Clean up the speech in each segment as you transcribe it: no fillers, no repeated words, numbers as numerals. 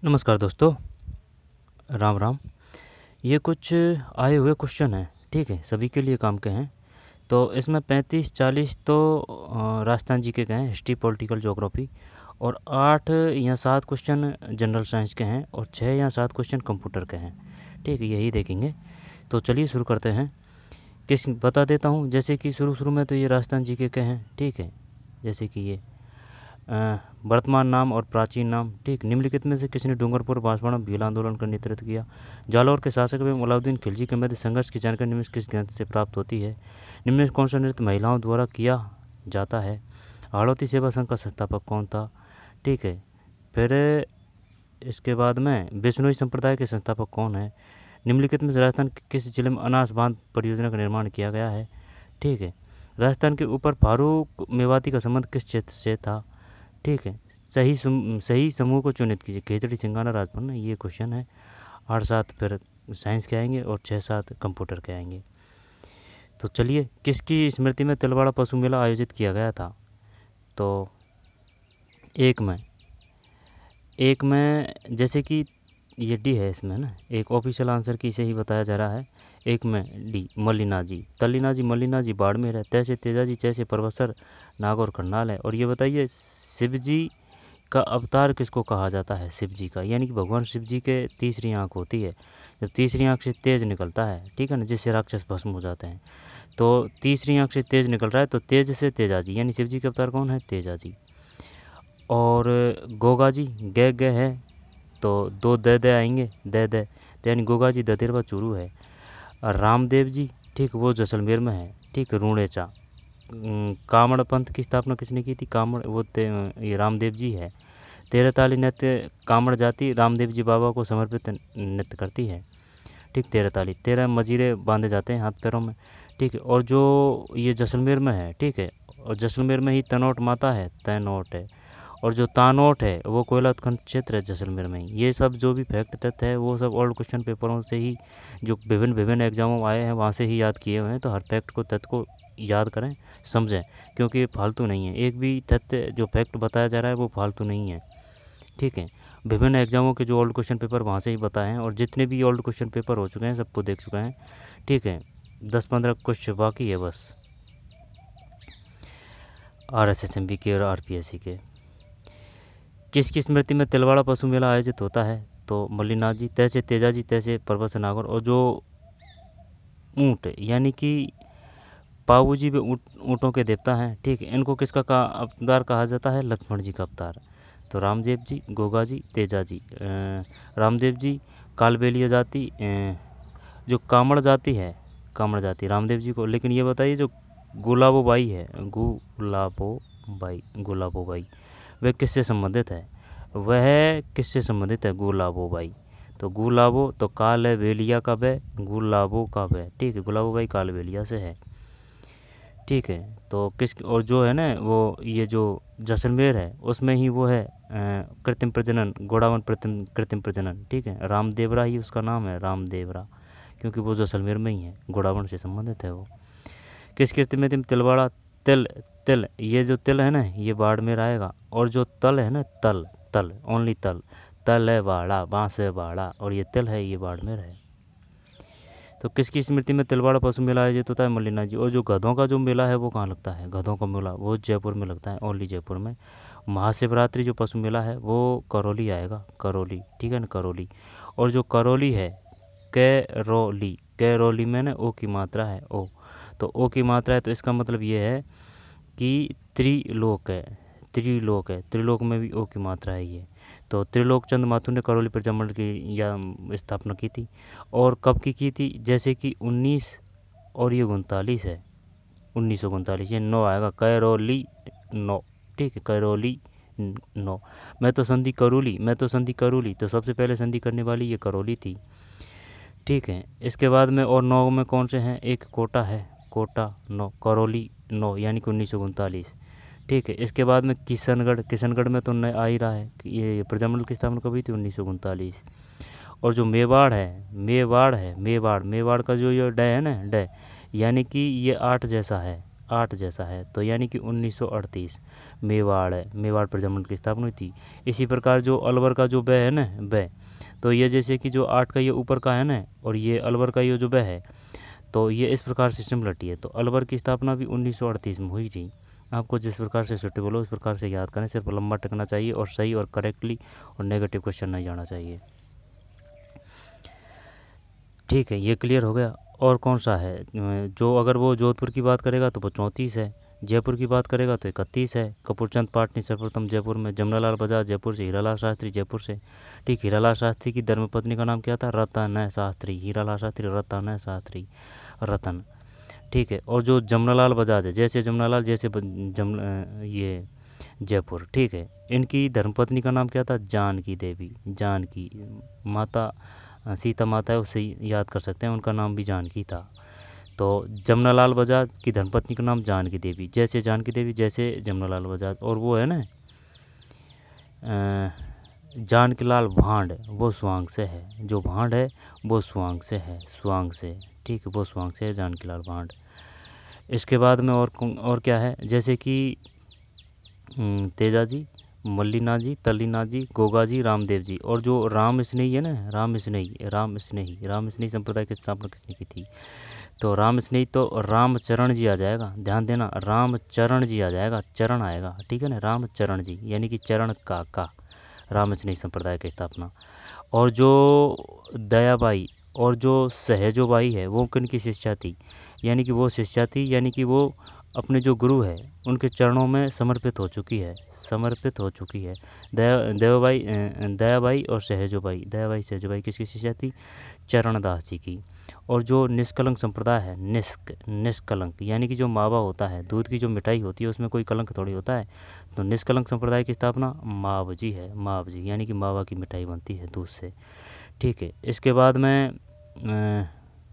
नमस्कार दोस्तों, राम राम। ये कुछ आए हुए क्वेश्चन हैं, ठीक है, सभी के लिए काम के हैं। तो इसमें 35-40 तो राजस्थान जीके के हैं, हिस्ट्री, पॉलिटिकल, ज्योग्राफी, और 8 या 7 क्वेश्चन जनरल साइंस के हैं, और 6 या 7 क्वेश्चन कंप्यूटर के हैं, ठीक है, यही देखेंगे। तो चलिए शुरू करते हैं। किस बता देता हूँ, जैसे कि शुरू में तो ये राजस्थान जीके के हैं, ठीक है। जैसे कि ये वर्तमान नाम और प्राचीन नाम, ठीक। निम्नलिखित में से किसने डूंगरपुर बांसवाड़ा भील आंदोलन का नेतृत्व किया? जालौर के शासक एवं अलाउद्दीन खिलजी के मध्य संघर्ष की जानकारी निम्न किस ग्रंथ से प्राप्त होती है? निम्न में कौन सा नृत्य महिलाओं द्वारा किया जाता है? हाड़ौती सेवा संघ का संस्थापक कौन था? ठीक है। फिर इसके बाद में बिश्नोई संप्रदाय के संस्थापक कौन है? निम्नलिखित में से राजस्थान के किस जिले में अनास बांध परियोजना का निर्माण किया गया है? ठीक है। राजस्थान के ऊपर फारूक मेवाती का संबंध किस क्षेत्र से था? ठीक है। सही समूह को चुनित कीजिए। खेतड़ी, सिंगाना, राजपुर, ये क्वेश्चन है। 8-7 फिर साइंस के आएंगे और 6-7 कंप्यूटर के आएंगे। तो चलिए, किसकी स्मृति में तिलवाड़ा पशु मेला आयोजित किया गया था? तो एक में जैसे कि ये डी है इसमें ना, एक ऑफिशियल आंसर की से ही बताया जा रहा है। एक में डी मल्लिनाजी, तल्लीनाजी, मल्लिनाजी बाड़मेर है। तैसे तेजाजी, जैसे परवसर नागौर करनाल है। और ये बताइए, शिव जी का अवतार किसको कहा जाता है? शिव जी का, यानी कि भगवान शिव जी के तीसरी आंख होती है। जब तीसरी आंख से तेज निकलता है, ठीक है ना, जिससे राक्षस भस्म हो जाते हैं। तो तीसरी आंख से तेज निकल रहा है, तो तेज से तेजाजी, यानी शिव जी के अवतार कौन है? तेजाजी। और गोगा जी गे है, तो 2 दे आएंगे, दे तो यानी गोगा जी ददेरवा चूरू है। और रामदेव जी, ठीक, वो जैसलमेर में है, ठीक। रूणेचा, कामड़ पंथ की स्थापना किसने की थी? कामड़, वो ये रामदेव जी है। 13 ताली नृत्य कामड़ जाति रामदेव जी बाबा को समर्पित नृत्य करती है, ठीक। 13 ताली, 13 मजीरे बांधे जाते हैं हाथ पैरों में, ठीक है। और जो ये जैसलमेर में है, ठीक है, और जैसलमेर में ही तनोट माता है, तैनोट है। और जो तानोट है वो कोयला उत्खनन क्षेत्र है जैसलमेर में ही। ये सब जो भी फैक्ट तथ्य है वो सब ओल्ड क्वेश्चन पेपरों से ही, जो विभिन्न एग्जामों में आए हैं वहाँ से ही याद किए हुए हैं। तो हर फैक्ट को, तथ्य को याद करें, समझें, क्योंकि ये फालतू नहीं है। एक भी तथ्य जो फैक्ट बताया जा रहा है वो फालतू नहीं है, ठीक है। विभिन्न एग्जामों के जो ओल्ड क्वेश्चन पेपर वहाँ से ही बताए हैं, और जितने भी ओल्ड क्वेश्चन पेपर हो चुके हैं सबको देख चुके हैं, ठीक है। 10-15 क्वेश्चन बाकी है बस, RSSMB के और RPSC के। किसकी स्मृति में तिलवाड़ा पशु मेला आयोजित होता है? तो मल्लिनाथ जी, तैसे तेजाजी, तैसे परवस नागौर। और जो ऊँट, यानी कि पाबू जी वे ऊँटों के देवता हैं, ठीक है, इनको किसका अवतार कहा जाता है? लक्ष्मण जी का अवतार। तो रामदेव जी, गोगा जी, तेजा जी। रामदेव जी कालबेलिया जाति, जो कामड़ जाति है, कामड़ जाति रामदेव जी को। लेकिन ये बताइए, जो गुलाबोबाई है, गुलाबोबाई वह किससे संबंधित है? वह किससे संबंधित है? गुलाबोबाई। तो गुलाबो तो कालबेलिया का वे, गुलाबो का वे, ठीक है। गुलाबोबाई कालबेलिया से है, ठीक है। तो किस, और जो है ना वो, ये जो जैसलमेर है उसमें ही वो है कृत्रिम प्रजनन, गोडावन कृत्रिम प्रजनन, ठीक है। रामदेवरा ही उसका नाम है, रामदेवरा, क्योंकि वो जैसलमेर में ही है, गोडावन से संबंधित है वो। किस कृत्रिम में तिलवाड़ा, तिल, ये जो तिल है ना ये बाड़मेर आएगा। और जो तल है ना, तल ओनली तल है वाड़ा, बाँस है वाड़ा, और ये तिल है ये बाड़मेर है। तो किसकी स्मृति में तिलवाड़ा पशु मेला आयोजित होता है? मल्लिनाथ जी। और जो गधों का जो मेला है वो कहाँ लगता है? गधों का मेला वो जयपुर में लगता है, ओनली जयपुर में। महाशिवरात्रि जो पशु मेला है वो करौली आएगा, करौली, ठीक है ना, करौली। और जो करौली है, कैरोली में ना ओ की मात्रा है, ओ, तो ओ की मात्रा है, तो इसका मतलब ये है कि त्रिलोक है, त्रिलोक में भी ओ की मात्रा है ये। तो त्रिलोक चंद माथुर ने करौली प्रजामंडल की या स्थापना की थी। और कब की थी? जैसे कि 19 और ये 39 है, 1939, ये 9 आएगा, करौली 9, ठीक है, करौली 9। मैं तो संधि करूली, तो सबसे पहले संधि करने वाली ये करौली थी, ठीक है। इसके बाद में और 9 में कौन से हैं? एक कोटा है, कोटा 9, करौली 9, यानी कि 1939, ठीक है। इसके बाद में किशनगढ़ में तो न आ ही रहा है कि ये प्रजामंडल की स्थापना कब हुई थी? 1939। और जो मेवाड़ का जो ये ड है ना, ड, यानी कि ये 8 जैसा है, 8 जैसा है, तो यानी कि 1938 मेवाड़ है, मेवाड़ प्रजामंडल की स्थापना हुई थी। इसी प्रकार जो अलवर का जो ब है ना, ब, तो ये जैसे कि जो 8 का ये ऊपर का है ना, और ये अलवर का ये जो ब है, तो ये इस प्रकार सिस्टम लटी है। तो अलवर की स्थापना भी 1938 में हुई थी। आपको जिस प्रकार से सूटेबल हो उस प्रकार से याद करें, सिर्फ लंबा टिकना चाहिए और सही और करेक्टली और नेगेटिव क्वेश्चन नहीं जाना चाहिए। ठीक है, ये क्लियर हो गया। और कौन सा है जो, अगर वो जोधपुर की बात करेगा तो वो 34 है, जयपुर की बात करेगा तो 31 है। कपूरचंद पाटनी सर्वप्रथम जयपुर में, जमनालाल बजाज जयपुर से, हीरालाल शास्त्री जयपुर से। ठीक, हीरालाल शास्त्री की धर्मपत्नी का नाम क्या था? रतन शास्त्री। हीरालाल शास्त्री, रतन शास्त्री, रतन। ठीक है, और जो जमनालाल बजाज है, जैसे जमनालाल जैसे ये जयपुर। ठीक है, इनकी धर्मपत्नी का नाम क्या था? जानकी देवी। जानकी माता सीता माता है, उससे याद कर सकते हैं, उनका नाम भी जानकी था। तो जमनालाल बजाज की धर्मपत्नी का नाम जानकी देवी, जैसे जानकी देवी जैसे जमनालाल बजाज। और वो है ना जानकीलाल भांड, वो स्वांग से है। जो भांड है वो स्वांग से है, स्वांग से। ठीक है, वो स्वांग से है जानकीलाल भांड। इसके बाद में और क्या है, जैसे कि तेजा जी, मल्लीनाथ जी, तल्लीनाथ जी, गोगा जी, रामदेव जी। और जो राम स्नेही है ना, राम स्नेही संप्रदाय की स्थापना किसने की थी? तो राम स्नेही तो रामचरण जी आ जाएगा, ध्यान देना, रामचरण जी आ जाएगा, चरण आएगा। ठीक है ना, रामचरण जी यानी कि चरण का राम स्नेही संप्रदाय की स्थापना। और जो दयाबाई और जो सहेजोबाई है वो किन की शिष्या थी? यानी कि वो शिष्या थी, यानी कि वो अपने जो गुरु है उनके चरणों में समर्पित हो चुकी है, समर्पित हो चुकी है। दयाबाई और सहेजोबाई, दयाबाई सहेजोबाई किसकी शिष्या थी? चरणदास जी की। और जो निष्कलंक संप्रदाय है, निष्कलंक यानी कि जो मावा होता है, दूध की जो मिठाई होती है उसमें कोई कलंक थोड़ी होता है। तो निष्कलंक संप्रदाय की स्थापना माव जी है, माव जी यानी कि मावा की मिठाई बनती है दूध से। ठीक है, इसके बाद में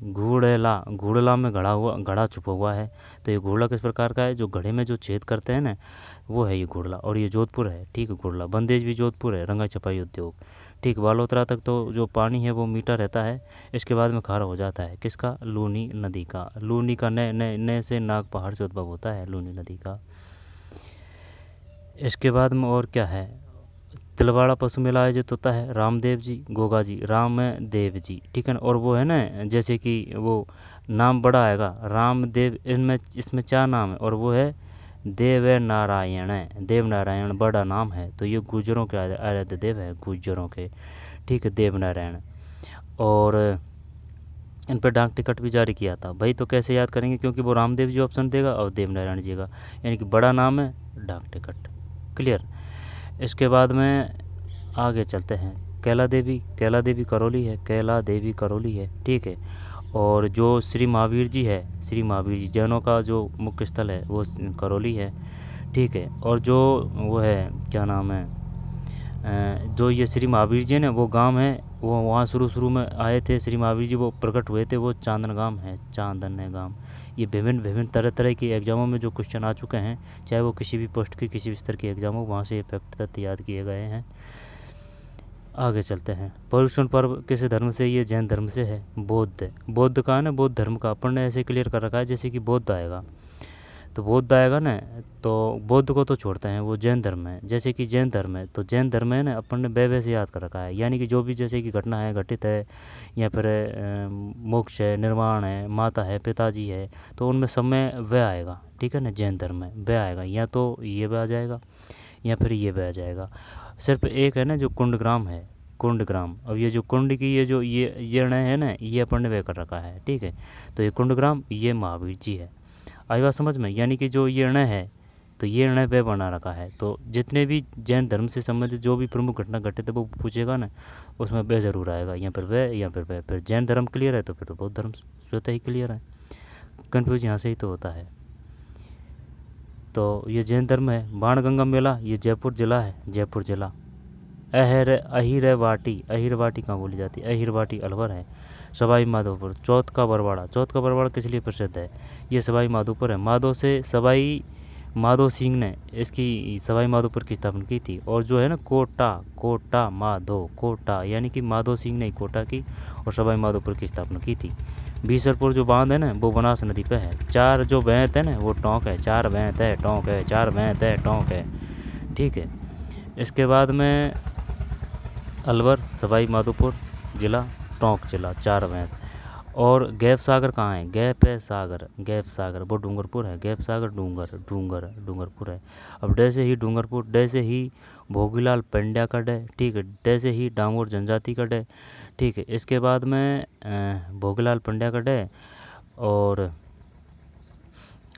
घूड़ला में घड़ा छुपा हुआ है। तो ये घूड़ला किस प्रकार का है? जो घड़े में जो छेद करते हैं ना, वो है ये घूड़ला। और ये जोधपुर है। ठीक है, घूड़ला। बंदेज भी जोधपुर है, रंगाई छपाई उद्योग। ठीक, बालोतरा तक तो जो पानी है वो मीठा रहता है, इसके बाद में खारा हो जाता है। किसका? लूनी नदी का। लूनी का नए से नाग पहाड़ से उद्भव होता है, लूनी नदी का। इसके बाद में और क्या है? तिलवाड़ा पशु मेला आयोजित होता है, रामदेव जी, गोगा जी, रामदेव जी। ठीक है ना, और वो है ना जैसे कि वो नाम बड़ा आएगा, रामदेव, इसमें 4 नाम है, और वो है देव नारायण है, देव नारायण बड़ा नाम है। तो ये गुजरों के आराध्य देव है, गुजरों के। ठीक है, देव नारायण। और इन पर डाक टिकट भी जारी किया था भाई। तो कैसे याद करेंगे? क्योंकि वो रामदेव जी ऑप्शन देगा और देव नारायण जी का, यानी कि बड़ा नाम है, डाक टिकट। क्लियर। इसके बाद में आगे चलते हैं। कैला देवी करौली है, कैला देवी करौली है। ठीक है, और जो श्री महावीर जी है, श्री महावीर जी जैनों का जो मुख्य स्थल है वो करौली है। ठीक है, और जो वो है क्या नाम है, जो ये श्री महावीर जी है ना, वो गांव है, वो वहाँ शुरू में आए थे श्री महावीर जी, वो प्रकट हुए थे, वो चांदन गांव है, चांदन गांव। ये विभिन्न तरह के एग्जामों में जो क्वेश्चन आ चुके हैं, चाहे वो किसी भी पोस्ट की किसी भी स्तर के एग्जाम हो, वहाँ से ये फैक्ट तथ्य याद किए गए हैं। आगे चलते हैं। पर्युषण पर्व किस धर्म से? ये जैन धर्म से है। बौद्ध का है ना, बौद्ध धर्म का अपन ने ऐसे क्लियर कर रखा है जैसे कि बौद्ध आएगा, तो बौद्ध आएगा ना, तो बौद्ध को तो छोड़ते हैं, वो जैन धर्म है। जैसे कि जैन धर्म है, तो जैन धर्म है ना, अपन ने वे से याद कर रखा है, यानी कि जो भी जैसे कि घटना है, घटित है, या फिर मोक्ष है, निर्वाण है, माता है, पिताजी है, तो उनमें सब में वह आएगा। ठीक है ना, जैन धर्म में वह आएगा, या तो ये वह आ जाएगा या फिर ये वह आ जाएगा। सिर्फ एक है ना जो कुंडग्राम है, कुंडग्राम। अब ये जो कुंड की ये जो ये ण है ना, ये अपन ने वह कर रखा है। ठीक है, तो ये कुंडग्राम, ये महावीर जी है। आई बात समझ में? यानी कि जो ये ण है, तो ये ण वह बना रखा है। तो जितने भी जैन धर्म से संबंधित जो भी प्रमुख घटना घटित है वो पूछेगा ना, उसमें वह जरूर आएगा, या फिर वह, या फिर वह। फिर जैन धर्म क्लियर है तो फिर तो बौद्ध धर्म स्वतः ही क्लियर है। कन्फ्यूज यहाँ से ही तो होता है। तो ये जैन धर्म है। बाणगंगा मेला ये जयपुर जिला है, जयपुर जिला। अहिरवाटी कहाँ बोली जाती है? अहिरवाटी अलवर है। सवाई माधोपुर, चौथ का बरवाड़ा किस लिए प्रसिद्ध है? ये सवाई माधोपुर है। माधो से सवाई माधो सिंह ने इसकी सवाई माधोपुर की स्थापना की थी। और जो है ना कोटा यानी कि माधो सिंह ने कोटा की और सवाई माधोपुर की स्थापना की थी। बीसरपुर जो बांध है ना वो बनास नदी पे है। 4 जो बैंत है ना वो टोंक है, 4 बैंत है टोंक है, 4 बैंत है टोंक है, ठीक है। इसके बाद में अलवर सवाई माधोपुर जिला, टोंक जिला, 4 बैंत। और गैप सागर कहाँ है? गैप है सागर, गैप सागर वो डूंगरपुर है, गैप सागर डूंगरपुर है। अब डे से ही डूंगरपुर, डे से ही भोगीलाल पंड्या का डे, ठीक है, डे से ही डामोर जनजाति का डे, ठीक है। इसके बाद में भोगीलाल पंड्या का डे और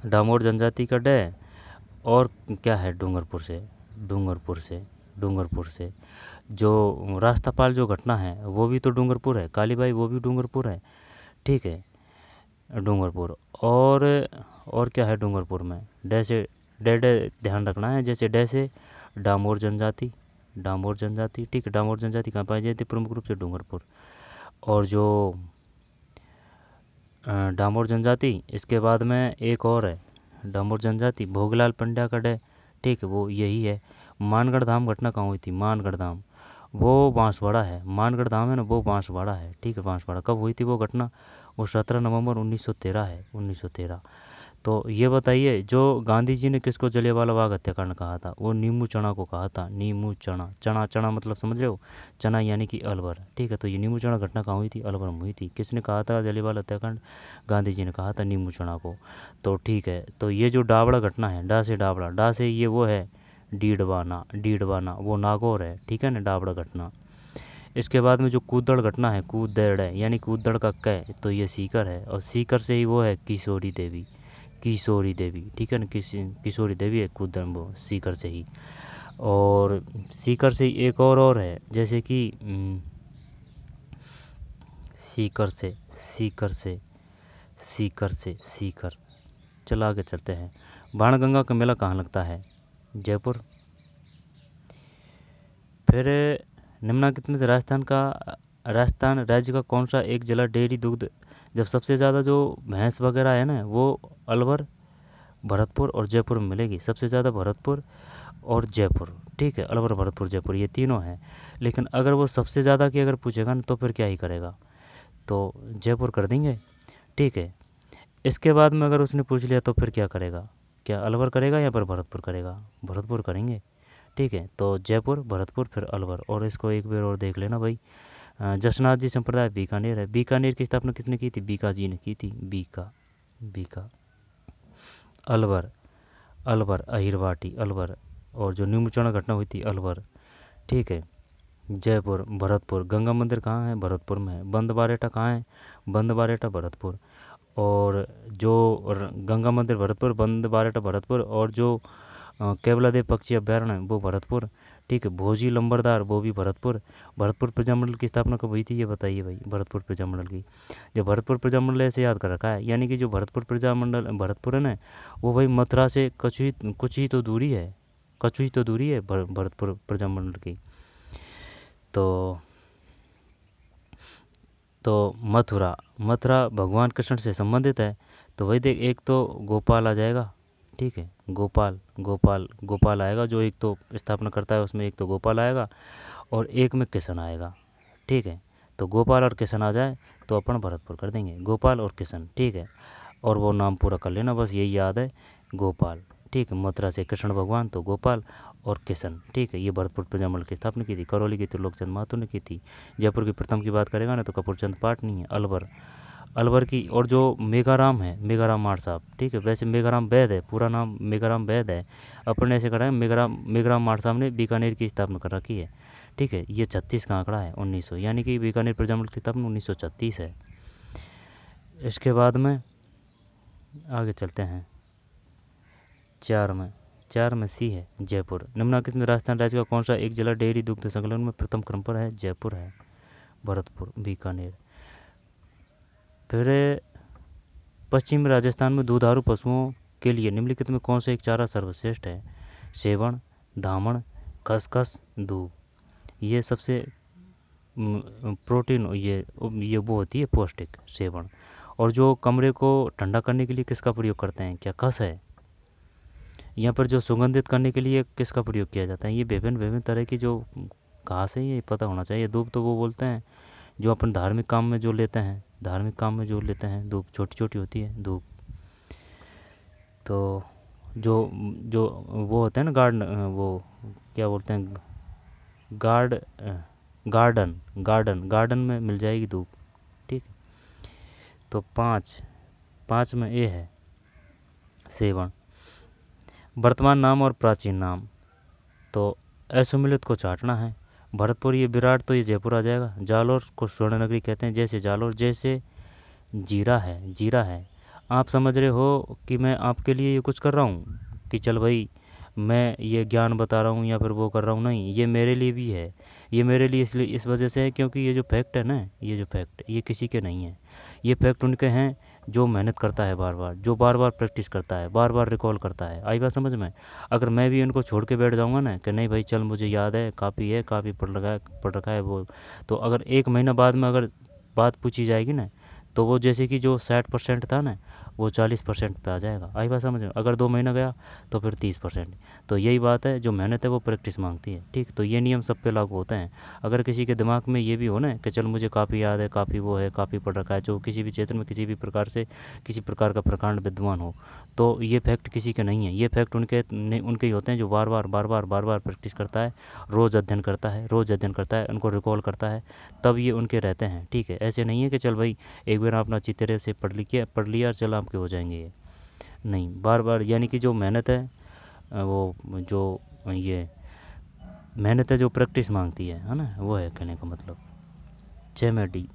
डामोर जनजाति का डे, और क्या है डूंगरपुर से जो रास्तापाल जो घटना है वो भी तो डूंगरपुर है, कालीबाई वो भी डूंगरपुर है, ठीक है, डूंगरपुर। और क्या है डूंगरपुर में? डे से डे ध्यान रखना है, जैसे डे से डामोर जनजाति, ठीक है, डामोर जनजाति कहाँ पाई जाती है? प्रमुख रूप से डूंगरपुर। और जो डामोर जनजाति, इसके बाद में एक और है डामोर जनजाति भोगलाल पंड्या का डे, ठीक है, वो यही है। मानगढ़ धाम घटना कहाँ हुई थी? मानगढ़ धाम वो बांसवाड़ा है, मानगढ़ धाम है ना वो बांसवाड़ा है, ठीक है, बांसवाड़ा। कब हुई थी वो घटना? वो 17 नवंबर 1913 है, 1913। तो ये बताइए जो गांधी जी ने किसको जलियांवाला बाग हत्याकांड कहा था? वो नीमू चना को कहा था, नीमू चना, चना मतलब समझ रहे हो, चना यानी कि अलवर, ठीक है। तो ये नीमू चना घटना कहाँ हुई थी? अलवर में हुई थी। किसने कहा था जलियांवाला हत्याकांड? गांधी जी ने कहा था नीमू चना को। तो ठीक है, तो ये जो डाबड़ा घटना है, डा से डाबड़ा, डा से ये वो है डीडवाना वो नागौर है, ठीक है ना, डाबड़ा घटना। इसके बाद में जो कूदड़ घटना है, कूदड़ है यानी कूदड़ का कै, तो ये सीकर है, और सीकर से ही वो है किशोरी देवी, ठीक है ना, किशोरी देवी है कूदड़ वो सीकर से ही। और सीकर से ही एक और है, जैसे कि सीकर। चलो आगे चलते हैं। बाणगंगा का मेला कहाँ लगता है? जयपुर। फिर निम्नलिखित में से राजस्थान राज्य का कौन सा एक जिला डेयरी दुग्ध, जब सबसे ज़्यादा जो भैंस वगैरह है ना वो अलवर, भरतपुर और जयपुर में मिलेगी। सबसे ज़्यादा भरतपुर और जयपुर, ठीक है, अलवर, भरतपुर, जयपुर, ये तीनों हैं। लेकिन अगर वो सबसे ज़्यादा की अगर पूछेगा ना तो फिर क्या ही करेगा? तो जयपुर कर देंगे, ठीक है। इसके बाद में अगर उसने पूछ लिया तो फिर क्या करेगा? क्या अलवर करेगा या फिर भरतपुर करेगा? भरतपुर करेंगे, ठीक है। तो जयपुर, भरतपुर, फिर अलवर। और इसको एक बार और देख लेना भाई। जसनाथ जी संप्रदाय बीकानेर है। बीकानेर की स्थापना किसने की थी? बीका जी ने की थी। बीका। अलवर अहिरवाटी, अलवर। और जो नीमूचना घटना हुई थी अलवर, ठीक है। जयपुर, भरतपुर। गंगा मंदिर कहाँ है? भरतपुर में है। बंद बारेटा कहाँ है? बंद बारेटा, भरतपुर। और जो गंगा मंदिर भरतपुर, बंद बारेटा भरतपुर, और जो केवलादेव पक्षी अभ्यारण्य है वो भरतपुर, ठीक है। भोजी लंबरदार वो भी भरतपुर। भरतपुर प्रजामंडल की स्थापना कब हुई थी ये बताइए भाई? भरतपुर प्रजामंडल की, जो भरतपुर प्रजामंडल ऐसे याद कर रखा है, यानी कि जो भरतपुर प्रजामंडल भरतपुर है ना वो भाई मथुरा से कुछ ही तो दूरी है भरतपुर प्रजामंडल की। तो मथुरा भगवान कृष्ण से संबंधित है। तो वही देख, एक तो गोपाल आ जाएगा, ठीक है, गोपाल आएगा, जो एक तो स्थापना करता है उसमें एक तो गोपाल आएगा और एक में किशन आएगा, ठीक है। तो गोपाल और किशन आ जाए तो अपन भरतपुर कर देंगे, गोपाल और किशन, ठीक है। और वो नाम पूरा कर लेना, बस यही याद है, गोपाल, ठीक है। मथुरा से कृष्ण भगवान तो गोपाल और किशन, ठीक है। ये भरतपुर प्रजामंडल की स्थापना की थी। करौली की त्रिलोकचंद महतो ने की थी। जयपुर की प्रथम की बात करेगा ना तो कपूरचंद पाठ नहीं है। अलवर की, और जो मेघाराम है, मेघाराम मार साहब, ठीक है। वैसे मेघाराम वैद है, पूरा नाम मेघाराम वैद है, अपन ने ऐसे करा है मेघाराम मार साहब ने बीकानेर की स्थापना कर रखी है, ठीक है। ये 36 का आंकड़ा है, 1900, यानी कि बीकानेर प्रजामंडल की स्थापना 1936 है। इसके बाद में आगे चलते हैं। 4 में सी है जयपुर। निम्नलिखित में राजस्थान राज्य का कौन सा एक जिला डेयरी दुग्ध संकलन में प्रथम क्रम पर है? जयपुर है, भरतपुर, बीकानेर। फिर पश्चिमी राजस्थान में दुधारू पशुओं के लिए निम्नलिखित में कौन सा एक चारा सर्वश्रेष्ठ है? सेवण, धामण, खसखस, दूब। ये सबसे प्रोटीन, ये वो होती है पौष्टिक, सेवण। और जो कमरे को ठंडा करने के लिए किसका प्रयोग करते हैं? क्या खस है? यहाँ पर जो सुगंधित करने के लिए किसका प्रयोग किया जाता है? ये विभिन्न तरह की जो घास है ये पता होना चाहिए। दूब तो वो बोलते हैं जो अपन धार्मिक काम में जो लेते हैं, धार्मिक काम में जोड़ लेते हैं। धूप छोटी छोटी होती है धूप। तो जो जो वो होते हैं ना गार्डन, वो क्या बोलते हैं, गार्ड गार्डन गार्डन गार्डन में मिल जाएगी धूप। ठीक। तो 5 में ए है सेवन। वर्तमान नाम और प्राचीन नाम, तो असुमिलित को चाटना है। भरतपुर ये विराट, तो ये जयपुर आ जाएगा। जालोर को स्वर्ण नगरी कहते हैं। जैसे जालोर, जैसे जीरा है, जीरा है। आप समझ रहे हो कि मैं आपके लिए ये कुछ कर रहा हूँ कि चल भाई मैं ये ज्ञान बता रहा हूँ या फिर वो कर रहा हूँ, नहीं, ये मेरे लिए भी है। ये मेरे लिए इसलिए इस वजह से है क्योंकि ये जो फैक्ट है ना, ये जो फैक्ट ये किसी के नहीं है। ये फैक्ट उनके हैं जो मेहनत करता है बार बार, जो बार बार प्रैक्टिस करता है, बार बार रिकॉल करता है। आई बात समझ में? अगर मैं भी इनको छोड़ के बैठ जाऊँगा ना कि नहीं भाई चल मुझे याद है, काफ़ी पढ़ रखा है वो, तो अगर 1 महीना बाद में अगर बात पूछी जाएगी ना, तो वो जैसे कि जो 60% था ना, वो 40% पे आ जाएगा। आई बात समझ में? अगर 2 महीना गया तो फिर 30%। तो यही बात है, जो मेहनत है वो प्रैक्टिस मांगती है। ठीक। तो ये नियम सब पे लागू होते हैं। अगर किसी के दिमाग में ये भी हो ना कि चल मुझे काफ़ी याद है, काफ़ी वो है, काफ़ी पढ़ रखा है, जो किसी भी क्षेत्र में किसी भी प्रकार से किसी प्रकार का प्रकांड विद्वान हो, तो ये फैक्ट किसी के नहीं है। ये फैक्ट उनके ही होते हैं जो बार बार प्रैक्टिस करता है, रोज़ अध्ययन करता है, उनको रिकॉल करता है, तब ये उनके रहते हैं। ठीक है। ऐसे नहीं है कि चल भाई एक बार आपने अच्छी तरह से पढ़ लिया चल आपके हो जाएंगे, ये नहीं। बार बार यानी कि जो मेहनत है, वो जो ये मेहनत है जो प्रैक्टिस मांगती है ना, वो है कहने का मतलब। 6 में डी।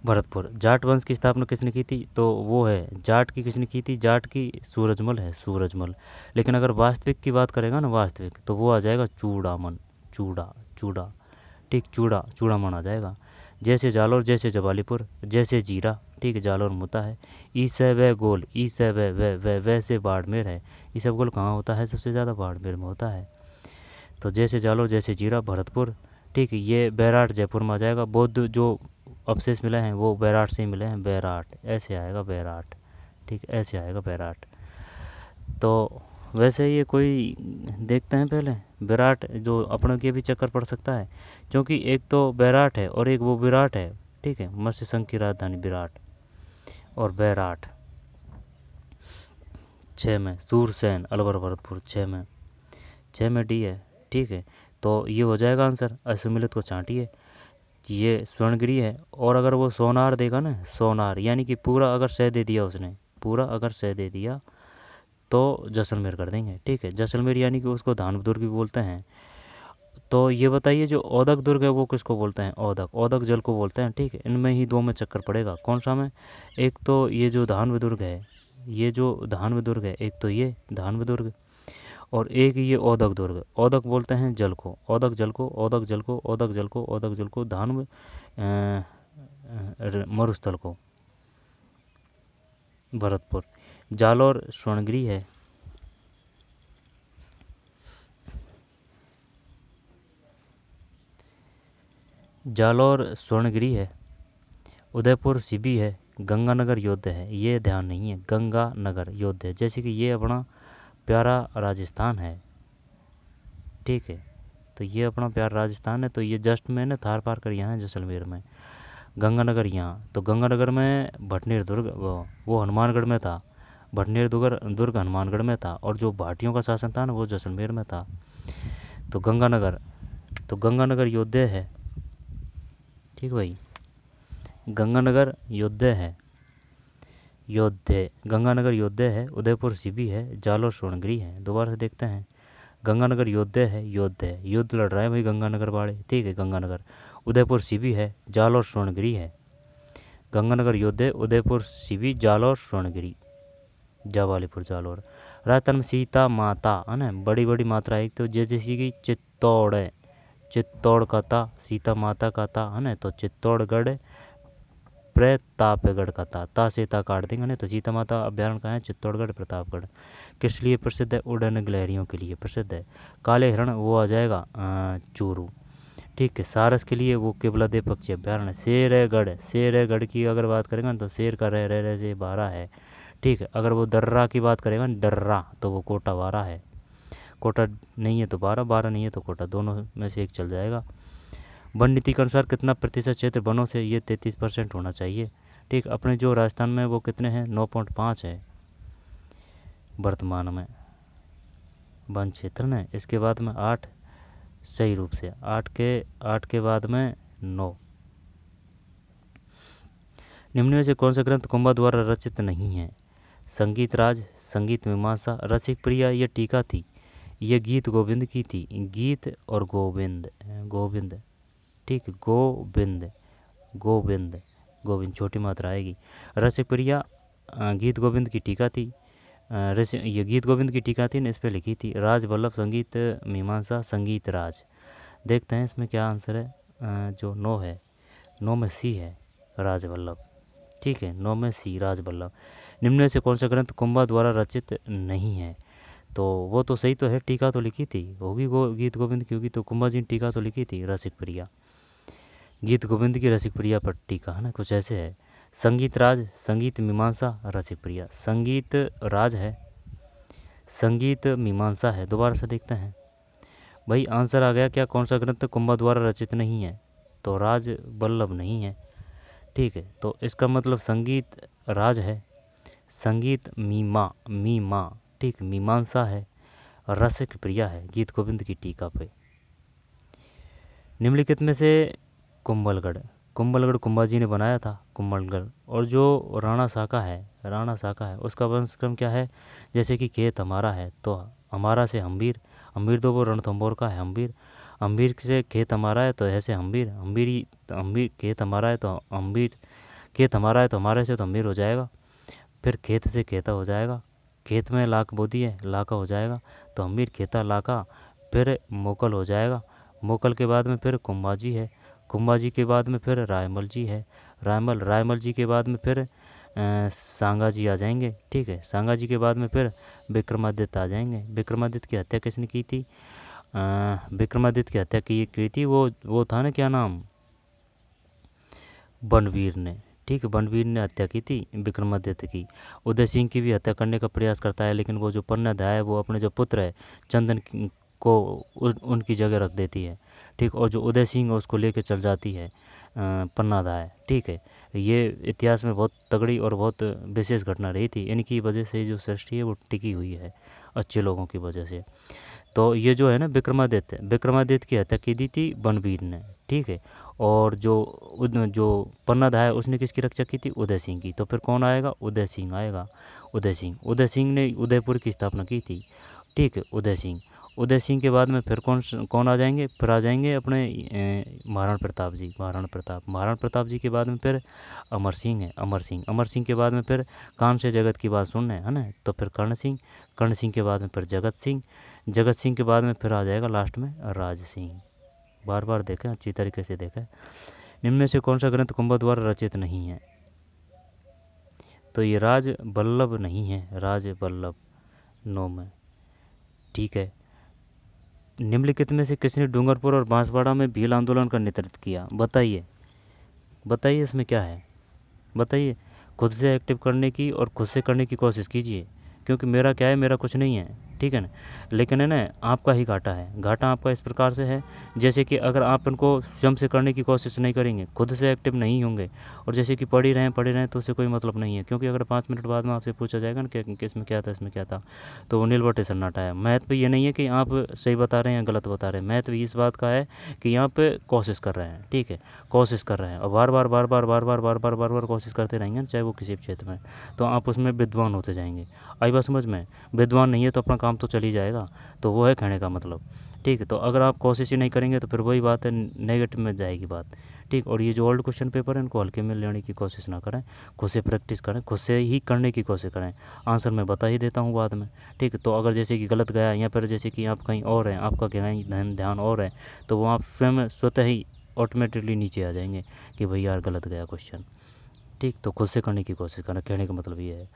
भरतपुर, जाट वंश की स्थापना किसने की थी? तो वो है जाट की, किसने की थी? जाट की सूरजमल है, सूरजमल। लेकिन अगर वास्तविक की बात करेगा ना, वास्तविक, तो वो आ जाएगा चूड़ामन, चूड़ा। ठीक, चूड़ामन आ जाएगा। जैसे जालोर, जैसे जबालीपुर, जैसे जीरा। ठीक है। जालोर मुता है। ई से व गोल, ई से व वैसे बाड़मेर है। ये सब गोल कहाँ होता है? सबसे ज़्यादा बाड़मेर में होता है। तो जैसे जालोर, जैसे जीरा, भरतपुर। ठीक है। ये बैराट जयपुर में आ जाएगा। बौद्ध जो अवशेष मिले हैं वो बैराट से ही मिले हैं, बैराट ऐसे आएगा, बैराट। ठीक, ऐसे आएगा बैराट। तो वैसे ये कोई देखते हैं पहले विराट, जो अपनों के भी चक्कर पड़ सकता है, क्योंकि एक तो बैराट है और एक वो विराट है। ठीक है। मत्स्य संघ की राजधानी विराट और बैराट। 6 में सूरसेन, अलवर, भरतपुर। 6 में डी है। ठीक है। तो ये हो जाएगा आंसर। असुमिलित को चाटिए, ये स्वर्णगिरी है। और अगर वो सोनार देगा ना, सोनार यानी कि पूरा अगर सह दे दिया उसने, पूरा अगर सह दे दिया तो जैसलमेर कर देंगे। ठीक है। जैसलमेर यानी कि उसको धानबदुर्ग भी बोलते हैं। तो ये बताइए जो औदक दुर्ग है वो किसको बोलते हैं? औदक जल को बोलते हैं। ठीक है। इनमें ही 2 में चक्कर पड़ेगा, कौन सा में? एक तो ये जो धानबदुर्ग है, ये जो धानबदुर्ग है, एक तो ये धानबदुर्ग, और एक ये औदक दुर्ग। औदक बोलते हैं जल को, औदक जल को, औदक जल को, औदक जल को, औदक जल को, धान मरुस्थल को। भरतपुर, जालौर स्वर्णगिरी है। जालौर स्वर्णगिरी है। उदयपुर सिबी है। गंगानगर योद्ध है, ये ध्यान नहीं है, गंगानगर योद्ध है। जैसे कि ये अपना प्यारा राजस्थान है। ठीक है। तो ये अपना प्यारा राजस्थान है, तो ये जस्ट मैंने थार पार कर यहाँ है जैसलमेर में। गंगानगर यहाँ, तो गंगानगर में भटनेर दुर्ग, वो हनुमानगढ़ में था। भटनेर दुर्ग हनुमानगढ़ में था, और जो भाटियों का शासन था ना वो जैसलमेर में था। तो गंगानगर योद्धे है। ठीक भाई, गंगानगर योद्धे है, गंगानगर योद्धे है। उदयपुर सिबी है। जालौर स्वर्णगिरी है। दोबारा से देखते हैं। गंगानगर योद्धे है, युद्ध लड़ रहा है भाई गंगानगर वाले। ठीक है। गंगानगर, उदयपुर सिबी है, जालौर स्वर्णगिरी है। गंगानगर योद्धे, उदयपुर सिबी, जालौर स्वर्णगिरी, जवालीपुर, जालौर। राजस्थान में सीता माता है ना, बड़ी बड़ी मात्रा है। तो जैसे कि चित्तौड़ है, चित्तौड़ का ता, सीता माता का ता है ना, तो चित्तौड़गढ़, प्रतापगढ़ का ता से ता काट देंगे ना, तो सीता माता अभ्यारण्य कहाँ है? चित्तौड़गढ़, प्रतापगढ़। किस लिए प्रसिद्ध है? उड़न गिलहरियों के लिए प्रसिद्ध है। काले हिरण वो आ जाएगा चूरू। ठीक है। सारस के लिए वो केवलादेव पक्षी अभ्यारण्य। शेरगढ़ की अगर बात करेंगे ना, तो शेर का रह से 12 है। ठीक है। अगर वो दर्रा की बात करेगा ना, दर्रा, तो वो कोटा 12 है। कोटा नहीं है तो 12, 12 नहीं है तो कोटा, दोनों में से एक चल जाएगा। वन नीति के अनुसार कितना प्रतिशत क्षेत्र वनों से, ये 33% होना चाहिए। ठीक, अपने जो राजस्थान में वो कितने हैं, 9.5 है वर्तमान में वन क्षेत्र ने। इसके बाद में 8 सही रूप से, 8 के बाद में 9। निम्न में से कौन सा ग्रंथ कुंभा द्वारा रचित नहीं है? संगीत राज, संगीत मीमांसा, रसिक प्रिया ये टीका थी, ये गीत गोविंद की थी। गीत और गोविंद, गोविंद, ठीक, गोविंद, गोविंद, गोविंद छोटी मात्रा आएगी। रसिक प्रिया गीत गोविंद की टीका थी, ये गीत गोविंद की टीका थी, इस पर लिखी थी। राज वल्लभ संगीत मीमांसा, संगीत राज। देखते हैं इसमें क्या आंसर है। जो 9 है, 9 में सी है, राज वल्लभ। ठीक है, 9 में सी, राज वल्लभ। निम्न में से कौन सा ग्रंथ कुंभा द्वारा रचित नहीं है? तो वो तो सही तो है, टीका तो लिखी थी, होगी गीत गोविंद की होगी, तो कुंभा जी ने टीका तो लिखी थी, रसिक प्रिया। गीत गोविंद की रसिक प्रिया पर टीका है ना, कुछ ऐसे है। संगीत राज, संगीत मीमांसा, रसिक प्रिया। संगीत राज है, संगीत मीमांसा है। दोबारा से देखते हैं भाई, आंसर आ गया क्या, कौन सा ग्रंथ कुंभा द्वारा रचित नहीं है? तो राज वल्लभ नहीं है। ठीक है, तो इसका मतलब संगीत राज है, संगीत मीमा, ठीक, मीमांसा है, रसिक प्रिया है गीत गोविंद की टीका पे। निम्नलिखित में से कुंभलगढ़ कुंभा जी ने बनाया था, कुंभलगढ़। और जो राणा साका है उसका वंशक्रम क्या है? जैसे कि खेत हमारा है तो हमारा से हम्बीर, हम्बीर तो वो रणथंभौर का है, हम्बीर से खेत हमारा है तो ऐसे हम्बीर खेत हमारा है तो हम्बीर, खेत हमारा है तो हमारे से तो हम्बीर हो जाएगा। फिर खेत से खेता हो जाएगा, खेत में लाख बोदी है, लाका हो जाएगा, तो हम्बीर खेता लाका। फिर मोकल हो जाएगा, मोकल के बाद में फिर कुंभाजी है, कुंभाजी के बाद में फिर रायमल जी है, रायमल जी के बाद में फिर सांगा जी आ जाएंगे। ठीक है, सांगा जी के बाद में फिर विक्रमादित्य आ जाएंगे। विक्रमादित्य की हत्या किसने की थी? विक्रमादित्य की हत्या की थी वो था ना, क्या नाम, बनवीर ने। ठीक है, बनवीर ने हत्या की थी विक्रमादित्य की। उदय सिंह की भी हत्या करने का प्रयास करता है, लेकिन वो जो पन्नाधा है वो अपने जो पुत्र है चंदन को उनकी जगह रख देती है। ठीक, और जो उदय सिंह है उसको लेके चल जाती है पन्नाधा है। ठीक है, ये इतिहास में बहुत तगड़ी और बहुत विशेष घटना रही थी। इनकी वजह से जो सृष्टि है वो टिकी हुई है, अच्छे लोगों की वजह से। तो ये जो है ना विक्रमादित्य की हत्या की दी थी बनवीर ने। ठीक है, और जो पन्नाधा है उसने किसकी रक्षा की थी? उदय सिंह की। तो फिर कौन आएगा? उदय सिंह आएगा, उदय सिंह ने उदयपुर की स्थापना की थी। ठीक है, उदय सिंह के बाद में फिर कौन आ जाएंगे? फिर आ जाएंगे अपने महाराणा प्रताप जी के बाद में फिर अमर सिंह है, अमर सिंह के बाद में फिर कान से जगत की बात सुनना है ना, तो फिर कर्ण सिंह के बाद में फिर जगत सिंह के बाद में फिर आ जाएगा लास्ट में राज सिंह। बार बार देखें, अच्छी तरीके से देखें। निम्न में से कौन सा ग्रंथ कुंभा द्वारा रचित नहीं है? तो ये राज वल्लभ नहीं है, राज वल्लभ 9 में। ठीक है, निम्नलिखित में से किसने डूंगरपुर और बांसवाड़ा में भील आंदोलन का नेतृत्व किया? बताइए इसमें क्या है, बताइए। खुद से एक्टिव करने की और खुद से करने की कोशिश कीजिए, क्योंकि मेरा क्या है, मेरा कुछ नहीं है। ठीक है ना, लेकिन है ना आपका ही घाटा है। घाटा आपका इस प्रकार से है, जैसे कि अगर आप इनको स्वयं से करने की कोशिश नहीं करेंगे, खुद से एक्टिव नहीं होंगे, और जैसे कि पढ़ ही रहें तो उससे कोई मतलब नहीं है। क्योंकि अगर 5 मिनट बाद में आपसे पूछा जाएगा ना कि इसमें क्या था, तो वो नीलबटे सन्नाटा है। महत्व ये नहीं है कि आप सही बता रहे हैं या गलत बता रहे हैं, महत्व इस बात का है कि यहाँ पे कोशिश कर रहे हैं। ठीक है, कोशिश कर रहे हैं, और बार बार कोशिश करते रहेंगे, चाहे वो किसी भी क्षेत्र में, तो आप उसमें विद्वान होते जाएंगे। आई बात समझ में? विद्वान नहीं है तो अपना काम तो चल ही जाएगा, तो वो है कहने का मतलब। ठीक है, तो अगर आप कोशिश ही नहीं करेंगे तो फिर वही बात है, नेगेटिव में जाएगी बात। ठीक, और ये जो ओल्ड क्वेश्चन पेपर है इनको हल्के में लेने की कोशिश ना करें, खुद से प्रैक्टिस करें, खुद से ही करने की कोशिश करें। आंसर मैं बता ही देता हूँ बाद में। ठीक है, तो अगर जैसे कि गलत गया या फिर जैसे कि आप कहीं और हैं, आपका कहीं ध्यान और है, तो वो आप स्वतः ही ऑटोमेटिकली नीचे आ जाएंगे कि भाई यार गलत गया क्वेश्चन। ठीक, तो खुद से करने की कोशिश करना, कहने का मतलब ये है।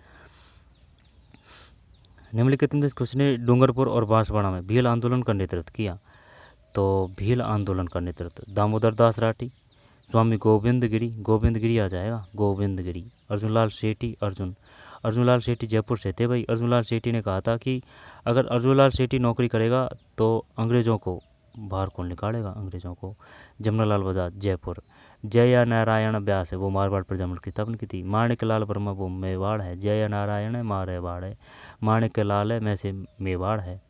निम्नलिखित में किसने डूंगरपुर और बांसवाड़ा में भील आंदोलन का नेतृत्व किया? तो भील आंदोलन का नेतृत्व दामोदर दास राठी, स्वामी गोविंदगिरी आ जाएगा, गोविंदगिरी। अर्जुनलाल सेठी जयपुर से थे भाई। अर्जुनलाल सेठी ने कहा था कि अगर अर्जुनलाल सेठी नौकरी करेगा तो अंग्रेज़ों को बाहर कौन निकालेगा अंग्रेज़ों को। जमनालाल बजाज जयपुर। जया नारायण व्यास है, वो मारवाड़ प्रजामंडल की स्थापना की थी। माणिक लाल वर्मा वो मेवाड़ है। जया नारायण है मारवाड़ है। माणिक लाल है मैं से मेवाड़ है।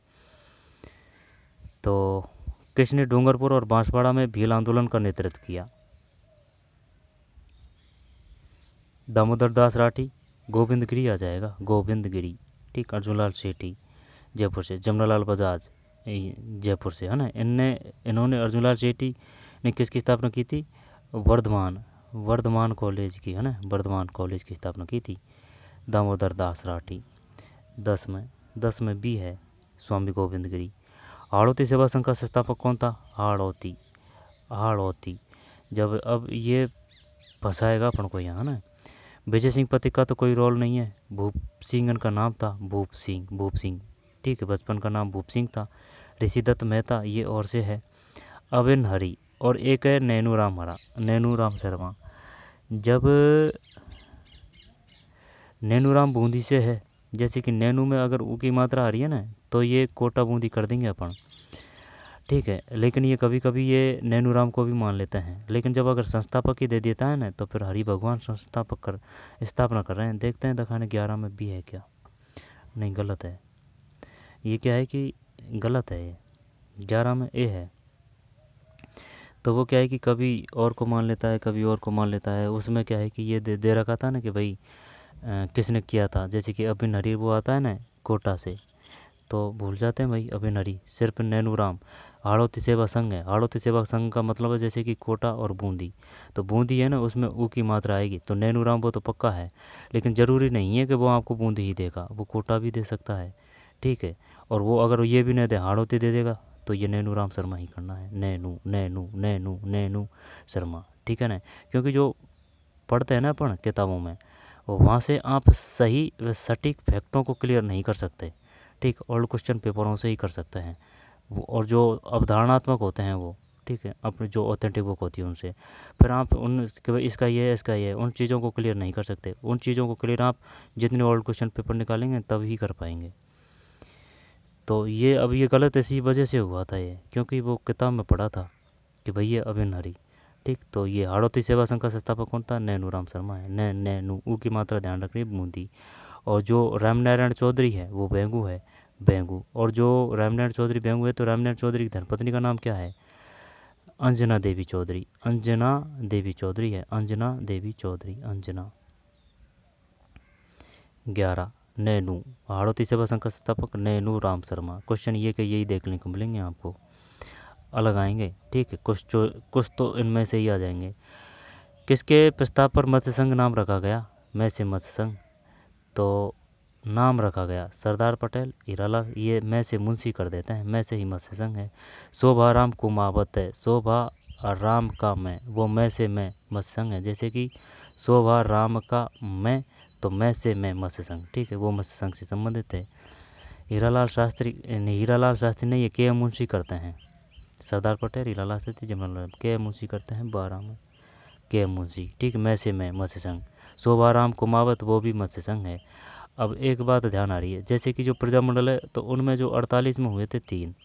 तो किसने डूंगरपुर और बांसवाड़ा में भील आंदोलन का नेतृत्व किया? दामोदर दास राठी। गोविंद गिरी आ जाएगा, गोविंद गिरी। ठीक। अर्जुनलाल सेठी जयपुर से। जमनालाल बजाज जयपुर से, है ना। इन्होंने अर्जुनलाल सेठी ने किसकी स्थापना की थी? वर्धमान कॉलेज की, है ना, वर्धमान कॉलेज की स्थापना की थी दामोदर दास राठी। 10 में बी है स्वामी गोविंद गिरी। हाड़ौती सेवा संघ का संस्थापक कौन था? हाड़ौती। जब अब ये फंसाएगा अपन को यहाँ ना। विजय सिंह पथिक का तो कोई रोल नहीं है। भूप सिंह इनका नाम था, भूप सिंह। ठीक है, बचपन का नाम भूप सिंह था। ऋषिदत्त मेहता ये और से है। अविन हरी और एक है नैनूराम शर्मा। जब नैनूराम बूंदी से है, जैसे कि नैनू में अगर ऊ की मात्रा आ रही है ना तो ये कोटा बूंदी कर देंगे अपन। ठीक है, लेकिन ये कभी कभी ये नैनूराम को भी मान लेते हैं। लेकिन जब अगर संस्थापक ही दे देता है ना तो फिर हरि भगवान स्थापना कर रहे हैं। देखते हैं दिखाने 11 में भी है क्या? नहीं, गलत है। ये क्या है कि गलत है, ये 11 में ए है। तो वो क्या है कि कभी और को मान लेता है, कभी और को मान लेता है। उसमें क्या है कि ये दे रखा था ना कि भाई किसने किया था। जैसे कि अभिन हरी वो आता है ना कोटा से, तो भूल जाते हैं भाई अभिन हरी। सिर्फ नैनूराम। हाड़ौती सेवा संघ है। हाड़ौती सेवा संघ का मतलब है जैसे कि कोटा और बूंदी, तो बूंदी है ना उसमें ऊ की मात्रा आएगी। तो नैनूराम वो तो पक्का है, लेकिन ज़रूरी नहीं है कि वो आपको बूंदी ही देगा, वो कोटा भी दे सकता है। ठीक है, और वो अगर ये भी नहीं दे, हाड़ौती दे देगा, तो ये नैनूराम शर्मा ही करना है। नैनू शर्मा। ठीक है ना, क्योंकि जो पढ़ते हैं ना अपन किताबों में, वहाँ से आप सही व सटीक फैक्टों को क्लियर नहीं कर सकते। ठीक, ओल्ड क्वेश्चन पेपरों से ही कर सकते हैं वो, और जो अवधारणात्मक होते हैं वो, ठीक है, अपनी जो ऑथेंटिक बुक होती है उनसे फिर आप इसका ये उन चीज़ों को क्लियर नहीं कर सकते। उन चीज़ों को क्लियर आप जितने ओल्ड क्वेश्चन पेपर निकालेंगे तब ही कर पाएंगे। तो ये अब ये गलत इसी वजह से हुआ था ये, क्योंकि वो किताब में पढ़ा था कि भैया अभिन हरी। ठीक, तो ये हाड़ौती सेवा संघ का संस्थापक कौन था? नैनूराम शर्मा है। नैनू ऊ की मात्रा ध्यान रखनी, बूंदी। और जो रामनारायण चौधरी है वो बेंगू है, बेंगू। और जो रामनारायण चौधरी बेंगू है, तो रामनारायण चौधरी की धर्मपत्नी का नाम क्या है? अंजना देवी चौधरी है। अंजना देवी चौधरी। 11 नैनू। हाड़ौती सेवा संघ का संस्थापक नैनूराम शर्मा। क्वेश्चन ये कि यही देखने को मिलेंगे आपको, अलग आएंगे। ठीक है, कुछ तो इनमें से ही आ जाएंगे। किसके प्रस्ताव पर मत्स्य संघ नाम रखा गया? मैं से मत्स्य संघ। तो नाम रखा गया सरदार पटेल, हीरालाल। ये मैं से मुंशी कर देते हैं, मैं से ही मत्स्य संघ है। शोभा राम कुमावत है। शोभा राम का मैं से मैं मत्स्य संघ है। जैसे कि शोभा राम का मैं, तो मैं से मैं मत्स्य संघ। ठीक है, वो मत्स्य संघ से संबंधित है। हीरालाल शास्त्री नहीं, ये के मुंशी करते हैं। सरदार पटेल, हीरालाल शास्त्री, जमनालाल के मुंशी करते हैं 12 में, के मुंशी। ठीक, मैं से मैं मत्स्य संघ। शोभा राम कुमावत वो भी मत्स्य संघ है। अब एक बात ध्यान आ रही है, जैसे कि जो प्रजामंडल है तो उनमें जो 48 में हुए थे 3,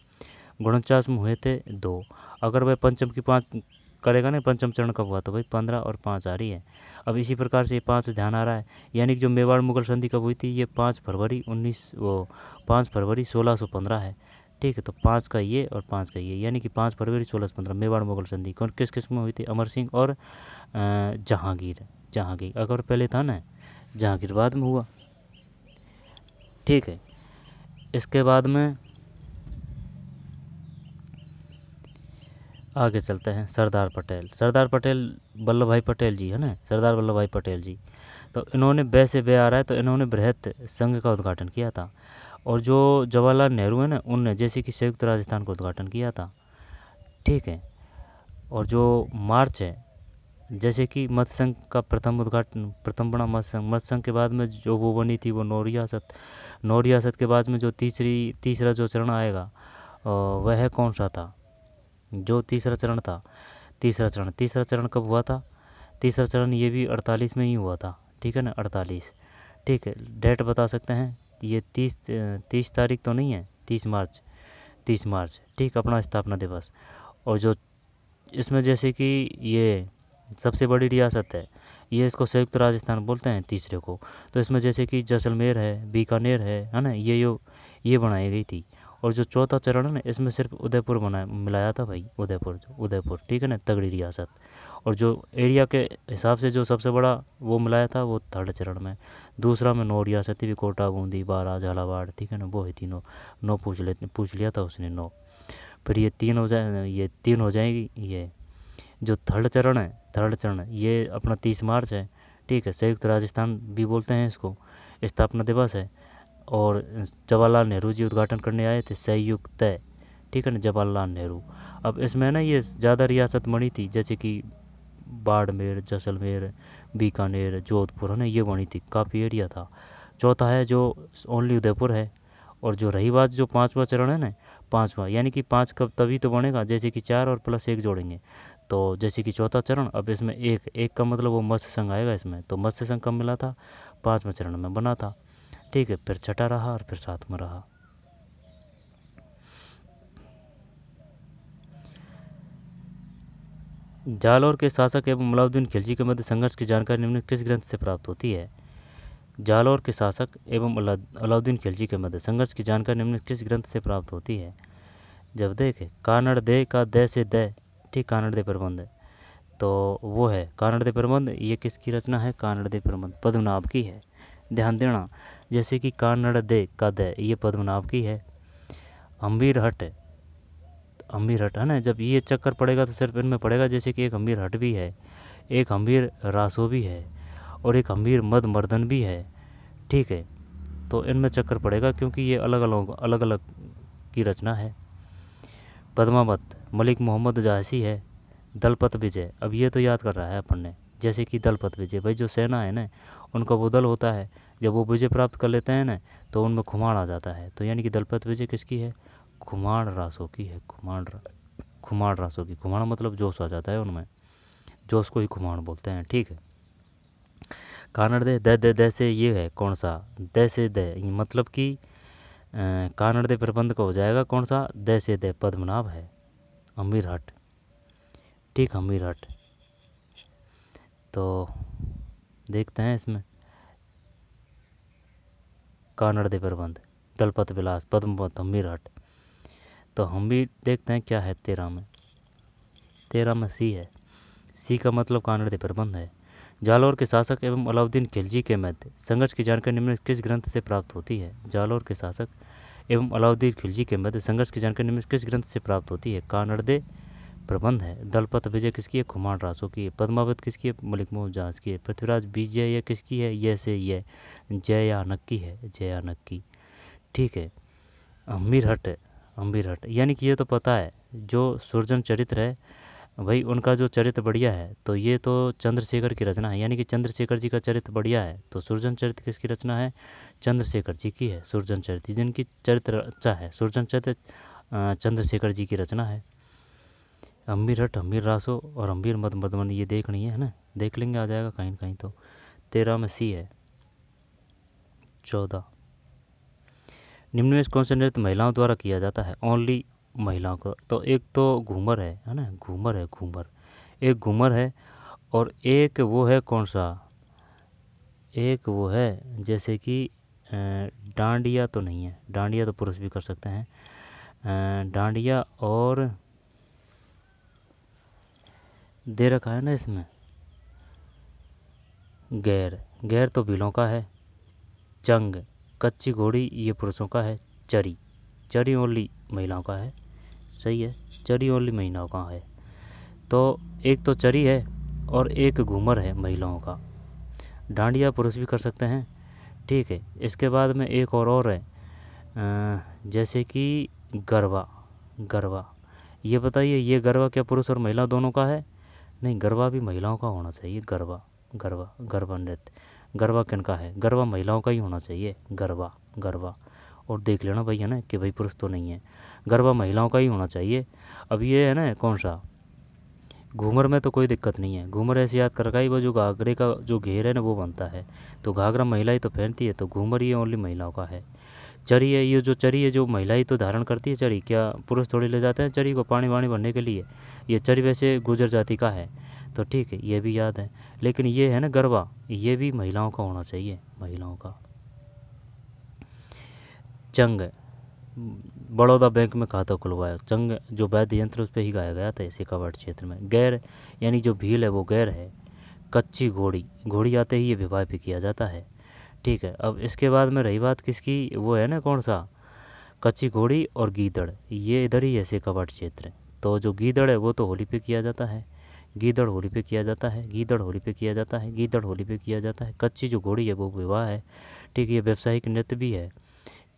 49 में हुए थे 2। अगर वह पंचम की 5 करेगा ना, पंचम चरण कब हुआ, तो भाई 15 और 5 आ रही है। अब इसी प्रकार से ये 5 ध्यान आ रहा है, यानी कि जो मेवाड़ मुगल संधि कब हुई थी, ये 5 फरवरी 1615 है। ठीक है, तो 5 का ये और 5 का ये, यानी कि 5 फरवरी 1615 मेवाड़ मुगल संधि। कौन किस किस में हुई थी? अमर सिंह और जहांगीर। अगर पहले था ना, जहांगीर बाद में हुआ। ठीक है, इसके बाद में आगे चलते हैं। सरदार पटेल वल्लभ भाई पटेल जी, है ना, सरदार वल्लभ भाई पटेल जी। तो इन्होंने ब से ब आ रहा है, तो इन्होंने बृहत संघ का उद्घाटन किया था। और जो जवाहरलाल नेहरू है ना, उनने जैसे कि संयुक्त राजस्थान का उद्घाटन किया था। ठीक है, और जो मार्च है, जैसे कि मत्स्य संघ का प्रथम बना मत्स्य संघ के बाद में जो वो बनी थी वो नौ रियासत के बाद में जो तीसरा जो चरण आएगा वह कौन सा था? जो तीसरा चरण था, तीसरा चरण कब हुआ था? तीसरा चरण ये भी 48 में ही हुआ था। ठीक है ना, 48। ठीक है, डेट बता सकते हैं? ये 30 तारीख तो नहीं है, 30 मार्च। 30 मार्च, ठीक, अपना स्थापना दिवस। और जो इसमें जैसे कि ये सबसे बड़ी रियासत है, ये इसको संयुक्त राजस्थान बोलते हैं तीसरे को। तो इसमें जैसे कि जैसलमेर है, बीकानेर है ना, ये बनाई गई थी। और जो चौथा चरण है ना, इसमें सिर्फ उदयपुर बना मिलाया था भाई, उदयपुर, ठीक है ना, तगड़ी रियासत। और जो एरिया के हिसाब से जो सबसे बड़ा वो मिलाया था वो थर्ड चरण में। दूसरा में 9 रियासतें भी, कोटा, बूंदी, बारा, झालावाड़, ठीक है ना, वो है तीनों। 9 पूछ लिया था उसने, 9। फिर ये 3 हो जाए, ये 3 हो जाएगी। ये जो थर्ड चरण ये अपना 30 मार्च है, ठीक है, संयुक्त राजस्थान भी बोलते हैं इसको, स्थापना दिवस है। और जवाहरलाल नेहरू जी उद्घाटन करने आए थे, संयुक्त, ठीक है ना, जवाहरलाल नेहरू। अब इसमें ना ये ज़्यादा रियासत बनी थी, जैसे कि बाड़मेर, जैसलमेर, बीकानेर, जोधपुर, है ना, ये बनी थी, काफ़ी एरिया था। चौथा है जो ओनली उदयपुर है। और जो रही बात जो पांचवा चरण है ना, पांचवा यानी कि 5 कब तभी तो बनेगा जैसे कि 4 और प्लस 1 जोड़ेंगे। तो जैसे कि चौथा चरण, अब इसमें एक का मतलब वो मत्स्य संघ आएगा इसमें। तो मत्स्य संघ कब मिला था? 5वें चरण में बना था, ठीक है। फिर छठा रहा और फिर 7वां रहा। जालौर के शासक एवं अलाउद्दीन खिलजी के मध्य संघर्ष की जानकारी निम्न किस ग्रंथ से प्राप्त होती है? जालौर के शासक एवं अलाउद्दीन खिलजी के मध्य संघर्ष की जानकारी निम्न किस ग्रंथ से प्राप्त होती है? जब देखे कानड़ दे का दे से दे, ठीक, कानड़ दे प्रबंध है, तो वो है कानड़ दे प्रबंध। ये किसकी रचना है? कानड़ दे प्रबंध पद्मनाभ की है, ध्यान देना। जैसे कि कानड़ दे का दे, ये पद्मनाभ की है। अम्बीर हट है ना, जब ये चक्कर पड़ेगा तो सिर्फ इनमें पड़ेगा, जैसे कि एक अम्बीर हट भी है, एक अम्बीर रासो भी है, और एक अम्बीर मद मर्दन भी है, ठीक है। तो इनमें चक्कर पड़ेगा क्योंकि ये अलग अलग की रचना है। पद्मावत मलिक मोहम्मद जाहसी है। दलपत विजय, अब ये तो याद कर रहा है अपन ने, जैसे कि दलपत विजय, भाई जो सेना है ना, उनका वो दल होता है, जब वो विजय प्राप्त कर लेते हैं ना, तो उनमें खुमाण आ जाता है। तो यानी कि दलपत विजय किसकी है? खुमाण रासों की है। खुमाण रासों की। खुमाण मतलब जोश आ जाता है उनमें, जोश को ही खुमाण बोलते हैं, ठीक है। कानड़ दे से ये है कौन सा? दे से दे, मतलब कि कानड़ दे प्रबंध का हो जाएगा कौन सा? दे से दे पद्मनाभ है। अमीर हट, ठीक, अमीर हट। तो देखते हैं इसमें कानड़ दे प्रबंध, दलपत विलास, पद्मपत, अमीर हट। तो हम भी देखते हैं क्या है 13 में। 13 में सी है। सी का मतलब कानड़ दे प्रबंध है। जालौर के शासक एवं अलाउद्दीन खिलजी के मध्य संघर्ष की जानकारी निम्न किस ग्रंथ से प्राप्त होती है? जालौर के शासक एवं अलाउद्दीन खिलजी के मध्य संघर्ष की जानकारी निम्न किस ग्रंथ से प्राप्त होती है? कानड़ दे प्रबंध है। दलपत विजय किसकी है? खुमाण रासों की है। पद्मावत किसकी है? मलिक मोहम्मद जाज की है। पृथ्वीराज विजय ये किसकी है? ये से ये जयानक की है, जयानक की, ठीक है। अमीर हट यानी कि ये तो पता है, जो सुरजन चरित्र है भाई, उनका जो चरित्र बढ़िया है, तो ये तो चंद्रशेखर की रचना है, यानी कि चंद्रशेखर जी का चरित्र बढ़िया है। तो सुरजन चरित्र किसकी रचना है? चंद्रशेखर जी की है। सुरजन चरित्र, जिनकी चरित्र अच्छा है, सुरजन चरित्र चंद्रशेखर जी की रचना है। अम्बीर हट, अम्बीर रासो और अम्बीर मद मदमन, ये देखनी है ना, देख लेंगे, आ जाएगा कहीं कहीं। तो 13 में सी है। 14 निम्न में कौन सा नृत्य महिलाओं द्वारा किया जाता है? ओनली महिलाओं का। तो एक तो घूमर है ना, घूमर है, घूमर, एक घूमर है। और एक वो है कौन सा? एक वो है जैसे कि डांडिया तो नहीं है, डांडिया तो पुरुष भी कर सकते हैं। डांडिया और दे रखा है ना इसमें गैर तो भीलों का है। चंग, कच्ची घोड़ी, ये पुरुषों का है। चरी ओनली महिलाओं का है, सही है, चरी ओनली महिलाओं का है। तो एक तो चरी है और एक घूमर है महिलाओं का। डांडिया पुरुष भी कर सकते हैं, ठीक है। इसके बाद में एक और है, जैसे कि गरबा। ये बताइए, ये गरबा क्या पुरुष और महिला दोनों का है? नहीं, गरबा भी महिलाओं का होना चाहिए। गरबा नृत्य, गरबा किन का है? गरबा महिलाओं का ही होना चाहिए, गरबा। और देख लेना भैया ना कि भाई पुरुष तो नहीं है, गरबा महिलाओं का ही होना चाहिए। अब ये है ना कौन सा? घूमर में तो कोई दिक्कत नहीं है, घूमर ऐसे याद कर रखा है, वो जो घाघरे का जो घेर है ना वो बनता है, तो घाघरा महिला ही तो पहनती है, तो घूमर ये ओनली महिलाओं का है। चरी है, ये जो चरी है जो महिला ही तो धारण करती है चरी, क्या पुरुष थोड़ी ले जाते हैं चरी को पानी वानी भरने के लिए। ये चरी वैसे गुर्जर जाति का है, तो ठीक है ये भी याद है। लेकिन ये है ना गरबा, ये भी महिलाओं का होना चाहिए, महिलाओं का। चंग, बड़ौदा बैंक में खाता खुलवाया। चंग जो वाद्य यंत्र उस पर ही गाया गया था शेखावाट क्षेत्र में। गैर यानी जो भील है वो गैर है। कच्ची घोड़ी, घोड़ी आते ही ये विवाह भी किया जाता है, ठीक है। अब इसके बाद में रही बात किसकी, वो है ना कौन सा, कच्ची घोड़ी और गीदड़, ये इधर ही है शेखावाट क्षेत्र। तो जो गीदड़ है वो तो होली पे किया जाता है, गीदड़ होली पे किया जाता है, गीदड़ होली पे किया जाता है, गीदड़ होली पे किया जाता है। कच्ची जो घोड़ी है वो विवाह है, ठीक है, ये व्यावसायिक नृत्य भी है।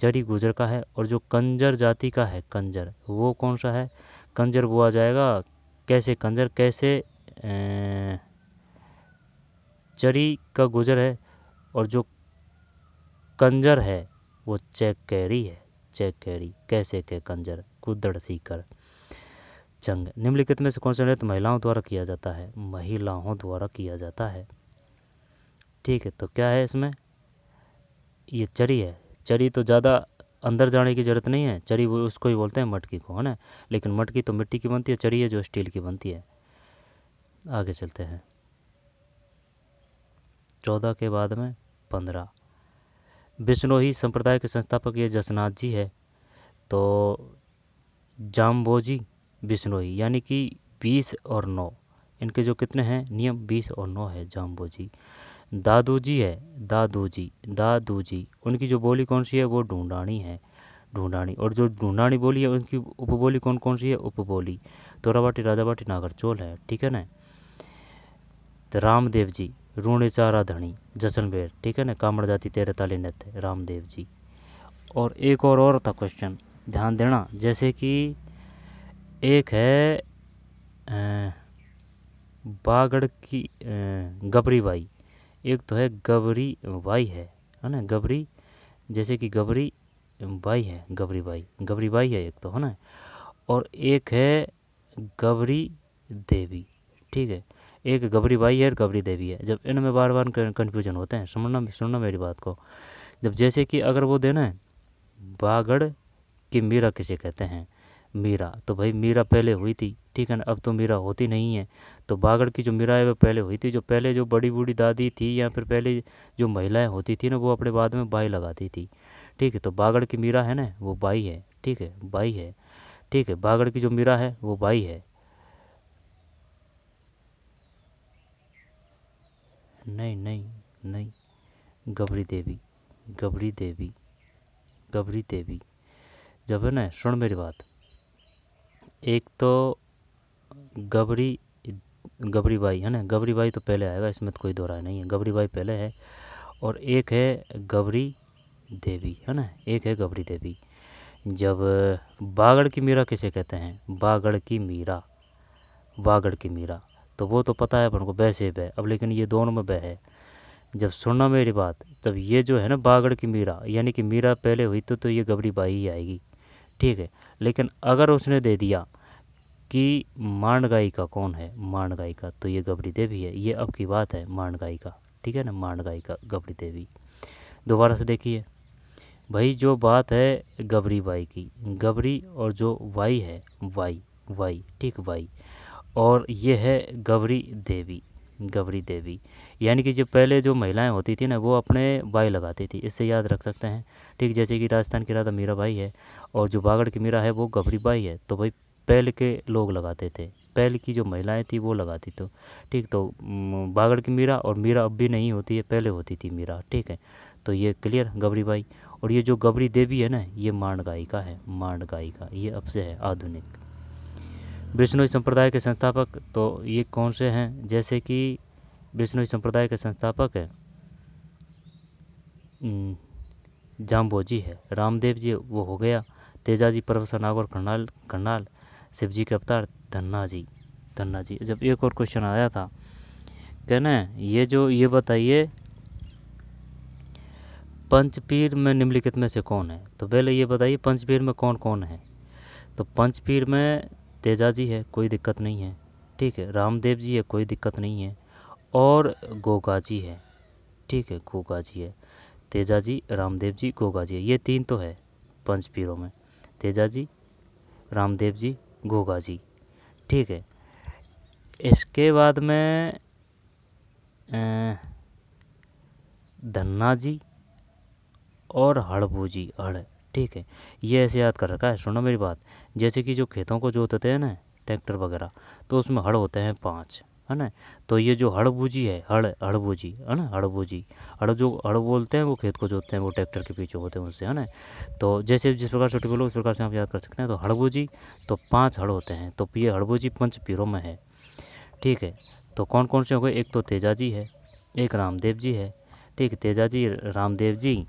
चरी गुजर का है। और जो कंजर जाति का है, कंजर वो कौन सा है, कंजर वो आ जाएगा कैसे, कंजर कैसे, चरी का गुजर है। और जो कंजर है वो चेक कैरी है, चेक कैरी, कैसे के कंजर, कुदड़ सीकर। चंग, निम्नलिखित में से कौन सा नृत्य महिलाओं द्वारा किया जाता है, महिलाओं द्वारा किया जाता है, ठीक है। तो क्या है इसमें, ये चरी है। चरी तो ज़्यादा अंदर जाने की ज़रूरत नहीं है, चरी वो उसको ही बोलते हैं मटकी को, है ना। लेकिन मटकी तो मिट्टी की बनती है, चरी है जो स्टील की बनती है। आगे चलते हैं, 14 के बाद में 15। बिश्नोई संप्रदाय के संस्थापक ये जसनाथ जी है। तो जाम्बोजी बिश्नोई, यानी कि 20 और 9, इनके जो कितने हैं नियम, 20 और 9 है जाम्बोजी। दादू जी है, दादू जी, दादू जी, उनकी जो बोली कौन सी है, वो ढूंढानी है, ढूंढानी। और जो ढूंढानी बोली है उनकी उपबोली कौन कौन सी है, उपबोली तोराबाटी, राजाबाटी, नागरचोल है, ठीक है ना। तो रामदेव जी, रूणे चारा धनी, जैसलमेर, ठीक है ना, कामड़ जाति तेरे ताली नृत्य, रामदेव जी। और एक और था क्वेश्चन, ध्यान देना, जैसे कि एक है बागड़ की गबरी बाई, एक तो है गबरी बाई है ना, गबरी, जैसे कि गबरी बाई है, गबरी बाई, गबरी बाई है एक तो, है ना। और एक है गबरी देवी, ठीक है, एक गबरी बाई है और गबरी देवी है। जब इनमें बार बार कन्फ्यूजन होते हैं, सुनना मेरी बात को। जब जैसे कि अगर वो देना है बागड़ की मीरा किसे कहते हैं, मीरा, तो भाई मीरा पहले हुई थी, ठीक है ना, अब तो मीरा होती नहीं है। तो बागड़ की जो मीरा है वो पहले हुई थी, जो पहले जो बड़ी बूढ़ी दादी थी या फिर पहले जो महिलाएं होती थी ना, वो अपने बाद में बाई लगाती थी, ठीक है। तो बागड़ की मीरा है ना वो बाई है, ठीक है, बाई है, ठीक है। बागड़ की जो मीरा है वो बाई है। नहीं नहीं नहीं, गबरी देवी, गबरी देवी, गबरी देवी। जब है ना, सुन मेरी बात, एक तो गबरी, गबरी बाई है ना, गबरी बाई तो पहले आएगा, इसमें तो कोई दो राय नहीं है, गबरी बाई पहले है। और एक है गबरी देवी, है ना, एक है गबरी देवी। जब बागड़ की मीरा किसे कहते हैं, बागड़ की मीरा, बागड़ की मीरा, तो वो तो पता है अपन को, बै से बै, अब लेकिन ये दोनों में बै है। जब सुनना मेरी बात, तब ये जो है ना बागड़ की मीरा, यानी कि मीरा पहले हुई तो ये गबरी बाई ही आएगी, ठीक है। लेकिन अगर उसने दे दिया कि मांड गायिका कौन है, मांड गायिका, तो ये गबरी देवी है, ये अब की बात है, मांड गायिका, ठीक है ना, मांड गायिका गबरी देवी। दोबारा से देखिए भाई, जो बात है गबरी बाई की, गबरी और जो वाई है, वाई, वाई, ठीक, वाई। और ये है गबरी देवी, गबरी देवी, यानी कि जो पहले जो महिलाएं होती थी ना वो अपने बाई लगाती थी, इससे याद रख सकते हैं, ठीक। जैसे कि राजस्थान की राधा मीरा बाई है और जो बागड़ की मीरा है वो गबरी बाई है, तो भाई पहले के लोग लगाते थे, पहले की जो महिलाएं थी वो लगाती, तो ठीक। तो बागड़ की मीरा, और मीरा अब भी नहीं होती है, पहले होती थी मीरा, ठीक है। तो ये क्लियर, गबरी बाई। और ये जो गबरी देवी है ना, ये मांड गायिका है, मांड गायिका, ये अब से है आधुनिक। बिश्नोई संप्रदाय के संस्थापक, तो ये कौन से हैं, जैसे कि बिश्नोई संप्रदाय के संस्थापक है जाम्बोजी है, रामदेव जी वो हो गया, तेजाजी, प्रोफेसर नागौर, करनाल, करनाल, शिवजी के अवतार, धन्ना जी, धन्ना जी। जब एक और क्वेश्चन आया था, कहना ये जो, ये बताइए पंचपीर में निम्नलिखित में से कौन है। तो पहले ये बताइए पंचपीर में कौन कौन है। तो पंचपीर में तेजाजी है, कोई दिक्कत नहीं है, ठीक है। रामदेव जी है, कोई दिक्कत नहीं है। और गोगा जी है, ठीक है, गोगा जी है। तेजा जी, रामदेव जी, गोगा जी। ये 3 तो है पंच पीरों में, तेजा जी, रामदेव जी, गोगा जी। ठीक है, इसके बाद में धन्ना जी और हड़बू जी, हड़। ठीक है, ये ऐसे याद कर रखा है। सुनो मेरी बात, जैसे कि जो खेतों को जोतते हैं ना ट्रैक्टर वगैरह, तो उसमें हड़ होते हैं 5, है ना। तो ये जो हड़बूजी है, हड़बूजी है ना, हड़बूजी। हड़ बोलते हैं वो खेत को जोतते हैं, वो ट्रैक्टर के पीछे होते हैं उससे, है ना। तो जैसे जिस प्रकार छोटे बोलो उस प्रकार से आप याद कर सकते हैं। तो हड़बूजी, तो 5 हड़ होते हैं, तो ये हड़बूजी पंच पीरों में है। ठीक है, तो कौन कौन से हो गए? एक तो तेजा जी है, एक रामदेव जी है। ठीक है, तेजा जी, रामदेव जी,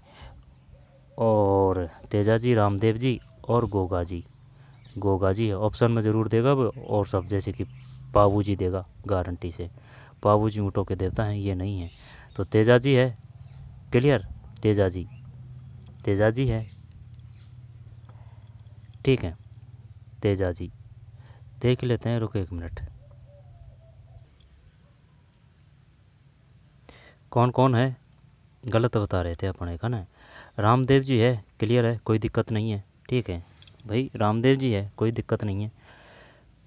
और तेजा जी, रामदेव जी और गोगा जी। गोगा जी है, ऑप्शन में ज़रूर देगा वो। और सब जैसे कि पाबू जी देगा गारंटी से। पाबू जी ऊँटों के देवता हैं, ये नहीं है। तो तेजा जी है, क्लियर। तेजा जी, तेजा जी है। ठीक है, तेजा जी देख लेते हैं, रुको 1 मिनट। कौन कौन है? गलत बता रहे थे अपन, एक है ना। रामदेव जी है, क्लियर है, कोई दिक्कत नहीं है। ठीक है भाई, रामदेव जी है, कोई दिक्कत नहीं है।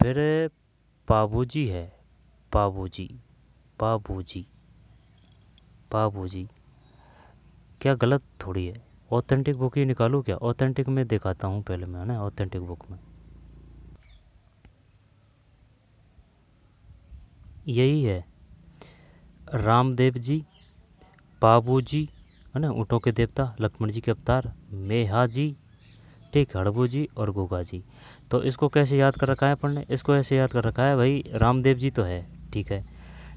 फिर पाबू जी है, पाबू जी, पाबू जी, पाबू जी। क्या गलत थोड़ी है? ऑथेंटिक बुक ही निकालूँ क्या? ऑथेंटिक में दिखाता हूँ पहले मैं, है ना। ऑथेंटिक बुक में यही है, रामदेव जी, पाबू जी, है ना, ऊँटों के देवता, लक्ष्मण जी के अवतार, मेहा जी, ठीक, हड़बू जी और गोगा जी। तो इसको कैसे याद कर रखा है अपन ने? इसको ऐसे याद कर रखा है भाई, रामदेव जी तो है, ठीक है,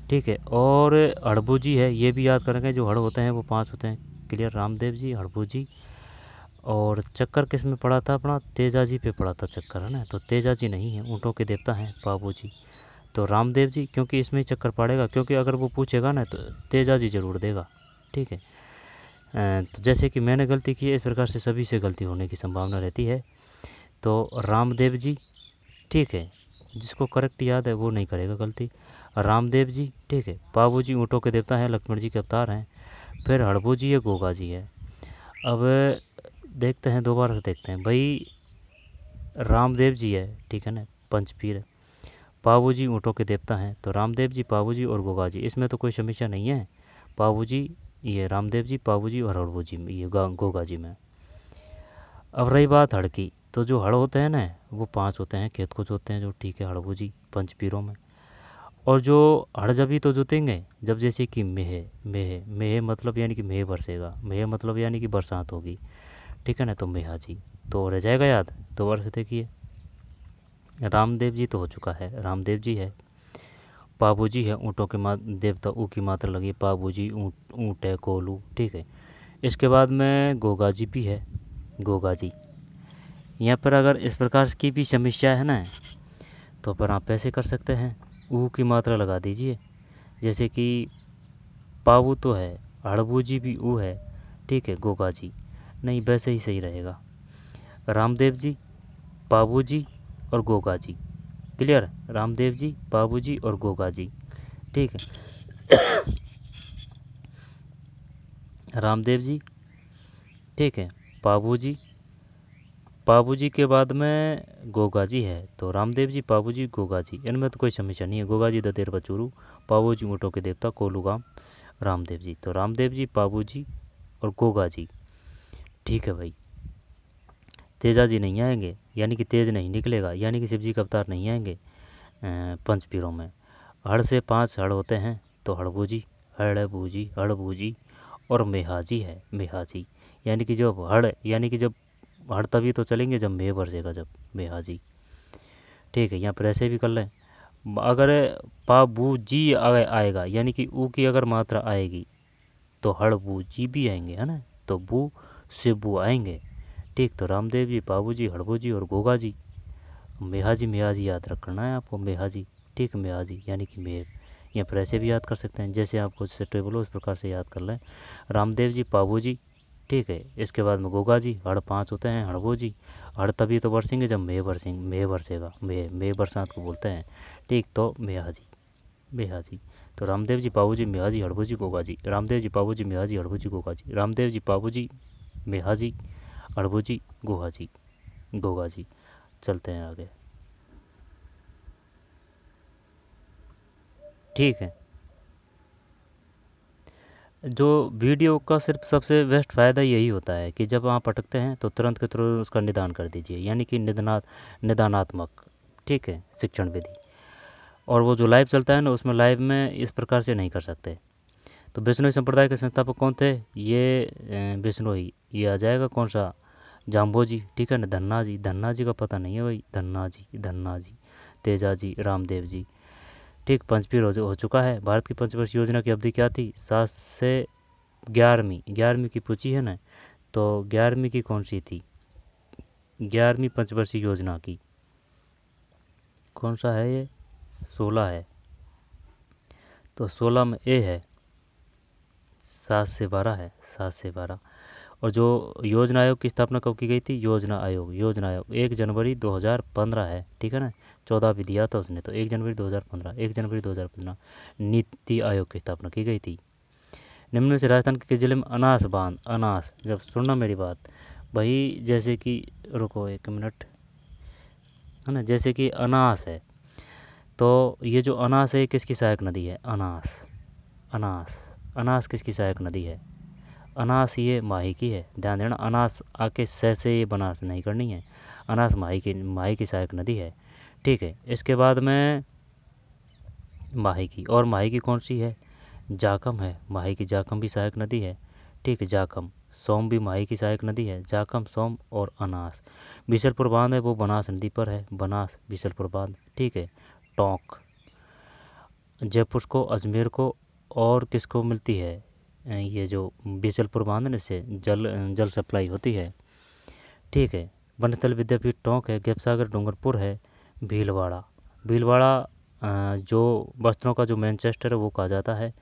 ठीक है, और हड़बू जी है, ये भी याद करेंगे। जो हड़ होते हैं वो 5 होते हैं, क्लियर। रामदेव जी, हड़बू जी, और चक्कर किस में पड़ा था अपना? तेजा जी पे पड़ा था चक्कर, है ना। तो तेजा जी नहीं है, ऊँटों के देवता हैं बाबू जी। तो रामदेव जी, क्योंकि इसमें ही चक्कर पड़ेगा, क्योंकि अगर वो पूछेगा ना तो तेजा जी ज़रूर देगा। ठीक है, तो जैसे कि मैंने गलती की है, इस प्रकार से सभी से गलती होने की संभावना रहती है। तो रामदेव जी, ठीक है, जिसको करेक्ट याद है वो नहीं करेगा गलती। रामदेव जी, ठीक है, बाबू जी ऊँटों के देवता हैं, लक्ष्मण जी के अवतार हैं। फिर हड़बू जी है, गोगा जी है। अब देखते हैं, दोबारा से देखते हैं भाई। रामदेव जी है, ठीक है ना, पंचपीर। बाबू जी ऊँटों के देवता हैं, तो रामदेव जी, बाबू जी और गोगा जी, इसमें तो कोई समस्या नहीं है। बाबू जी, ये रामदेव जी, बाबू जी और हड़बू जी में, ये गोगा जी में। अब रही बात हड़ की, तो जो हड़ होते हैं ना वो 5 होते हैं, खेत को जोतते हैं जो, ठीक है, हड़बू जी पंचपीरों में। और जो हड़ जब ही तो जोतेंगे जब जैसे कि मेह, मेह, मेह मतलब यानी कि मेह बरसेगा, मेह मतलब यानी कि बरसात होगी, ठीक है ना। तो मेहा जी तो रह जाएगा याद। दोबारा से देखिए, रामदेव जी तो हो चुका है, रामदेव जी है। पाबू जी है, ऊँटों के देवता, ऊ की मात्रा लगी, पाबू जी, ऊँट, ऊँट है, कोलू, ठीक है। इसके बाद में गोगा जी भी है, गोगा जी। यहाँ पर अगर इस प्रकार की भी समस्या है ना, तो पर आप ऐसे कर सकते हैं, ऊ की मात्रा लगा दीजिए। जैसे कि पाबू तो है, हड़बू जी भी ऊ है, ठीक है, गोगा जी नहीं, वैसे ही सही रहेगा। रामदेव जी, पाबू जी और गोगा जी, क्लियर। रामदेव जी, बाबू जी और गोगा जी, ठीक है। रामदेव जी, ठीक है, बाबू जी, बाबू जी के बाद में गोगा जी है। तो रामदेव जी, बाबू जी, गोगा जी, इनमें तो कोई समस्या नहीं है। गोगा जी ददेर बचूरू, बाबू जी ऊँटों के देवता, कोलूगाम, रामदेव जी। तो रामदेव जी, बाबू जी और गोगा जी, ठीक है भाई। तेजा जी नहीं आएंगे, यानी कि तेज नहीं निकलेगा, यानी कि शिव जी का अवतार नहीं आएंगे पंचपीरों में। हड़ से 5 हड़ होते हैं, तो हड़बूजी, हड़बूजी, हड़बूजी और मेहाजी है, मेहाजी। यानी कि जब हड़, यानी कि जब हड़ तभी तो चलेंगे जब मेह बरसेगा, जब मेहाजी, ठीक है। यहाँ पर ऐसे भी कर लें। अगर पाबू जी आएगा, यानी कि ऊ की अगर मात्रा आएगी तो हड़बू जी भी आएंगे, है ना। तो बू से बू आएंगे, ठीक। तो रामदेव जी, बाबू जी, हड़बू जी और गोगा जी। मेहाजी, मेहाजी याद रखना है आपको, मेहाजी, ठीक, मेहाजी यानी कि मेव। यहाँ पर ऐसे भी याद कर सकते हैं, जैसे आपको सेटेबल हो उस प्रकार से याद कर लें। रामदेव जी, बाबू जी, ठीक है। इसके बाद में गोगा जी, हड़ 5 होते हैं, हड़बू जी। हड़ तभी तो बरसेंगे जब मेह बरसेंगे, मेह बरसेगा, मेह बरसात को बोलते हैं, ठीक। तो मेहा जी, बेहाजी। तो रामदेव जी बाबूजी मेहाजी हड़बूजी गोगाजी, रामदेव जी बाबूजी मेहाजी हड़बूजी गोगाजी, रामदेव जी बाबूजी मेहाजी हड़बूजी गोगाजी गोगाजी। चलते हैं आगे। ठीक है। जो वीडियो का सिर्फ सबसे बेस्ट फ़ायदा यही होता है कि जब आप अटकते हैं तो तुरंत के तुरंत उसका निदान कर दीजिए, यानी कि निदानात्मक, ठीक है, शिक्षण विधि। और वो जो लाइव चलता है ना, उसमें लाइव में इस प्रकार से नहीं कर सकते। तो बिश्नोई संप्रदाय के संस्थापक कौन थे? ये बिश्नोई। ये आ जाएगा कौन सा? जाम्बो जी, ठीक है ना। धन्ना जी, धन्ना जी का पता नहीं है भाई। धन्ना जी, तेजा जी, रामदेव जी, ठीक। पंचपीर हो चुका है। भारत की पंचवर्षीय योजना की अवधि क्या थी? 7 से 11वीं की पूछी है ना, तो 11वीं की कौन सी थी? 11वीं पंचवर्षीय योजना की कौन सा है? ये 16 है, तो 16 में ए है। 7 से 12 है, 7 से 12। और जो योजना आयोग की स्थापना कब की गई थी? योजना आयोग 1 जनवरी 2015 है, ठीक है ना। 14 भी दिया था उसने, तो 1 जनवरी 2015, 1 जनवरी 2015 नीति आयोग की स्थापना की गई थी। निम्न में से राजस्थान के किस जिले में अनास बांध? अनास, जब सुनना मेरी बात भाई, जैसे कि रुको 1 मिनट, है ना। जैसे कि अनास है, तो ये जो अनास है किसकी सहायक नदी है? अनास किसकी सहायक नदी है? अनास ये माही की है, ध्यान देना। अनास आके से ये बनास नहीं करनी है। अनास माही की सहायक नदी है, ठीक है। इसके बाद में माही की, और माही की कौन सी है? जाकम है। माही की जाकम भी सहायक नदी है, ठीक है। जाकम। सोम भी माही की सहायक नदी है। जाकम, सोम और अनास। बीसलपुर बांध है वो बनास नदी पर है, बनास बीसलपुर बांध, ठीक है। टोंक जयपुर को, अजमेर को और किसको मिलती है? ये जो बीसलपुर बांध से जल सप्लाई होती है, ठीक है। वनस्थल विद्यापीठ टोंक है। गैपसागर डूंगरपुर है। भीलवाड़ा जो वस्त्रों का जो मैनचेस्टर है वो कहा जाता है,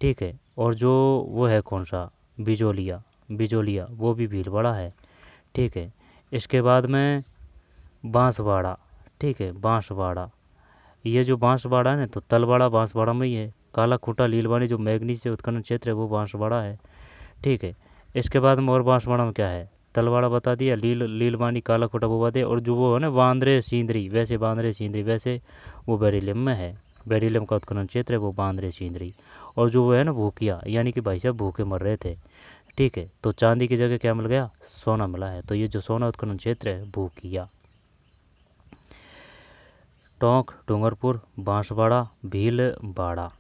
ठीक है। और जो वो है कौन सा? बिजोलिया वो भी भीलवाड़ा है, ठीक है। इसके बाद में बांसवाड़ा, ठीक है। बांसवाड़ा, ये जो बांसवाड़ा है ना, तो तलवाड़ा बांसवाड़ा में ही है। काला खूंटा लीलवानी जो मैग्नीज से उत्खनन क्षेत्र है वो बांसवाड़ा है, ठीक है। इसके बाद में और बांसवाड़ा में क्या है? तलवाड़ा बता दिया, लीलवानी, काला खूंटा वो बात है। और जो वो है ना बांद्रे सींदरी, वैसे वो बेरिलियम में है। बेरिलियम का उत्खनन क्षेत्र है वो बांद्रे सींदरी। और जो वो है ना भूकिया, यानी कि भाई साहब भूखे मर रहे थे, ठीक है। तो चांदी की जगह क्या मिल गया? सोना मिला है। तो ये जो सोना उत्खनन क्षेत्र है भूकिया। टोंक, डूंगरपुर, बांसवाड़ा, भीलवाड़ा।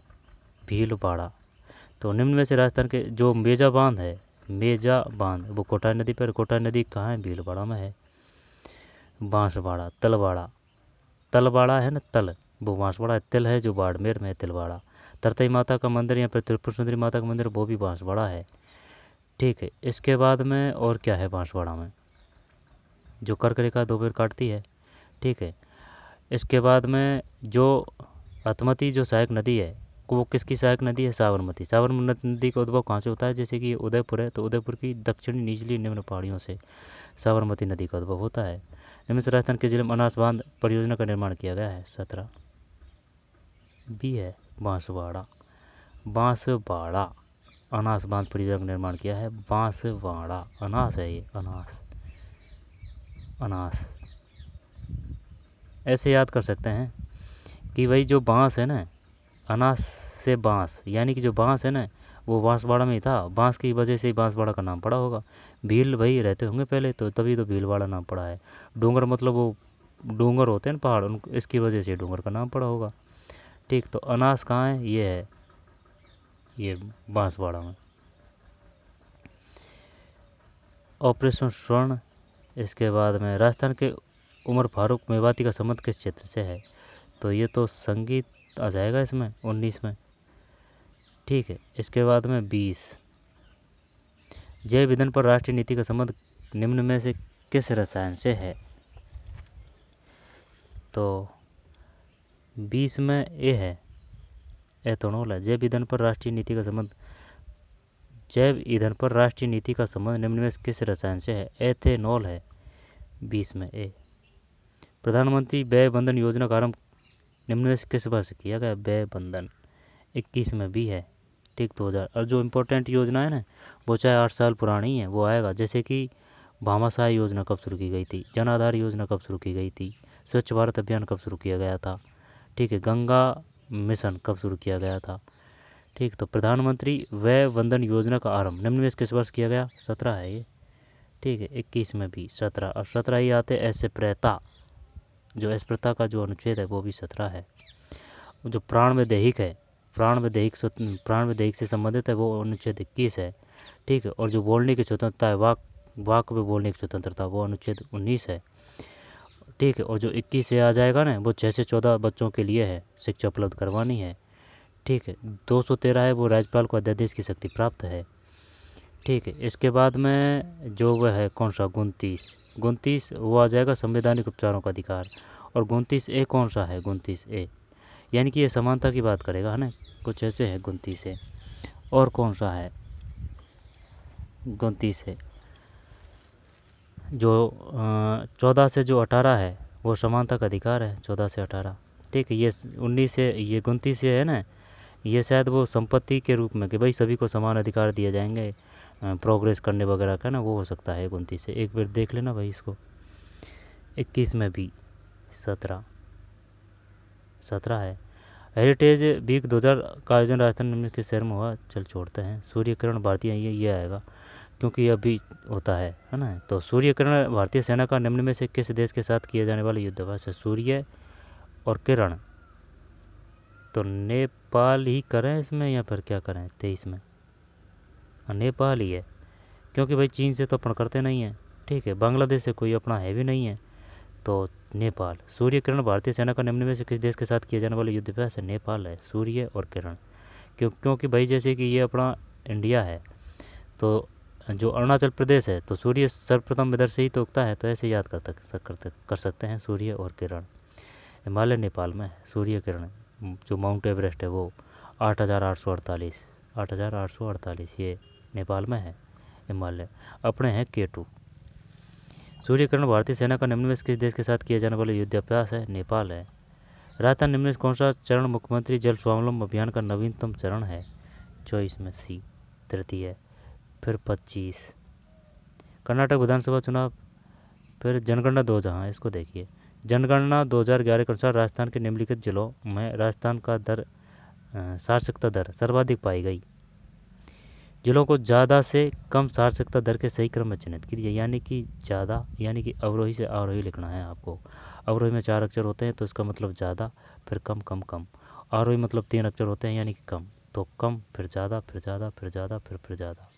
तो निम्न में से राजस्थान के जो मेजा बांध वो कोटाई नदी पर। कोटाई नदी कहाँ है? भीलवाड़ा में है। बांसवाड़ा, तलवाड़ा है ना, तल वो बांसवाड़ा है। तिल है जो बाड़मेर में है, तिलवाड़ा। तरतई माता का मंदिर या फिर त्रिपुर सुंदरी माता का मंदिर वो भी बांसवाड़ा है, ठीक है। इसके बाद में और क्या है बांसवाड़ा में? जो कर्क रेखा 2 बार काटती है, ठीक है। इसके बाद में जो अतमती जो सहायक नदी है वो किसकी सहायक नदी है? साबरमती नदी का उद्भव कहाँ से होता है? जैसे कि उदयपुर है, तो उदयपुर की दक्षिणी निचली निम्न पहाड़ियों से साबरमती नदी का उद्भव होता है। निम्न से राजस्थान के जिले में अनास बांध परियोजना का निर्माण किया गया है। 17 भी है। बांसवाड़ा अनास बांध परियोजना का निर्माण किया है। बांसवाड़ा, अनास है ये, अनास ऐसे याद कर सकते हैं कि भाई जो बांस है ना, अनास से बांस, यानी कि जो बांस है ना वो बांसवाड़ा में ही था। बांस की वजह से ही बांसवाड़ा का नाम पड़ा होगा। भील भाई रहते होंगे पहले, तो तभी तो भीलवाड़ा नाम पड़ा है। डूंगर मतलब वो डूंगर होते हैं ना पहाड़, उनको इसकी वजह से डूंगर का नाम पड़ा होगा, ठीक। तो अनास कहाँ है? ये है, ये बांसवाड़ा में। ऑपरेशन स्वर्ण। इसके बाद में राजस्थान के उमर फारूक मेवाती का संबंध किस क्षेत्र से है? तो ये तो संगीत आ जाएगा इसमें 19 में, ठीक है। इसके बाद में 20 जैव ईंधन पर राष्ट्रीय नीति का संबंध निम्न में से किस रसायन से है? तो 20 में ए है, एथेनॉल है। जैव ईंधन पर राष्ट्रीय नीति का संबंध निम्न में किस रसायन से है? एथेनॉल है। 20 में ए। प्रधानमंत्री व्यय बंधन योजना का आरंभ निम्न में से किस वर्ष किया गया? व्यय बंधन 21 में भी है, ठीक 2000। और जो इम्पोर्टेंट योजना है ना, वो चाहे 8 साल पुरानी है वो आएगा। जैसे कि भामाशाह योजना कब शुरू की गई थी, जन आधार योजना कब शुरू की गई थी, स्वच्छ भारत अभियान कब शुरू किया गया था, ठीक है, गंगा मिशन कब शुरू किया गया था, ठीक। तो प्रधानमंत्री वय वंदन योजना का आरंभ निम्न में से किस वर्ष किया गया? 17 है ये, ठीक है। 21 में भी 17, और 17 ही आते ऐसे प्रता, जो अस्पृता का जो अनुच्छेद है वो भी 17 है। जो प्राण में दैहिक है, प्राण में दैहिक से संबंधित है वो अनुच्छेद 21 है, ठीक है। और जो बोलने की स्वतंत्रता है, वाक में बोलने की स्वतंत्रता, वो अनुच्छेद 19 है, ठीक है। और जो 21 से आ जाएगा ना, वो 6 से 14 बच्चों के लिए है, शिक्षा उपलब्ध करवानी है, ठीक है। 213 है, वो राज्यपाल को अध्यादेश की शक्ति प्राप्त है, ठीक है। इसके बाद में जो वह है कौन सा 29 वो आ जाएगा संवैधानिक उपचारों का अधिकार। और 29A कौन सा है? 29A यानी कि ये समानता की बात करेगा, है ना, कुछ ऐसे है 29A। और कौन सा है 29A? जो 14 से जो 18 है वो समानता का अधिकार है, 14 से 18, ठीक है। ये 19 से ये 29A है ना, ये शायद वो संपत्ति के रूप में कि भाई सभी को समान अधिकार दिए जाएंगे प्रोग्रेस करने वगैरह का ना, वो हो सकता है 29 से। एक बार देख लेना भाई इसको। 21 में भी 17 है। हेरिटेज वीक 2000 का आयोजन राजस्थान निम्न के शहर में हुआ, चल छोड़ते हैं। सूर्यकिरण भारतीय, ये आएगा क्योंकि ये अभी होता है ना। तो सूर्यकिरण भारतीय सेना का निम्न में से किस देश के साथ किए जाने वाले युद्धाभ्यास है? सूर्य और किरण, तो नेपाल ही करें इसमें या फिर क्या करें? 23 में नेपाल ही है, क्योंकि भाई चीन से तो अपन करते नहीं हैं, ठीक है, बांग्लादेश से कोई अपना है भी नहीं है, तो नेपाल। सूर्य किरण भारतीय सेना का निम्न में से किस देश के साथ किया जाने वाला युद्धाभ्यास है? नेपाल है, सूर्य और किरण। क्योंकि भाई जैसे कि ये अपना इंडिया है, तो जो अरुणाचल प्रदेश है, तो सूर्य सर्वप्रथम इधर से ही तो उगता है, तो ऐसे याद कर सकते हैं सूर्य और किरण। हिमालय नेपाल में है, सूर्य किरण। जो माउंट एवरेस्ट है वो 8848 ये नेपाल में है हिमालय। अपने हैं K2। सूर्यकिरण भारतीय सेना का निम्न में किस देश के साथ किया जाने वाला युद्धाभ्यास है? नेपाल है। राजस्थान निम्न में कौन सा चरण मुख्यमंत्री जल स्वावलंबन अभियान का नवीनतम चरण है? 24 में C, तृतीय। फिर 25 कर्नाटक विधानसभा चुनाव। फिर जनगणना 2000, इसको देखिए। जनगणना 2011 के अनुसार राजस्थान के निम्नलिखित जिलों में राजस्थान का साक्षरता दर सर्वाधिक पाई गई। जिलों को ज़्यादा से कम साक्षरता दर के सही क्रम में चिन्हित कीजिए। यानी कि ज़्यादा, यानी कि अवरोही से आरोही लिखना है आपको। अवरोही में 4 अक्षर होते हैं तो इसका मतलब ज़्यादा, फिर कम कम कम। आरोही मतलब 3 अक्षर होते हैं यानी कि कम, तो कम फिर ज़्यादा फिर ज़्यादा फिर ज़्यादा फिर ज़्यादा।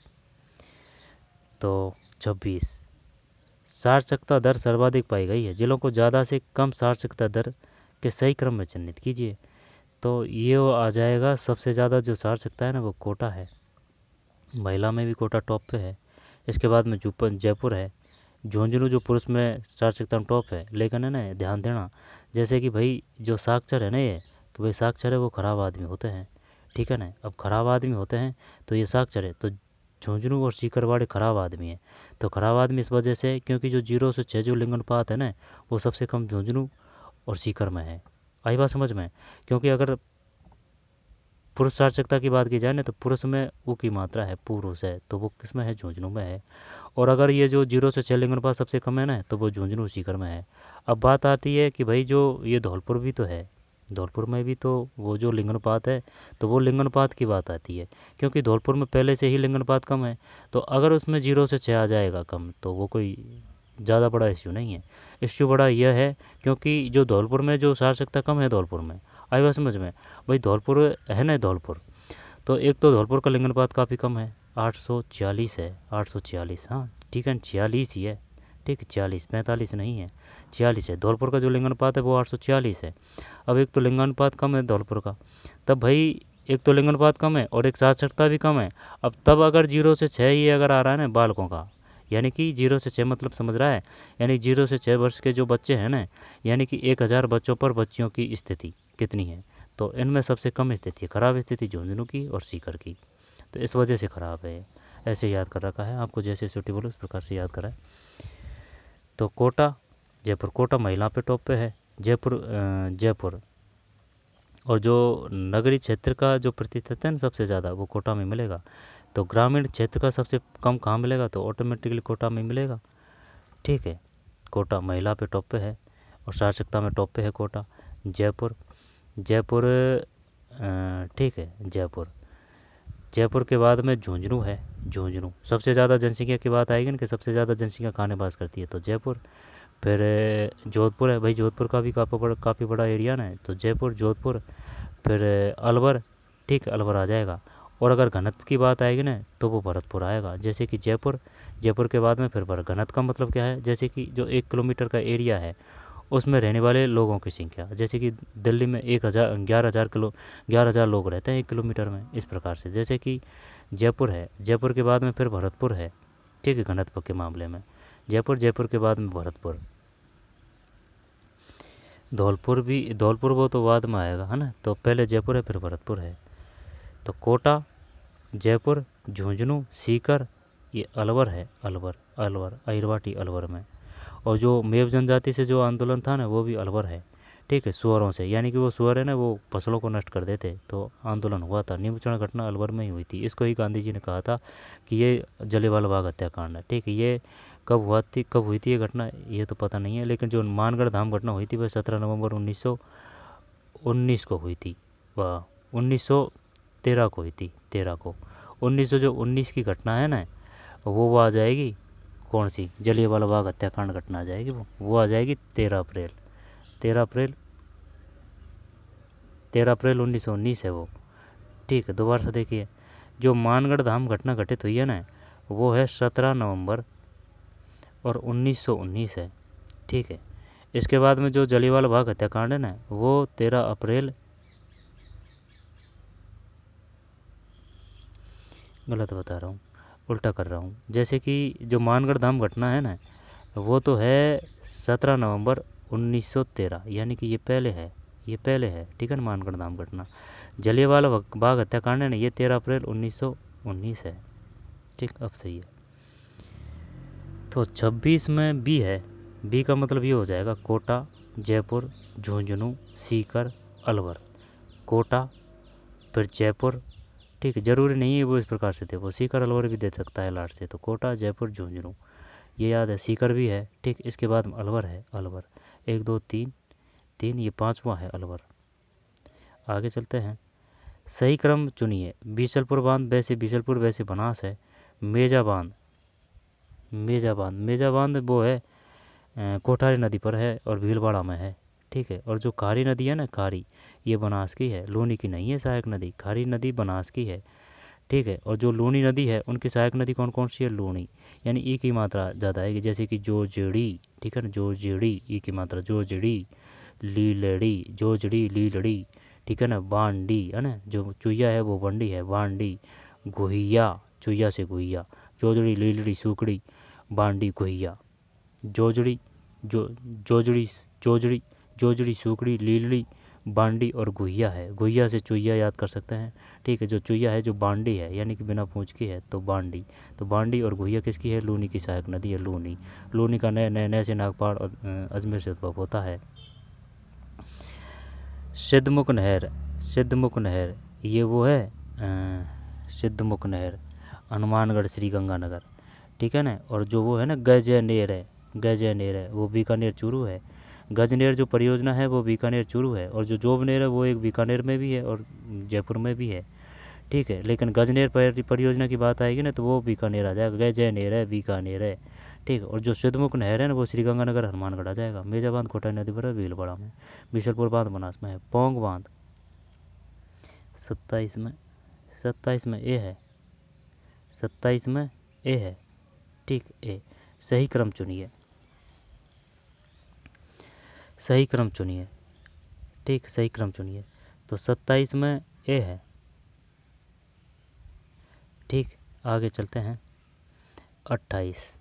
तो 26 साक्षरता दर सर्वाधिक पाई गई है। जिलों को ज़्यादा से कम साक्षरता दर के सही क्रम में चिन्हित कीजिए। तो ये आ जाएगा, सबसे ज़्यादा जो साक्षरता है ना वो कोटा है, महिला में भी कोटा टॉप पे है। इसके बाद में जयपुर है। झुंझुनू जो पुरुष में साक्षरता टॉप है, लेकिन है ना ध्यान देना, जैसे कि भाई जो साक्षर है ना, ये कि भाई साक्षर है वो खराब आदमी होते हैं, ठीक है ना। अब खराब आदमी होते हैं तो ये साक्षर है, तो झुंझुनू और सीकरवाड़ी खराब आदमी है। तो खराब आदमी इस वजह से क्योंकि जो 0 से 6 जो लिंगानुपात है ना, वो सबसे कम झुंझुनू और सीकर में है। आई बात समझ में? क्योंकि अगर पुरुष साक्षरता की बात की जाए ना, तो पुरुष में ऊ की मात्रा है, पुरुष है, तो वो किस में है? झुंझुनू में है। और अगर ये जो 0 से 6 लिंगानुपात सबसे कम है ना, तो वो झुंझुनू सीकर में है। अब बात आती है कि भाई जो ये धौलपुर भी तो है, धौलपुर में भी तो वो जो लिंगानुपात है, तो वो लिंगानुपात की बात आती है, क्योंकि धौलपुर में पहले से ही लिंगानुपात कम है। तो अगर उसमें 0 से 6 आ जाएगा कम, तो वो कोई ज़्यादा बड़ा इश्यू नहीं है। इश्यू बड़ा यह है क्योंकि जो धौलपुर में जो साक्षरता कम है, धौलपुर में, आई बात समझ में? भाई धौलपुर है ना, धौलपुर, तो एक तो धौलपुर का लिंगानुपात काफ़ी कम है, 846 है, 846, हाँ ठीक है, 46 ही है, ठीक है, 46, 45 नहीं है, 46 है। धौलपुर का जो लिंगानुपात है वो 846 है। अब एक तो लिंगानुपात कम है धौलपुर का, तब भाई एक तो लिंगानुपात कम है और एक साक्षरता भी कम है। अब तब अगर 0 से 6 ये अगर आ रहा है ना बालकों का, यानी कि 0 से 6 मतलब समझ रहा है, यानी 0 से 6 वर्ष के जो बच्चे हैं ना, यानी कि 1000 बच्चों पर बच्चियों की स्थिति कितनी है? तो इनमें सबसे कम स्थिति है, खराब स्थिति झुंझुनू की और सीकर की, तो इस वजह से ख़राब है। ऐसे याद कर रखा है, आपको जैसे सूटेबल उस प्रकार से याद करा है। तो कोटा, जयपुर, कोटा महिला पे टॉप पे है, जयपुर और जो नगरीय क्षेत्र का जो प्रतिशत है ना सबसे ज़्यादा वो कोटा में मिलेगा। तो ग्रामीण क्षेत्र का सबसे कम कहाँ मिलेगा, तो ऑटोमेटिकली कोटा में मिलेगा। ठीक है, कोटा महिला पे टॉप पे है और साक्षरता में टॉप पे है कोटा। जयपुर, जयपुर ठीक है, जयपुर, जयपुर के बाद में झुंझुनू है। झुंझुनू सबसे ज़्यादा जनसंख्या की बात आएगी ना कि सबसे ज़्यादा जनसंख्या कहाँ निवास करती है, तो जयपुर। फिर जोधपुर है भाई, जोधपुर का भी काफ़ी बड़ा एरिया ना है, तो जयपुर, जोधपुर। फिर अलवर, ठीक है, अलवर आ जाएगा। और अगर घनत्व की बात आएगी ना तो वो भरतपुर आएगा। जैसे कि जयपुर, जयपुर के बाद में फिर घनत्व का मतलब क्या है, जैसे कि जो 1 किलोमीटर का एरिया है उसमें रहने वाले लोगों की संख्या, जैसे कि दिल्ली में 11,000 लोग रहते हैं 1 किलोमीटर में, इस प्रकार से। जैसे कि जयपुर है, जयपुर के बाद में फिर भरतपुर है, ठीक है, घनत्व के मामले में जयपुर, जयपुर के बाद में भरतपुर। धौलपुर भी, धौलपुर वो तो बाद में आएगा है ना, तो पहले जयपुर है फिर भरतपुर है। तो कोटा, जयपुर, झुंझुनू, सीकर, ये अलवर है, अलवर, अलवर अहिरवाटी अलवर में। और जो मेव जनजाति से जो आंदोलन था ना वो भी अलवर है, ठीक है, सुअरों से, यानी कि वो सुअर है ना वो फसलों को नष्ट कर देते, तो आंदोलन हुआ था। निमुचरण घटना अलवर में ही हुई थी। इसको ही गांधी जी ने कहा था कि ये जलियांवाला बाग हत्याकांड है। ठीक है, ये कब हुआ थी, कब हुई थी ये घटना, ये तो पता नहीं है, लेकिन जो मानगढ़ धाम घटना हुई थी वह 17 नवंबर 1919 को हुई थी, वह 1913 को हुई थी, 13 को। 1919 की घटना है ना वो आ जाएगी, कौन सी, जलियांवाला बाग हत्याकांड घटना आ जाएगी, वो आ जाएगी 13 अप्रैल, 13 अप्रैल, 13 अप्रैल 1919 है वो। ठीक है, दोबारा से देखिए, जो मानगढ़ धाम घटना घटित हुई है ना वो है 17 नवंबर और 1919 है। ठीक है, इसके बाद में जो जलियांवाला बाग हत्याकांड है ना वो 13 अप्रैल, गलत बता रहा हूँ, उल्टा कर रहा हूँ। जैसे कि जो मानगढ़ धाम घटना है ना वो तो है 17 नवंबर 1913, यानी कि ये पहले है, ये पहले है, ठीक है ना, मानगढ़ धाम घटना। जलियांवाला बाग हत्याकांड है ना ये 13 अप्रैल 1919 है। ठीक, अब सही है। तो 26 में बी है, बी का मतलब ये हो जाएगा कोटा, जयपुर, झुंझुनू, सीकर, अलवर। कोटा, फिर जयपुर, ठीक है, ज़रूरी नहीं है वो इस प्रकार से थे, वो सीकर अलवर भी दे सकता है लास्ट से। तो कोटा, जयपुर, झुंझुनू, ये याद है, सीकर भी है। ठीक, इसके बाद अलवर है, अलवर 1 2 3 3, ये 5वां है अलवर। आगे चलते हैं, सही क्रम चुनिए। बीसलपुर बांध, वैसे बीसलपुर वैसे बनास है। मेजा बांध, मेजा बांध, मेजा बांध वो है कोठारी नदी पर है और भीलवाड़ा में है। ठीक है, और जो खारी नदी है ना, खारी, ये बनास की है, लूनी की नहीं है सहायक नदी, खारी नदी बनास की है। ठीक है, और जो लूनी नदी है उनकी सहायक नदी कौन कौन सी है, लूनी, यानी ई की मात्रा ज़्यादा आएगी, जैसे कि जोजड़ी, ठीक है ना, जोजड़ी, ई की मात्रा, जोजड़ी, लीलड़ी, जोजड़ी, लीलड़ी, ठीक है ना, बांडी, है ना, जो चुईया है वो बंडी है, बांडी, गुहिया, चुईया से गुहिया, जोजड़ी, लीलड़ी, सूकड़ी, बांडी, गुहिया, जोजड़ी, जो जोजड़ी, जोजड़ी, जोजड़ी, सूकड़ी, लीलड़ी, बांडी और गुहिया है। गुहिया से चुईया याद कर सकते हैं। ठीक है, जो चुईया है जो बांडी है यानी कि बिना पूंछ की है, तो बांडी, तो बांडी और गुहिया किसकी है, लूनी की सहायक नदी है, लूनी। लूनी का नए नए नए से नागपाड़ और अजमेर से उद्भव होता है। सिद्धमुख नहर, सिद्धमुख नहर, ये वो है सिद्धमुख नहर, हनुमानगढ़ श्री गंगानगर, ठीक है ना। और जो वो है ना गजनेर है, गजनेर है वो बीकानेर चूरू है। गजनेर जो परियोजना है वो बीकानेर चूरू है, और जो जोबनेर है वो एक बीकानेर में भी है और जयपुर में भी है। ठीक है, लेकिन गजनेर परियोजना की बात आएगी ना तो वो बीकानेर आ जाएगा, गजनेर है, बीकानेर है। ठीक है, और जो सिद्धमुख नहर है ना वो श्रीगंगानगर हनुमानगढ़ आ जाएगा। मेजा बांध कोटाई नदी पर है, भीलवाड़ा में। बीसलपुर बांध बनास में है। पोंग बांध 27 में, 27 में ए है, 27 में ए है। ठीक, ए, सही क्रम चुनिए, सही क्रम चुनिए। ठीक, सही क्रम चुनिए। तो 27 में ए है। ठीक, आगे चलते हैं। 28,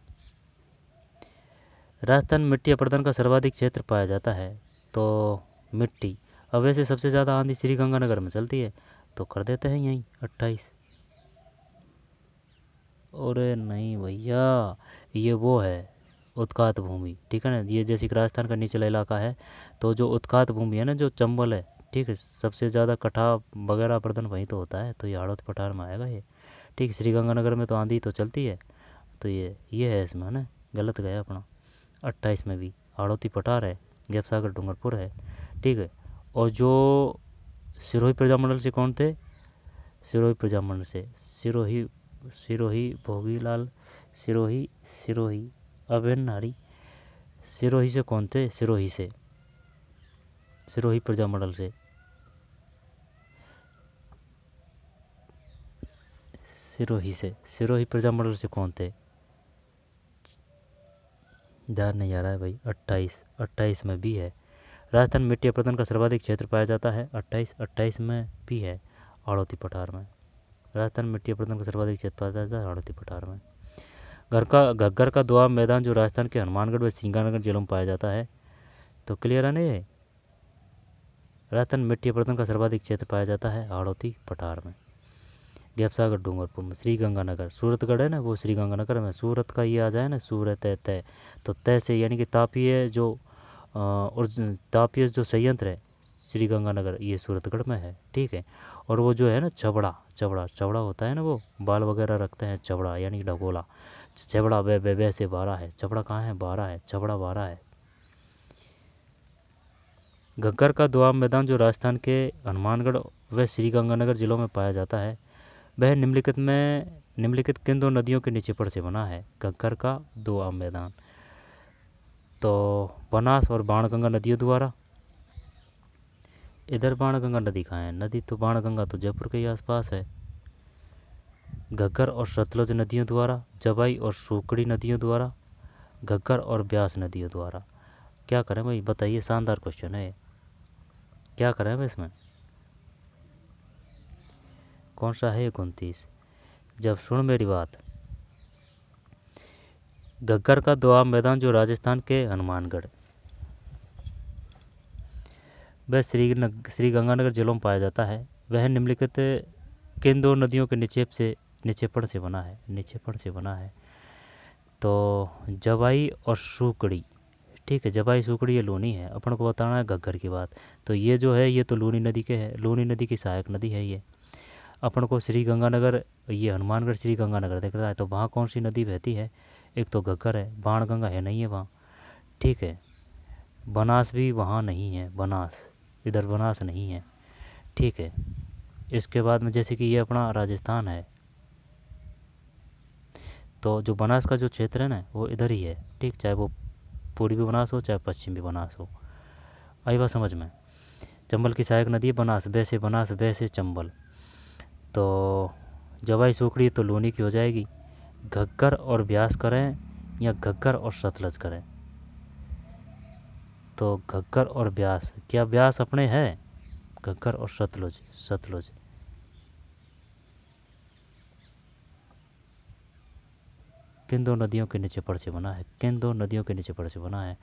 राजस्थान मिट्टी अपरदन का सर्वाधिक क्षेत्र पाया जाता है, तो मिट्टी, अब वैसे सबसे ज़्यादा आंधी श्रीगंगानगर में चलती है, तो कर देते हैं यहीं 28। अरे नहीं भैया, ये वो है उत्कात भूमि, ठीक है ना। ये जैसे कि राजस्थान का निचला इलाका है, तो जो उत्कात भूमि है ना, जो चंबल है, ठीक है, सबसे ज़्यादा कटाव वगैरह प्रदन वहीं तो होता है, तो ये हाड़ौती पठार में आएगा ये। ठीक है, श्रीगंगानगर में तो आंधी तो चलती है, तो ये है इसमें ना, गलत गया अपना। 28 में भी हाड़ौती पठार है, गैपसागर डूंगरपुर है। ठीक है, और जो सिरोही प्रजामंडल से कौन थे? सिरोही प्रजामंडल से सिरोही सिरोही भोगीलाल सिरोही सिरोही अबेन नारी सिरोही से कौन थे? सिरोही प्रजामंडल से सिरोही प्रजामंडल से कौन थे? ध्यान नहीं आ रहा है भाई। 28 में भी है। राजस्थान में मिट्टी अपरदन का सर्वाधिक क्षेत्र पाया जाता है 28 में भी है हाड़ौती पठार में। राजस्थान में मिट्टी अपरदन का सर्वाधिक क्षेत्र पाया जाता है हाड़ौती पठार में। घग्गर का दोआब मैदान जो राजस्थान के हनुमानगढ़ व श्रीगंगानगर जिलों में पाया जाता है। तो क्लियर है ना ये? राजस्थान में मिट्टी अपरदन का सर्वाधिक क्षेत्र पाया जाता है हाड़ौती पठार में। गैपसागर डूंगरपुर में। श्रीगंगानगर सूरतगढ़ है ना, वो श्रीगंगानगर में। सूरत का ये आ जाए ना, सूरत है तय, तो तय से यानी कि तापीय जो संयंत्र है श्रीगंगानगर, ये सूरतगढ़ में है। ठीक है, और वो जो है ना चबड़ा होता है ना, वो बाल वगैरह रखते हैं, चबड़ा यानी ढकोला, चबड़ा वे से 12 है। चबड़ा कहाँ है? 12 है, चबड़ा 12 है। घग्गर का दोआब मैदान जो राजस्थान के हनुमानगढ़ व श्रीगंगानगर जिलों में पाया जाता है, वह निम्नलिखित किन दो नदियों के निक्षेपण से बना है? घग्गर का दोआब मैदान तो बनास और बाणगंगा नदियों द्वारा। इधर बाणगंगा नदी कहाँ है? नदी तो बाणगंगा तो जयपुर के ही आसपास है। घग्गर और सतलुज नदियों द्वारा, जबाई और सूकड़ी नदियों द्वारा, घग्गर और ब्यास नदियों द्वारा। क्या करें भाई, बताइए, शानदार क्वेश्चन है। क्या करें भाई इसमें? कौन सा है? 29। जब सुन मेरी बात, घग्गर का दोआब मैदान जो राजस्थान के हनुमानगढ़ वह श्रीगंगानगर जिलों में पाया जाता है, वह निम्नलिखित किन दो नदियों के निक्षेपण से बना है? तो जबाई और सूकड़ी। ठीक है, जबाई सूकड़ी ये लूनी है, अपन को बताना है घग्गर की बात। तो ये जो है ये तो लूनी नदी के है, लूनी नदी की सहायक नदी है ये। अपन को श्रीगंगानगर, ये हनुमानगढ़ श्रीगंगानगर दिख रहा है, तो वहाँ कौन सी नदी बहती है? एक तो घग्गर है, बाणगंगा है नहीं है वहाँ। ठीक है, बनास भी वहाँ नहीं है, इधर बनास नहीं है। ठीक है, इसके बाद में जैसे कि ये अपना राजस्थान है, तो जो बनास का जो क्षेत्र है ना वो इधर ही है। ठीक, चाहे वो पूर्वी बनास हो चाहे पश्चिमी बनास हो। आई बात समझ में? चंबल की सहायक नदी है बनास, वैसे चंबल। तो जबाई सूकड़ी तो लूनी की हो जाएगी। घग्गर और ब्यास करें या घग्गर और सतलज करें? तो घग्गर और ब्यास, क्या ब्यास अपने है? घग्गर और सतलुज किन दो नदियों के निक्षेपण से बना है?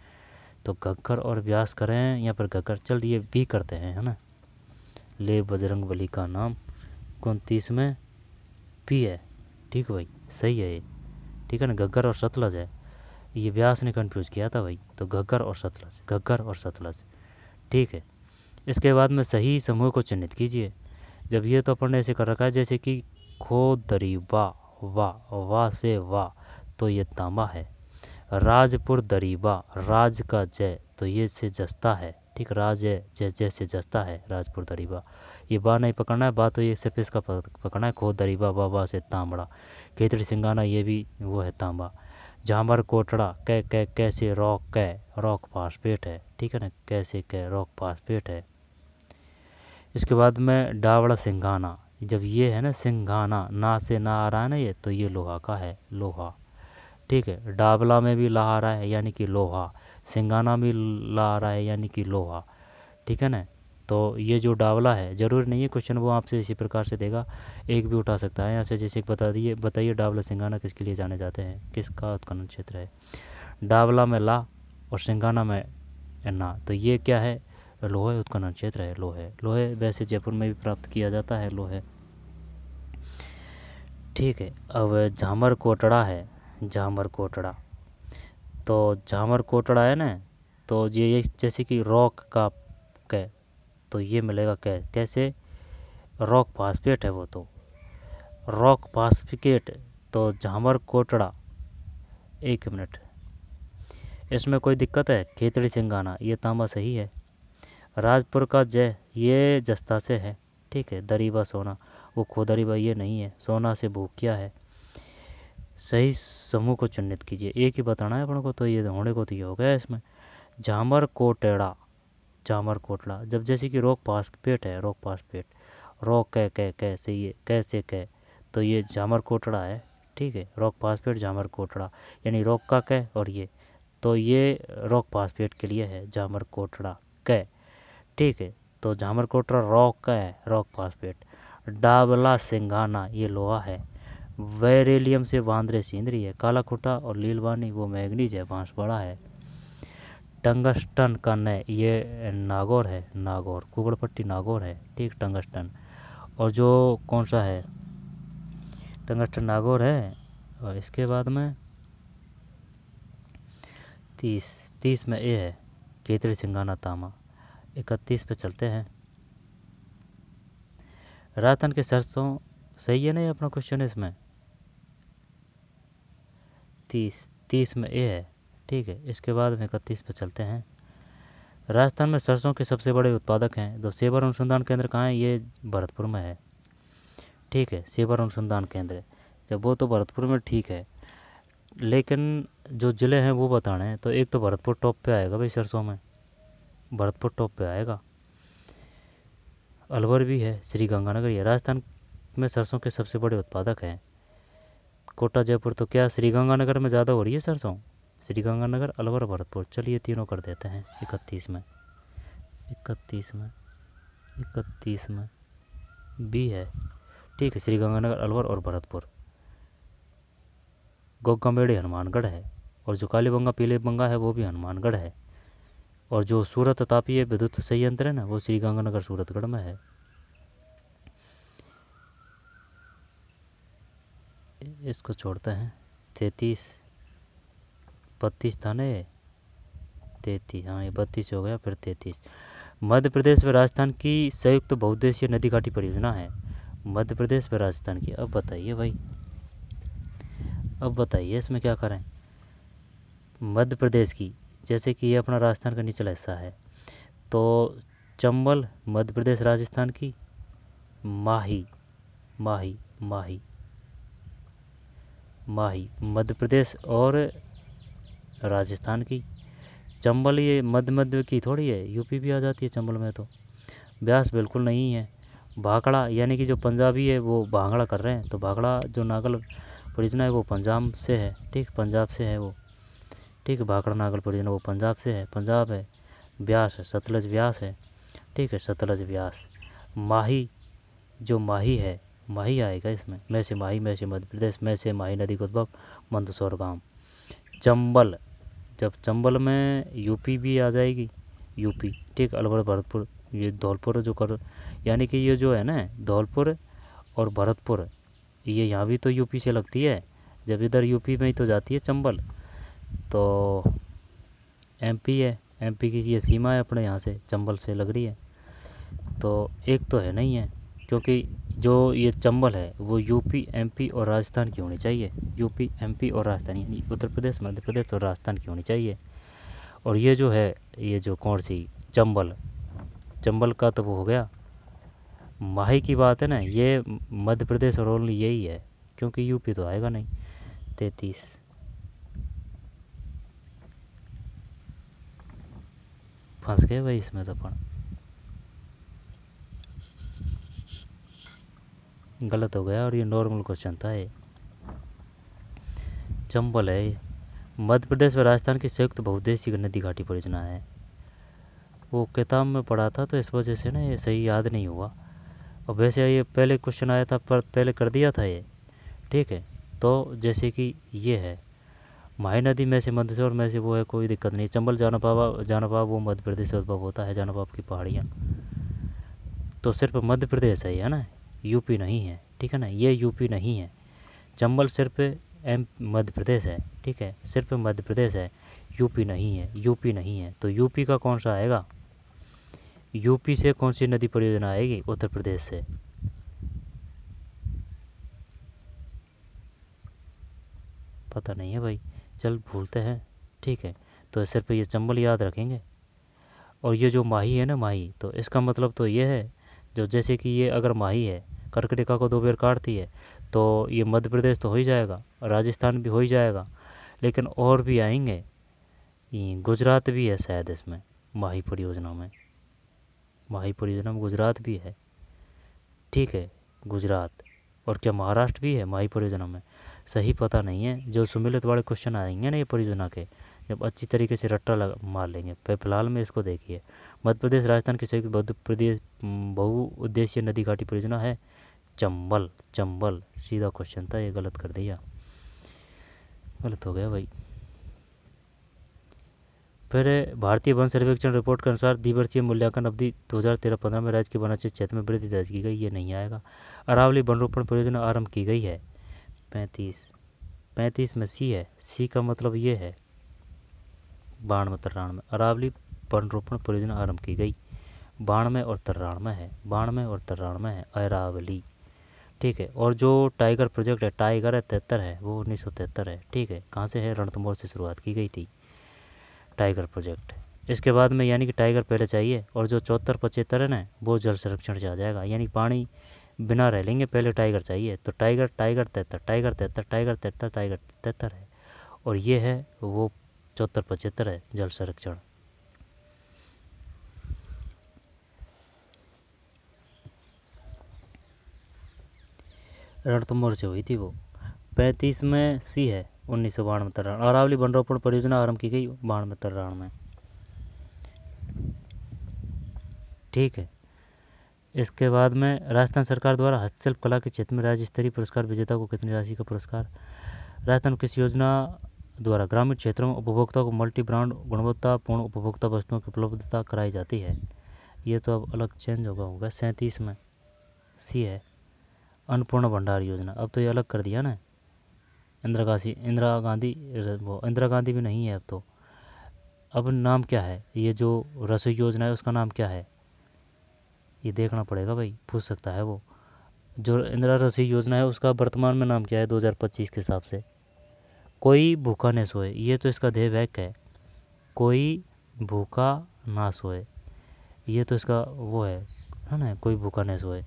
तो घग्गर और ब्यास करें या फिर घग्गर, चल ये भी करते हैं, है ना। ले बजरंग बली का नाम 29 में भी है। ठीक भाई, सही है ये। ठीक है ना, घग्गर और सतलज है। ये व्यास ने कंफ्यूज किया था भाई, तो घग्गर और सतलज। ठीक है, इसके बाद में सही समूह को चिन्हित कीजिए। जब ये तो अपन ने ऐसे कर रखा है जैसे कि खो दरी वाह से वाह, तो ये तांबा है। राजपुर दरीबा, राज का जय, तो ये से जस्ता है। ठीक, राज है, जय से जस्ता है, राजपुर दरीबा। ये बा नहीं पकड़ना है, बा तो ये सिर्फ इसका पकड़ना है। खो दरीबा बा से तांबड़ा। खेतड़ी सिंगाना, ये भी वो है तांबा। झामर कोटड़ा, कैसे रॉक पास पेट है। ठीक है ना, कैसे रॉक पास पेट है। इसके बाद में डावड़ा सिंघाना, जब ये है ना सिंघाना, ना से ना आ रहा है ना ये, तो ये लोहा का है, लोहा। ठीक है, डावला में भी ला आ रहा है यानी कि लोहा, सिंगाना में ला आ रहा है यानी कि लोहा। ठीक है ना, तो ये जो डावला है, ज़रूरी नहीं है क्वेश्चन वो आपसे इसी प्रकार से देगा, एक भी उठा सकता है यहाँ से। जैसे बताइए डावला सिंगाना किसके लिए जाने जाते हैं, किसका उत्खनन क्षेत्र है? डावला में ला और सिंगाना में ना, तो ये क्या है? लोहे उत्खनन क्षेत्र है। लोहे वैसे जयपुर में भी प्राप्त किया जाता है लोहे। ठीक है, अब झामर कोटड़ा है, तो झामर कोटड़ा है ना, तो ये जैसे कि रॉक का तो ये मिलेगा कैसे, रॉक फास्फेट है वो तो, रॉक फास्फिकेट। तो झामर कोटड़ा, 1 मिनट, इसमें कोई दिक्कत है? खेतड़ी सिंगाना, ये तांबा सही है। राजपुर का जय, ये जस्ता से है, ठीक है। दरीबा सोना, वो खोदरीबा, ये नहीं है। सोना से भूकिया है। सही समूह को चिन्हित कीजिए, एक ही बताना है अपन को, तो ये होने को तो ये हो गया इसमें। झामर कोटड़ा, झामर कोटड़ा, जब जैसे कि रॉक फास्फेट है, रॉक फास्फेट, रॉक कैसे, ये कैसे कै, तो ये झामर कोटड़ा है, ठीक है। रॉक फास्फेट झामर कोटड़ा, यानी रॉक का कै और ये, तो ये रॉक फास्फेट के लिए है झामर कोटड़ा कै, ठीक है। तो झामर कोटड़ा रॉक का है, रॉक फास्फेट। डाबला सिंघाना, ये लोहा है। बेरिलियम से बांद्रे सिंदरी है। काला खुटा और लीलवानी, वो मैग्नीज है, बांसवाड़ा है। टंगस्टन का नय, ये नागौर है, नागौर, कुगड़पट्टी नागौर है, ठीक, टंगस्टन। और जो कौन सा है, टंगस्टन नागौर है। और इसके बाद में 30 में ए है, खेतड़ी सिंगाना तामा। 31 पे चलते हैं। राजस्थान के सरसों, सही है ना ये अपना क्वेश्चन इसमें। 30 में ए है, ठीक है। इसके बाद में 31 पे चलते हैं। राजस्थान में सरसों के सबसे बड़े उत्पादक हैं। तो सेबर अनुसंधान केंद्र कहाँ है? ये भरतपुर में है, ठीक है। सेबर अनुसंधान केंद्र, जब वो तो भरतपुर में, ठीक है। लेकिन जो ज़िले हैं वो बताने हैं। तो एक तो भरतपुर टॉप पे आएगा भाई, सरसों में भरतपुर टॉप पे आएगा। अलवर भी है, श्री गंगानगर। ये राजस्थान में सरसों के सबसे बड़े उत्पादक हैं। कोटा, जयपुर, तो क्या श्री गंगानगर में ज़्यादा हो रही है सरसों? श्री गंगानगर, अलवर, भरतपुर। चलिए तीनों कर देते हैं 31 में, 31 में बी है, ठीक है। श्री गंगानगर, अलवर और भरतपुर। गोगमेड़ी हनुमानगढ़ है। और जो कालीबंगा पीलीबंगा है वो भी हनुमानगढ़ है। और जो सूरत तापीय विद्युत संयंत्र है ना, वो श्री गंगानगर सूरतगढ़ में है। इसको छोड़ते हैं। 32 था ना, 33, हाँ ये 32 हो गया, फिर 33। मध्य प्रदेश व राजस्थान की संयुक्त बहुउद्देशीय नदी घाटी परियोजना है। मध्य प्रदेश व राजस्थान की, अब बताइए भाई, अब बताइए इसमें क्या करें। मध्य प्रदेश की, जैसे कि ये अपना राजस्थान का निचला हिस्सा है, तो चंबल मध्य प्रदेश राजस्थान की, माही मध्य प्रदेश और राजस्थान की। चंबल ये मध्य की थोड़ी है, यूपी भी आ जाती है चंबल में। तो ब्यास बिल्कुल नहीं है। भाखड़ा, यानी कि जो पंजाबी है वो भांगड़ा कर रहे हैं, तो भाखड़ा जो नागल परियोजना है वो पंजाब से है, ठीक, पंजाब से है वो, ठीक है। भाखड़ा नागल परियोजना वो पंजाब से है, पंजाब है। ब्यास सतलज ब्यास है, ठीक है, सतलज ब्यास। माही, जो माही है, माही आएगा इसमें। मैं से माही, मैं से मध्य प्रदेश, मैं से माही नदी का उद्भव मंदसौर गाँव। चंबल, जब चंबल में यूपी भी आ जाएगी, यूपी, ठीक। अलवर, भरतपुर, ये धौलपुर जो कर, यानी कि ये जो है ना धौलपुर और भरतपुर, ये यहाँ भी तो यूपी से लगती है। जब इधर यूपी में ही तो जाती है चंबल, तो एमपी है, एमपी की ये सीमा है अपने यहाँ से, चंबल से लग रही है। तो एक तो है नहीं है, क्योंकि जो ये चंबल है वो यूपी, एमपी और राजस्थान की होनी चाहिए। यूपी, एमपी और राजस्थान, यानी उत्तर प्रदेश, मध्य प्रदेश और राजस्थान की होनी चाहिए। और ये जो है, ये जो कौन सी चंबल का तो वो हो गया। माही की बात है ना, ये मध्य प्रदेश और ओनली यही है, क्योंकि यूपी तो आएगा नहीं। 33 फंस गए भाई इसमें तो अपन, गलत हो गया। और ये नॉर्मल क्वेश्चन था ये। चंबल है ये। मध्य प्रदेश व राजस्थान की संयुक्त बहुउद्देशीय नदी घाटी परियोजना है। वो किताब में पढ़ा था, तो इस वजह से ना ये सही याद नहीं हुआ। और वैसे ये पहले क्वेश्चन आया था, पर पहले कर दिया था ये, ठीक है। तो जैसे कि ये है माही नदी में से मंदसौर में से वो है, कोई दिक्कत नहीं। चंबल जानापाव वो मध्य प्रदेश से उद्भव होता है, जानापाव की पहाड़ियाँ। तो सिर्फ मध्य प्रदेश है ना, यूपी नहीं है, ठीक है ना, ये यूपी नहीं है। चंबल सिर्फ मध्य प्रदेश है, ठीक है, सिर्फ मध्य प्रदेश है, यूपी नहीं है, यूपी नहीं है। तो यूपी का कौन सा आएगा? यूपी से कौन सी नदी परियोजना आएगी? उत्तर प्रदेश से। पता नहीं है भाई, चल भूलते हैं, ठीक है। तो सिर्फ ये चंबल याद रखेंगे। और ये जो माही है ना, माही, तो इसका मतलब तो ये है, जो जैसे कि ये अगर माही है, कर्कटिका को 2 बार काटती है, तो ये मध्य प्रदेश तो हो ही जाएगा, राजस्थान भी हो ही जाएगा, लेकिन और भी आएंगे। ये गुजरात भी है शायद इसमें, माही परियोजना में। माही परियोजना में गुजरात भी है, ठीक है, गुजरात। और क्या महाराष्ट्र भी है माही परियोजना में? सही पता नहीं है। जो सुमिलित वाले क्वेश्चन आएंगे ना ये परियोजना के, जब अच्छी तरीके से रट्टा लगा मार लेंगे। फिलहाल में इसको देखिए, मध्य प्रदेश राजस्थान की संयुक्त बहुउद्देशीय नदी घाटी परियोजना है चंबल। चंबल सीधा क्वेश्चन था, ये गलत कर दिया, गलत हो गया भाई। फिर भारतीय वन सर्वेक्षण रिपोर्ट के अनुसार द्विवर्षीय मूल्यांकन अवधि 2013-15 में राज्य के वनांचल क्षेत्र में वृद्धि दर्ज की गई, ये नहीं आएगा। अरावली वन रोपण परियोजना आरंभ की गई है 35 में सी है। सी का मतलब ये है 92 93 में अरावली वन रोपण परियोजना आरंभ की गई। 92 और 93 है, 92 और 93 है अरावली, ठीक है। और जो टाइगर प्रोजेक्ट है, टाइगर है 73 है, वो 1973 है, ठीक है। कहाँ से है? रणथंभौर से शुरुआत की गई थी टाइगर प्रोजेक्ट। इसके बाद में यानी कि टाइगर पहले चाहिए, और जो 74-75 है ना, वो जल संरक्षण से आ जाएगा, यानी पानी बिना रह लेंगे, पहले टाइगर चाहिए। तो टाइगर 73, टाइगर 73, टाइगर 73, टाइगर 73 है, और ये है वो 74-75 है जल संरक्षण। रणथंभौर से हुई थी वो। 35 में सी है 1992 93। अरावली वन रोपण परियोजना आरंभ की गई 92 93 में, ठीक है। इसके बाद में राजस्थान सरकार द्वारा हस्तशिल्प कला के क्षेत्र में राज्य स्तरीय पुरस्कार विजेता को कितनी राशि का पुरस्कार? राजस्थान कृषि योजना द्वारा ग्रामीण क्षेत्रों में उपभोक्ताओं को मल्टी ब्रांड गुणवत्तापूर्ण उपभोक्ता वस्तुओं की उपलब्धता कराई जाती है। ये तो अब अलग चेंज होगा 37 में सी है अन्नपूर्णा भंडार योजना। अब तो ये अलग कर दिया ना, इंदिरा गांधी भी नहीं है अब तो। अब नाम क्या है? ये जो रसोई योजना है उसका नाम क्या है? ये देखना पड़ेगा भाई, पूछ सकता है वो। जो इंदिरा रसोई योजना है उसका वर्तमान में नाम क्या है 2025 के हिसाब से? कोई भूखा न सोए, ये तो इसका ध्येय वाक्य है, कोई भूखा ना सोए, ये तो इसका वो है ना, कोई भूखा न सोए।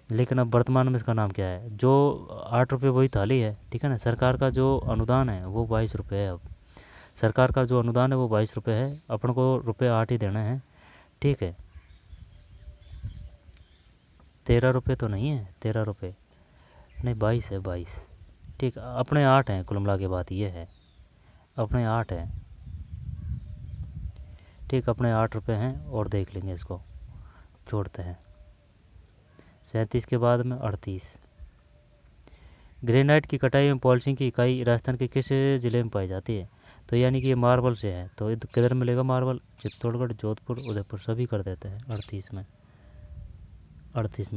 लेकिन अब वर्तमान में इसका नाम क्या है? जो 8 रुपये वही थाली है, ठीक है ना। सरकार का जो अनुदान है वो 22 रुपये है। अब सरकार का जो अनुदान है वो 22 रुपये है, अपन को रुपये 8 ही देना है, ठीक है। 13 रुपये तो नहीं है, 13 रुपये नहीं, 22 है, 22, ठीक। अपने 8 हैं, कुल मिला के बात ये है, अपने 8 हैं, ठीक, अपने 8 रुपये हैं। और देख लेंगे, इसको छोड़ते हैं। 37 के बाद में 38। ग्रेनाइट की कटाई एवं पॉलिशिंग की इकाई राजस्थान के किस ज़िले में पाई जाती है? तो यानी कि ये मार्बल से है, तो किधर मिलेगा मार्बल? चित्तौड़गढ़, जोधपुर, उदयपुर, सभी कर देते हैं 38 में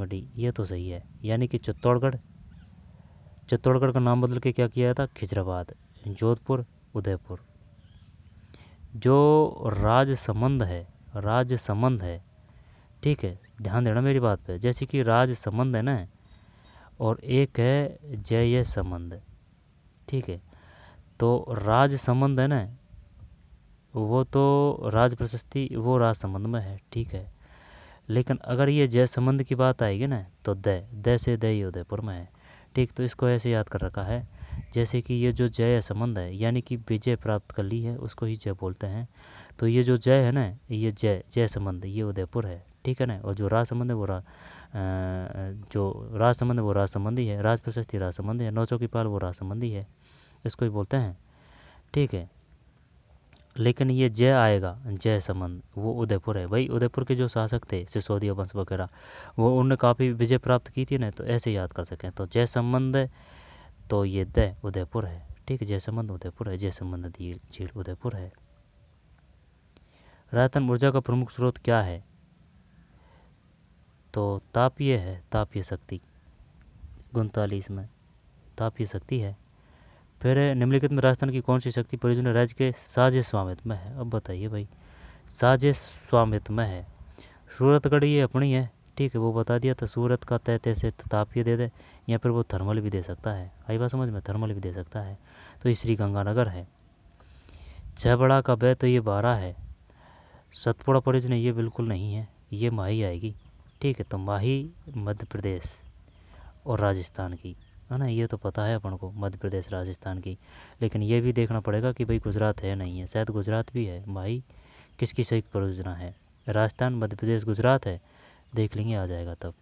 डी, ये तो सही है। यानी कि चित्तौड़गढ़ का नाम बदल के क्या किया था? खिजराबाद। जोधपुर, उदयपुर। जो राजसमंद है, ठीक है, ध्यान देना मेरी बात पे। जैसे कि राजसमंद है ना, और एक है जय संबंध, ठीक है। तो राजसमंद है ना, वो तो राज प्रशस्ति वो राजसमंद में है, ठीक है। लेकिन अगर ये जय संबंध की बात आएगी ना, तो द से दई उदयपुर में है, ठीक। तो इसको ऐसे याद कर रखा है, जैसे कि ये जो जय संबंध है यानी कि विजय प्राप्त कर ली है, उसको ही जय बोलते हैं। तो ये जो जय है ना, ये जय संबंध, ये उदयपुर है, ठीक है ना। और जो राज संबंध है वो राज संबंधी है। राज प्रशस्ति राज संबंधी है। नौचौकीपाल वो राज संबंधी है, इसको ही बोलते हैं, ठीक है। लेकिन ये जय आएगा, जय संबंध, वो उदयपुर है भाई। उदयपुर के जो शासक थे सिसोदिया वंश वगैरह, वो उन्होंने काफ़ी विजय प्राप्त की थी ना, तो ऐसे याद कर सकें। तो जय संबंध, तो ये उदयपुर है, ठीक है। जय संबंध उदयपुर है, जय संबंध झील उदयपुर है। राजस्थान ऊर्जा का प्रमुख स्रोत क्या है? तो तापीय है, तापीय शक्ति। 39 में तापीय शक्ति है। फिर निम्नलिखित में राजस्थान की कौन सी शक्ति परियोजना राज्य के साझे स्वामित्व में है? अब बताइए भाई, साझे स्वामित्व में है। सूरतगढ़ ये अपनी है, ठीक है, वो बता दिया। तो सूरत का तय तय से तापिये दे दे, या फिर वो थर्मल भी दे सकता है। आई बात समझ में, थर्मल भी दे सकता है। तो ये श्री गंगानगर है। छबड़ा का बै तो ये 12 है। सतपुड़ा परियोजना ये बिल्कुल नहीं है, ये माही आएगी, ठीक है। तो माही मध्य प्रदेश और राजस्थान की है ना, ये तो पता है अपन को, मध्य प्रदेश राजस्थान की। लेकिन ये भी देखना पड़ेगा कि भाई गुजरात है नहीं है, शायद गुजरात भी है। माही किसकी संयुक्त परियोजना है? राजस्थान, मध्य प्रदेश, गुजरात है, देख लेंगे, आ जाएगा तब।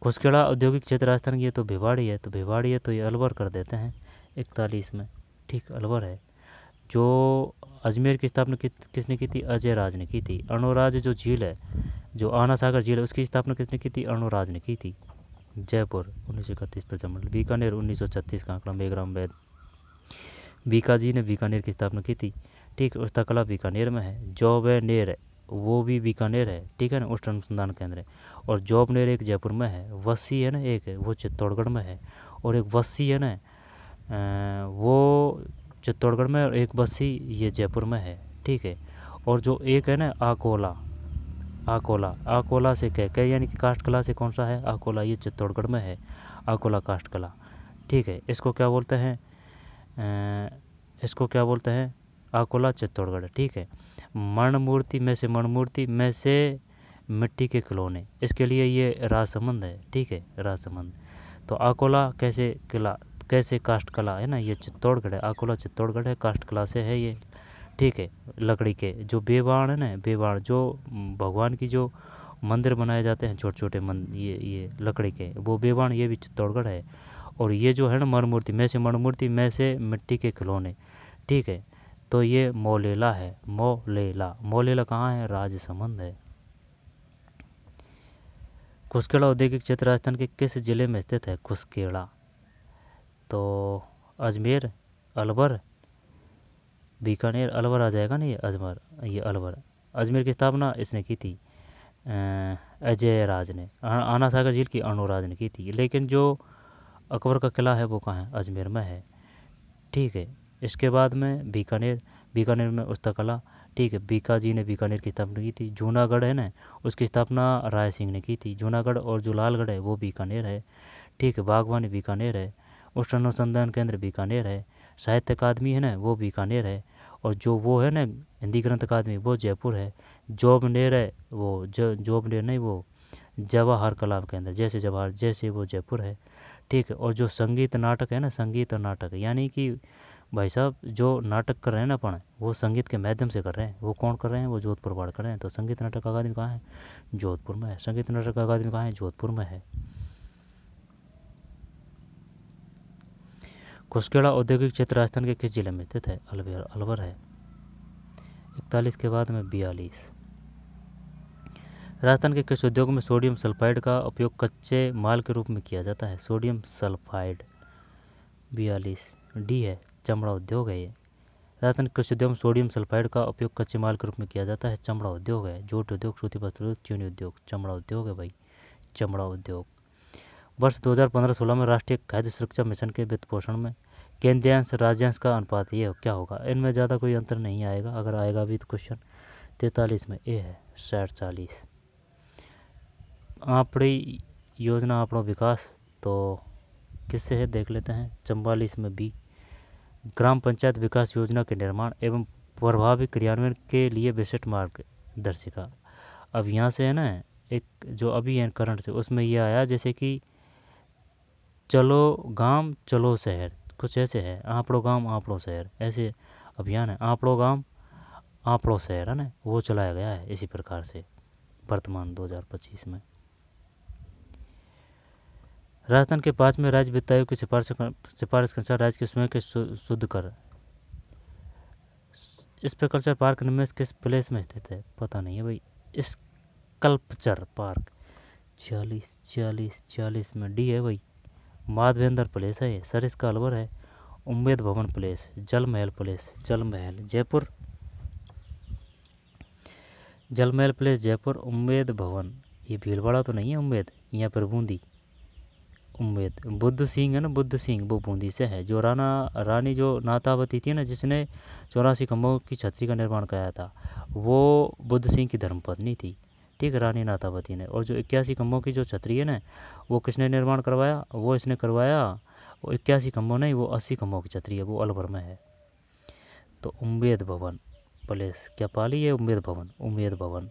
खुसखेड़ा औद्योगिक क्षेत्र राजस्थान की, ये तो भिवाड़ी है। तो भिवाड़ी है तो ये अलवर कर देते हैं 41 में, ठीक, अलवर है। जो अजमेर की स्थापना किसने की थी? अजय राज ने की थी। अणुराज जो झील है, जो आना सागर झील है, उसकी स्थापना किसने की थी? अणुराज ने की थी। जयपुर 1931 पर जमल। बीकानेर 1936 का आंकड़ा मेघराम वैद बीकाजी ने बीकानेर की स्थापना की थी, ठीक। उस्तकला बीकानेर में है। जौबनेर वो भी बीकानेर है, ठीक है ना, उष्ण अनुसंधान केंद्र है। और जौबनेर एक जयपुर में है। वस्सी है ना एक है, वो चित्तौड़गढ़ में है। और एक वस्सी है ना वो चित्तौड़गढ़ में, और एक बस्सी ये जयपुर में है, ठीक है। और जो एक है ना आकोला, आकोला से कह यानी कि काष्ठ कला से कौन सा है? आकोला, ये चित्तौड़गढ़ में है, आकोला काष्ठ कला, ठीक है। इसको क्या बोलते हैं? इसको क्या बोलते हैं? आकोला चित्तौड़गढ़, ठीक है। मणमूर्ति में से मिट्टी के खिलौने, इसके लिए ये राजसमंद है, ठीक है, राजसमंद। तो आकोला कैसे किला, कैसे काष्ठ कला है ना, ये चित्तौड़गढ़ है। आकोला चित्तौड़गढ़ है, काष्ठ कला से है ये, ठीक है। लकड़ी के जो बेबाण है ना, बेबाण जो भगवान की जो मंदिर बनाए जाते हैं छोटे छोटे ये लकड़ी के, वो बेबाण, ये भी चित्तौड़गढ़ है। और ये जो है ना मणमूर्ति में से मिट्टी के खिलौने, ठीक है। तो ये मौलेला है, मौलेला कहाँ है? राजसमंद है। खुसखेड़ा औद्योगिक क्षेत्र राजस्थान के किस जिले में स्थित है? खुसखेड़ा तो अजमेर, अलवर, बीकानेर, अलवर आ जाएगा ना, ये अलवर। अजमेर की स्थापना इसने की थी अजय राज ने। आना सागर झील की अणुराज ने की थी। लेकिन जो अकबर का किला है वो कहाँ है? अजमेर में है, ठीक है। इसके बाद में बीकानेर में उस्तकला, ठीक है। बीकाजी ने बीकानेर की स्थापना की थी। जूनागढ़ है ना, उसकी स्थापना राय सिंह ने की थी। जूनागढ़ और जो लालगढ़ है वो बीकानेर है, ठीक है। बागवानी बीकानेर है। उष्ण अनुसंधान केंद्र बीकानेर है। साहित्य अकादमी है ना, वो बीकानेर है। और जो वो है ना हिंदी ग्रंथ अकादमी, वो जयपुर है। जौबनेर है वो जौबनेर नहीं, वो जवाहर कला केंद्र, जैसे वो जयपुर है, ठीक है। और जो संगीत नाटक है ना, संगीत और नाटक यानी कि भाई साहब जो नाटक कर रहे हैं ना अपन, वो संगीत के माध्यम से कर रहे हैं। वो कौन कर रहे हैं? वो जोधपुर वाले कर रहे हैं। तो संगीत नाटक अकादमी कहाँ है? जोधपुर में है। संगीत नाटक अकादमी कहाँ है? जोधपुर में है। खुसखेड़ा औद्योगिक क्षेत्र राजस्थान के किस जिले में स्थित है? अलवर है। 41 के बाद में 42। राजस्थान के किस उद्योग में सोडियम सल्फाइड का उपयोग कच्चे माल के रूप में किया जाता है? सोडियम सल्फाइड 42 डी है, चमड़ा उद्योग है ये। राजस्थान के किस उद्योग में सोडियम सल्फाइड का उपयोग कच्चे माल के रूप में किया जाता है? चमड़ा उद्योग है। जूट उद्योग, सूती वस्त्र उद्योग, चीनी उद्योग, चमड़ा उद्योग है भाई, चमड़ा उद्योग। वर्ष 2015-16 में राष्ट्रीय खाद्य सुरक्षा मिशन के वित्त पोषण में केंद्रीयांश राज्यांश का अनुपात ये क्या होगा? इनमें ज़्यादा कोई अंतर नहीं आएगा, अगर आएगा भी तो क्वेश्चन 43 में ए है 60-40। आपड़ी योजना आपड़ो विकास तो किससे है देख लेते हैं। 44 में बी, ग्राम पंचायत विकास योजना के निर्माण एवं प्रभावी क्रियान्वयन के लिए विशिष्ट मार्गदर्शिका। अब यहाँ से है ना एक जो अभी है करंट से, उसमें ये आया जैसे कि चलो गांव चलो शहर, कुछ ऐसे है, आपड़ो गांव आपड़ो शहर, ऐसे अभियान है। आपड़ो गांव आपड़ो शहर है ना, वो चलाया गया है इसी प्रकार से वर्तमान 2025 में। राजस्थान के 5वें राज्य वित्त आयोग की सिफारिश के अनुसार राज्य के स्वयं के शुद्ध कर स्पेकल्चर पार्क निम्न किस प्लेस में स्थित है? पता नहीं है भाई। स्कल्पचर पार्क 46 में डी है भाई, माधवेंद्र प्लेस है ये। सरिस का अलवर है। उम्मेद भवन प्लेस, जल महल जयपुर, जल महल प्लेस जयपुर। उम्मेद भवन ये भीलवाड़ा तो नहीं है उम्मेद, यहाँ पर बूंदी उम्मेद। बुद्ध सिंह है ना, बुद्ध सिंह वो बूंदी से है। जो रानी जो नातावती थी ना, जिसने 84 खंभों की छतरी का निर्माण कराया था, वो बुद्ध सिंह की धर्मपत्नी थी, ठीक है, रानी नाथावती ने। और जो 81 खम्भों की जो छतरी है ना, वो किसने निर्माण करवाया? वो इसने करवाया। वो 81 खम्भों नहीं, वो 80 खम्भों की छतरी है, वो अलवर में है। तो उम्मेद भवन प्लेस क्या पाली है? उम्मेद भवन, उम्मेद भवन,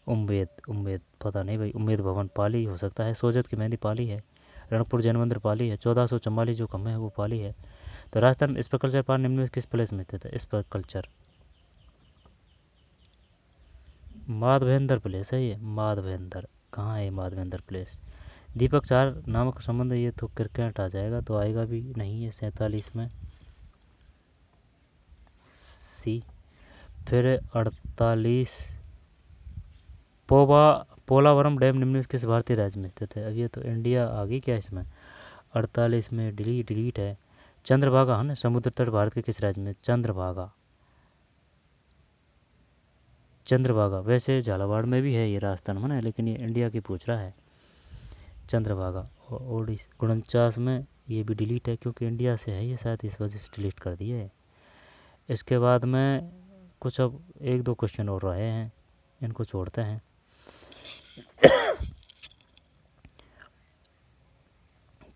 उम्मेद पता नहीं भाई, उम्मेद भवन पाली हो सकता है। सोजत की मेहंदी पाली है। रणकपुर जैन मंदिर पाली है। 1444 जो खम्भे हैं वो पाली है। तो राजस्थान में स्पर कल्चर पार्क निम्न में किस प्लेस में स्थित है? स्पर कल्चर माधवेंद्र प्लेस है ये, माधवेंद्र। कहाँ है माधवेंद्र प्लेस? दीपक चार नामक संबंध, ये तो क्रिकेट आ जाएगा, तो आएगा भी नहीं है 47 में। सी। फिर 48 पोलावरम डैम निम्न किस भारतीय राज्य में स्थित है? अब ये तो इंडिया आ गई क्या इसमें? 48 में डिलीट है। चंद्रभागा है ना, समुद्र तट भारत के किस राज्य में? चंद्रभागा, चंद्रभागा। वैसे झालावाड़ में भी है ये, राजस्थान में ना, लेकिन ये इंडिया की पूछ रहा है। चंद्रभागा। और 49 में ये भी डिलीट है क्योंकि इंडिया से है ये, शायद इस वजह से डिलीट कर दिए है। इसके बाद में कुछ अब 1-2 क्वेश्चन और रहे हैं, इनको छोड़ते हैं।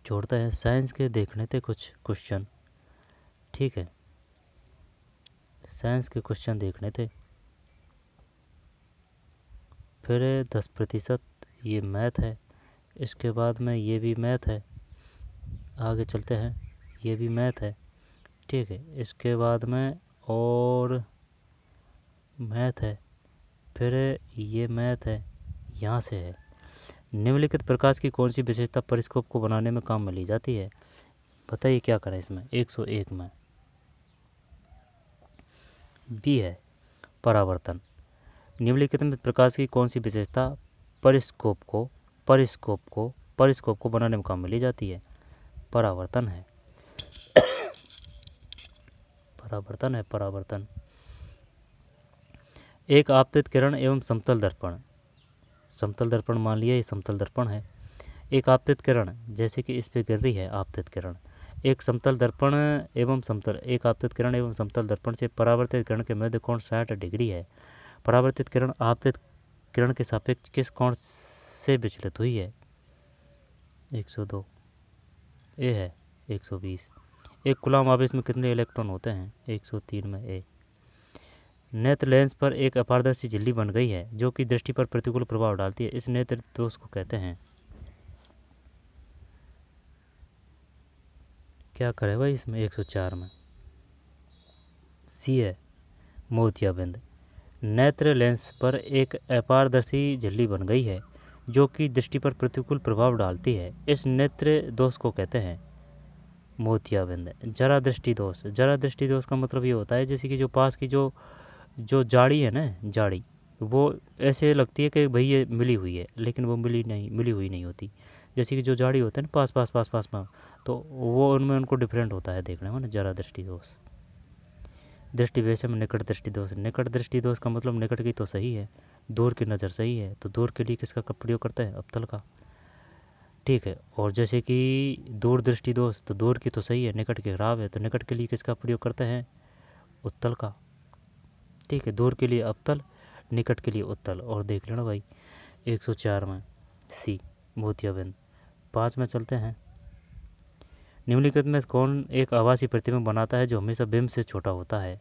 छोड़ते हैं, साइंस के देखने थे कुछ क्वेश्चन, ठीक है, साइंस के क्वेश्चन देखने थे। फिर 10% ये मैथ है। इसके बाद में ये भी मैथ है। आगे चलते हैं, ये भी मैथ है, ठीक है। इसके बाद में और मैथ है, फिर ये मैथ है, यहाँ से है। निम्नलिखित प्रकाश की कौन सी विशेषता परिस्कोप को बनाने में काम में ली जाती है? बताइए क्या करें इसमें? 101 में बी है परावर्तन। निम्नलिखित में प्रकाश की कौन सी विशेषता परिस्कोप को बनाने में काम में ली जाती है? परावर्तन है, परावर्तन। एक आपतित किरण एवं समतल दर्पण मान लिया, ये समतल दर्पण है। एक आपतित किरण जैसे कि इस पे गिर रही है आपतित किरण, एक समतल दर्पण एवं समतल दर्पण से परावर्तित किरण के मध्य कोण 60 डिग्री है। परावर्तित किरण आपतित किरण के सापेक्ष किस कोण से विचलित हुई है? 102। ए है 120। एक कूलॉम आवेश में कितने इलेक्ट्रॉन होते हैं? 103 में ए। नेत्र लेंस पर एक अपारदर्शी झिल्ली बन गई है जो कि दृष्टि पर प्रतिकूल प्रभाव डालती है, इस नेत्र दोष को कहते हैं? क्या करे भाई इसमें? 104 में सी है मोतियाबिंद। नेत्र लेंस पर एक अपारदर्शी झिल्ली बन गई है जो कि दृष्टि पर प्रतिकूल प्रभाव डालती है, इस नेत्र दोष को कहते हैं? मोतियाबिंद। जरा दृष्टि दोष का मतलब ये होता है जैसे कि जो पास की जो जाड़ी है ना, जाड़ी, वो ऐसे लगती है कि भाई ये मिली हुई है, लेकिन वो मिली हुई नहीं होती। जैसे कि जो जाड़ी होते हैं ना पास, तो वो उनमें उनको डिफरेंट होता है देखने में ना, जरा दृष्टि दोष। दृष्टि वैसे में निकट दृष्टि दोष का मतलब निकट की तो सही है, दूर की नज़र सही है, तो दूर के लिए किसका प्रयोग करता है? अवतल का, ठीक है। और जैसे कि दूर दृष्टि दोष, तो दूर की तो सही है, निकट की खराब है, तो निकट के लिए किसका प्रयोग करते हैं? उत्तल का, ठीक है। दूर के लिए अवतल, निकट के लिए उत्तल। और देख लेना भाई 104 में सी मोतियाबिंद। 5 में चलते हैं। निम्नलिखित में कौन एक आभासी प्रतिबिंब बनाता है जो हमेशा बिंब से छोटा होता है?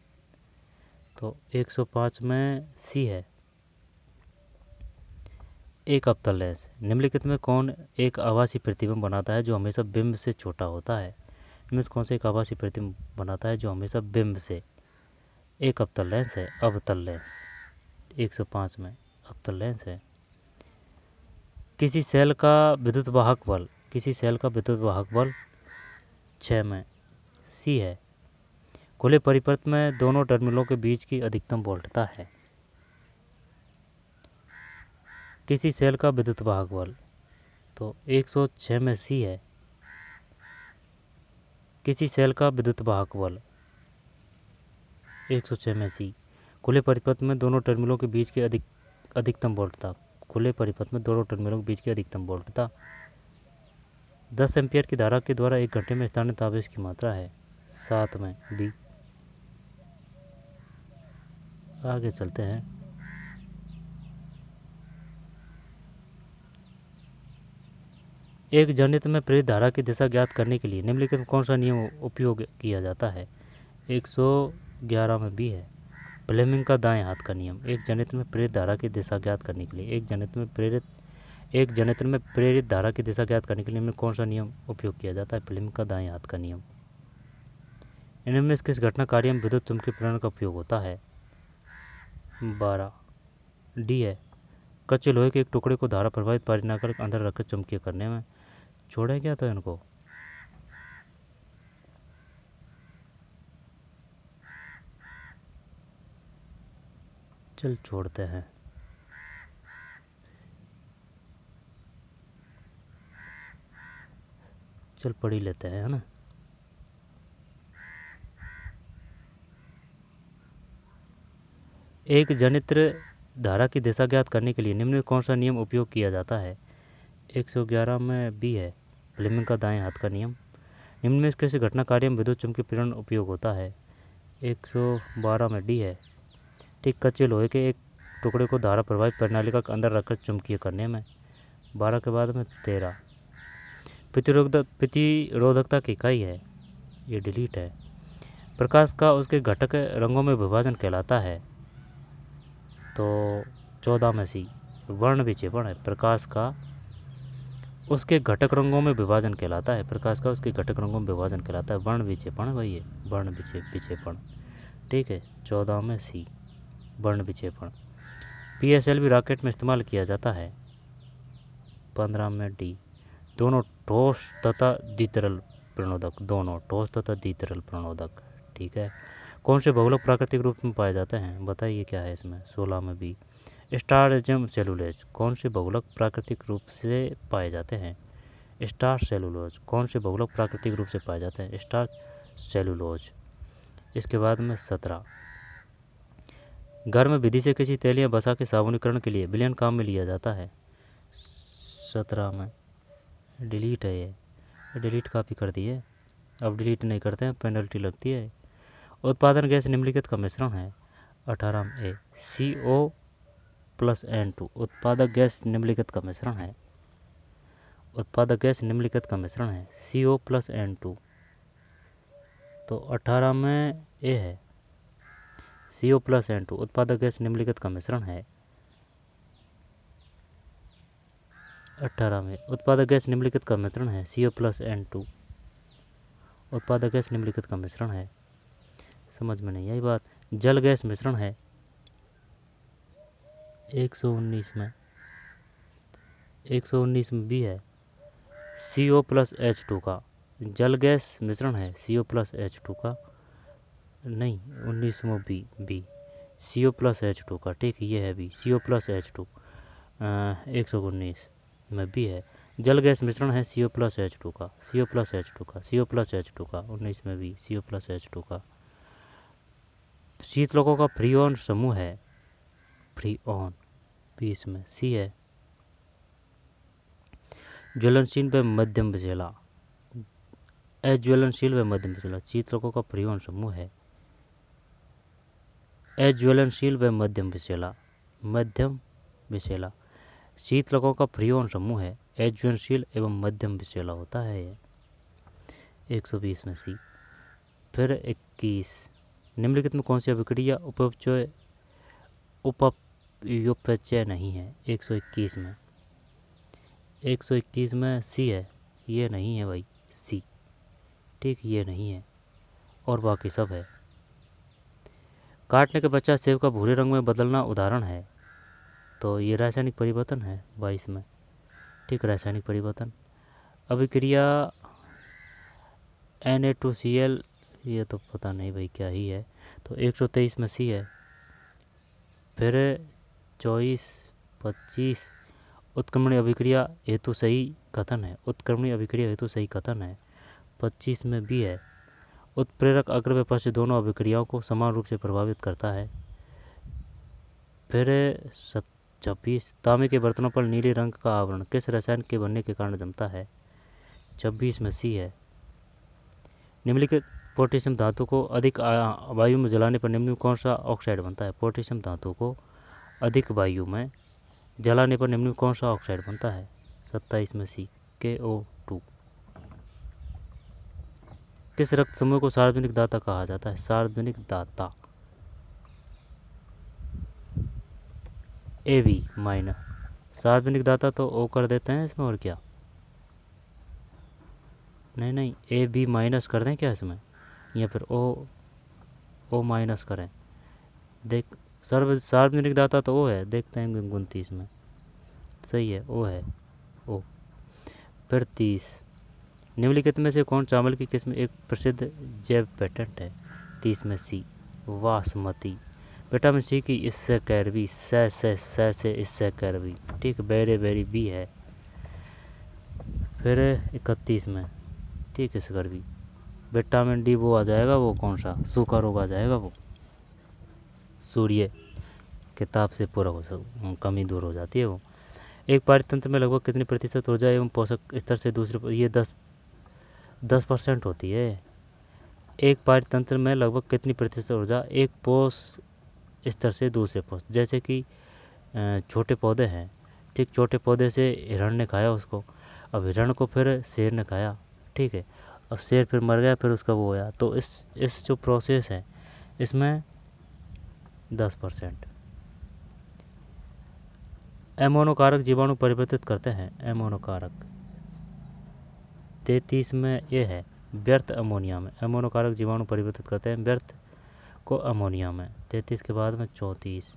तो 105 में सी है एक अवतल लेंस। निम्नलिखित में कौन एक आभासी प्रतिबिंब बनाता है जो हमेशा बिंब से छोटा होता है? इनमें से कौन सा एक आभासी प्रतिबिंब बनाता है जो हमेशा बिंब से? एक अवतल लेंस है, अवतल लेंस। 105 में अवतल लेंस है। किसी सेल का विद्युत वाहक बल 6 में सी है खुले परिपथ में दोनों टर्मिनलों के बीच की अधिकतम वोल्टता है। किसी सेल का विद्युत वाहक बल, तो 106 में सी है किसी सेल का विद्युत वाहक बल 106 में सी खुले परिपथ में दोनों टर्मिनलों के बीच की अधिकतम वोल्टता। खुले परिपथ में दोनों टर्मिनलों के बीच की अधिकतम वोल्टता 10 एम्पियर की धारा के द्वारा 1 घंटे में स्थानांतरित आवेश की मात्रा है। 7 में बी। आगे चलते हैं। एक जनित्र में प्रेरित धारा की दिशा ज्ञात करने के लिए निम्नलिखित में कौन सा नियम उपयोग किया जाता है? 111 में बी है फ्लेमिंग का दाएं हाथ का नियम। एक जनित्र में प्रेरित धारा की दिशा ज्ञात करने के लिए एक जनित्र में प्रेरित धारा की दिशा ज्ञात करने के लिए कौन सा नियम उपयोग किया जाता है? फ्लेमिंग का दाएं हाथ का नियम। इनमें से किस घटना कार्य में विद्युत चुम्बकीय प्रेरण का उपयोग होता है? 12 डी है कच्चे लोहे के एक टुकड़े को धारा प्रभावित परिणाम अंदर रखकर चुम्बकीय करने में। छोड़े क्या तो इनको? चल छोड़ते हैं। चल पढ़ ही लेते हैं, है ना। एक जनित्र धारा की दिशा ज्ञात करने के लिए निम्न में कौन सा नियम उपयोग किया जाता है? 111 में बी है फ्लेमिंग का दाएं हाथ का नियम। निम्न में किसी घटना कार्य में विद्युत चुम्बकीय प्रेरण उपयोग होता है? 112 में डी है ठीक कच्चे लोहे के एक टुकड़े को धारा प्रभावित प्रणाली का अंदर रखकर चुम्बकीय करने में। 12 के बाद में 13 प्रतिरोधकता की इकाई है, ये डिलीट है। प्रकाश का उसके घटक रंगों में विभाजन कहलाता है, तो 14 में सी वर्ण विक्षेपण है। प्रकाश का उसके घटक रंगों में विभाजन कहलाता है, प्रकाश का उसके घटक रंगों में विभाजन कहलाता है, वर्ण विक्षेपण भाई, ये वर्ण विक्षेपण, ठीक है। 14 में सी वर्ण विक्षेपण। PSLV रॉकेट में इस्तेमाल किया जाता है। 15 में डी दोनों ठोस तथा द्वितरल प्रणोदक, दोनों ठोस तथा द्वितरल प्रणोदक, ठीक है। कौन से बहुलक प्राकृतिक रूप में पाए जाते हैं? बताइए क्या है इसमें। 16 में बी स्टार्च एवं सेलुलोज कौन से बहुलक प्राकृतिक रूप से पाए जाते हैं? स्टार्च सेलुलोज कौन से बहुलक प्राकृतिक रूप से पाए जाते हैं? Starch cellulose. इसके बाद में 17 घर में विधि से किसी तेल या वसा के साबुनीकरण के लिए विलयन काम में लिया जाता है। 17 में डिलीट है, ये डिलीट काफ़ी कर दी है, अब डिलीट नहीं करते हैं, पेनल्टी लगती है। उत्पादन गैस निम्नलिखित का मिश्रण है। 18 में ए CO प्लस N2 उत्पादक गैस निम्नलिखित का मिश्रण है। उत्पादक गैस निम्नलिखित का मिश्रण है CO प्लस N2, तो 18 में ए है CO प्लस N2 उत्पादक गैस निम्नलिखित का मिश्रण है। 18 में उत्पादक गैस निम्नलिखित का मिश्रण है CO प्लस N2 उत्पादक गैस निम्नलिखित का मिश्रण है। समझ में नहीं आई बात। जल गैस मिश्रण है। 119 में भी है CO प्लस H2 का जल गैस मिश्रण है CO प्लस H2 का, नहीं 19 में बी CO प्लस H2 का, ठीक ये है बी CO प्लस H2। 119 में बी है जल गैस मिश्रण है CO प्लस H2 का, CO प्लस H2 का, CO प्लस H2 का। 19 में बी CO प्लस H2 का। शीतलकों का फ्रीऑन समूह है फ्रीऑन, 20 में सी है ज्वलनशील व मध्यम विषैला, अज्वलनशील व मध्यम विषैला शीतलकों का फ्रीऑन समूह है अज्वलनशील व मध्यम विषैला, मध्यम विषैला शीतलकों का फ्रीऑन समूह है अज्वलनशील एवं मध्यम विषैला होता है ये। 120 में सी। फिर 21 निम्नलिखित में कौन सी अभिक्रिया उपयुपचय नहीं है? 121 में 121 में सी है, ये नहीं है भाई सी, ठीक ये नहीं है और बाकी सब है। काटने के पश्चात सेब का भूरे रंग में बदलना उदाहरण है, तो ये रासायनिक परिवर्तन है 22 में, ठीक रासायनिक परिवर्तन। अभिक्रिया Na2Cl ये तो पता नहीं भाई क्या ही है, तो 123 में सी है। फिर 24 25 उत्क्रमणीय अभिक्रिया हेतु सही कथन है, उत्क्रमणीय अभिक्रिया हेतु सही कथन है। 25 में बी है उत्प्रेरक अग्र व पश्च दोनों अभिक्रियाओं को समान रूप से प्रभावित करता है। फिर 26 तांबे के बर्तनों पर नीले रंग का आवरण किस रसायन के बनने के कारण जमता है? 26 में सी है। निम्नलिखित पोटेशियम धातु को अधिक वायु में जलाने पर निम्न में कौन सा ऑक्साइड बनता है? पोटेशियम धातु को अधिक वायु में जलाने पर निम्न में कौन सा ऑक्साइड बनता है? 27 में सी NaCO2। किस रक्त समूह को सार्वजनिक दाता कहा जाता है? सार्वजनिक दाता AB माइनस। सार्वजनिक दाता तो O कर देते हैं इसमें, और क्या? नहीं, AB माइनस कर दें क्या इसमें, या फिर O माइनस करें? देख, सार्वजनिक दाता तो O है, देखते हैं गुनती इसमें। सही है, O है, O। फिर 30, निम्नलिखित में से कौन चावल की किस्म एक प्रसिद्ध जैव पेटेंट है? 30 में C, बासमती। विटामिन C की इससे कैरवी, से इससे कैरवी, ठीक, बेरी B है। फिर 31 में, ठीक, इस करवी विटामिन D वो आ जाएगा, वो कौन सा सूखा रोग आ जाएगा, वो सूर्य किताब से पूरा कमी दूर हो जाती है वो। एक पारितंत्र में लगभग कितनी प्रतिशत ऊर्जा एवं पोषक स्तर से दूसरे, ये 10% होती है। एक पारितंत्र में लगभग कितनी प्रतिशत ऊर्जा एक पोष स्तर से दूसरे पोष, जैसे कि छोटे पौधे हैं, ठीक, छोटे पौधे से हिरण ने खाया उसको, अब हिरण को फिर शेर ने खाया, ठीक है, अब शेर फिर मर गया, फिर उसका वो होया, तो इस जो प्रोसेस है इसमें 10%। एमोनोकारक जीवाणु परिवर्तित करते हैं, एमोनोकारक 33 में ये है, व्यर्थ अमोनिया में। एमोनोकारक जीवाणु परिवर्तित करते हैं व्यर्थ को अमोनिया में। 33 के बाद में 34,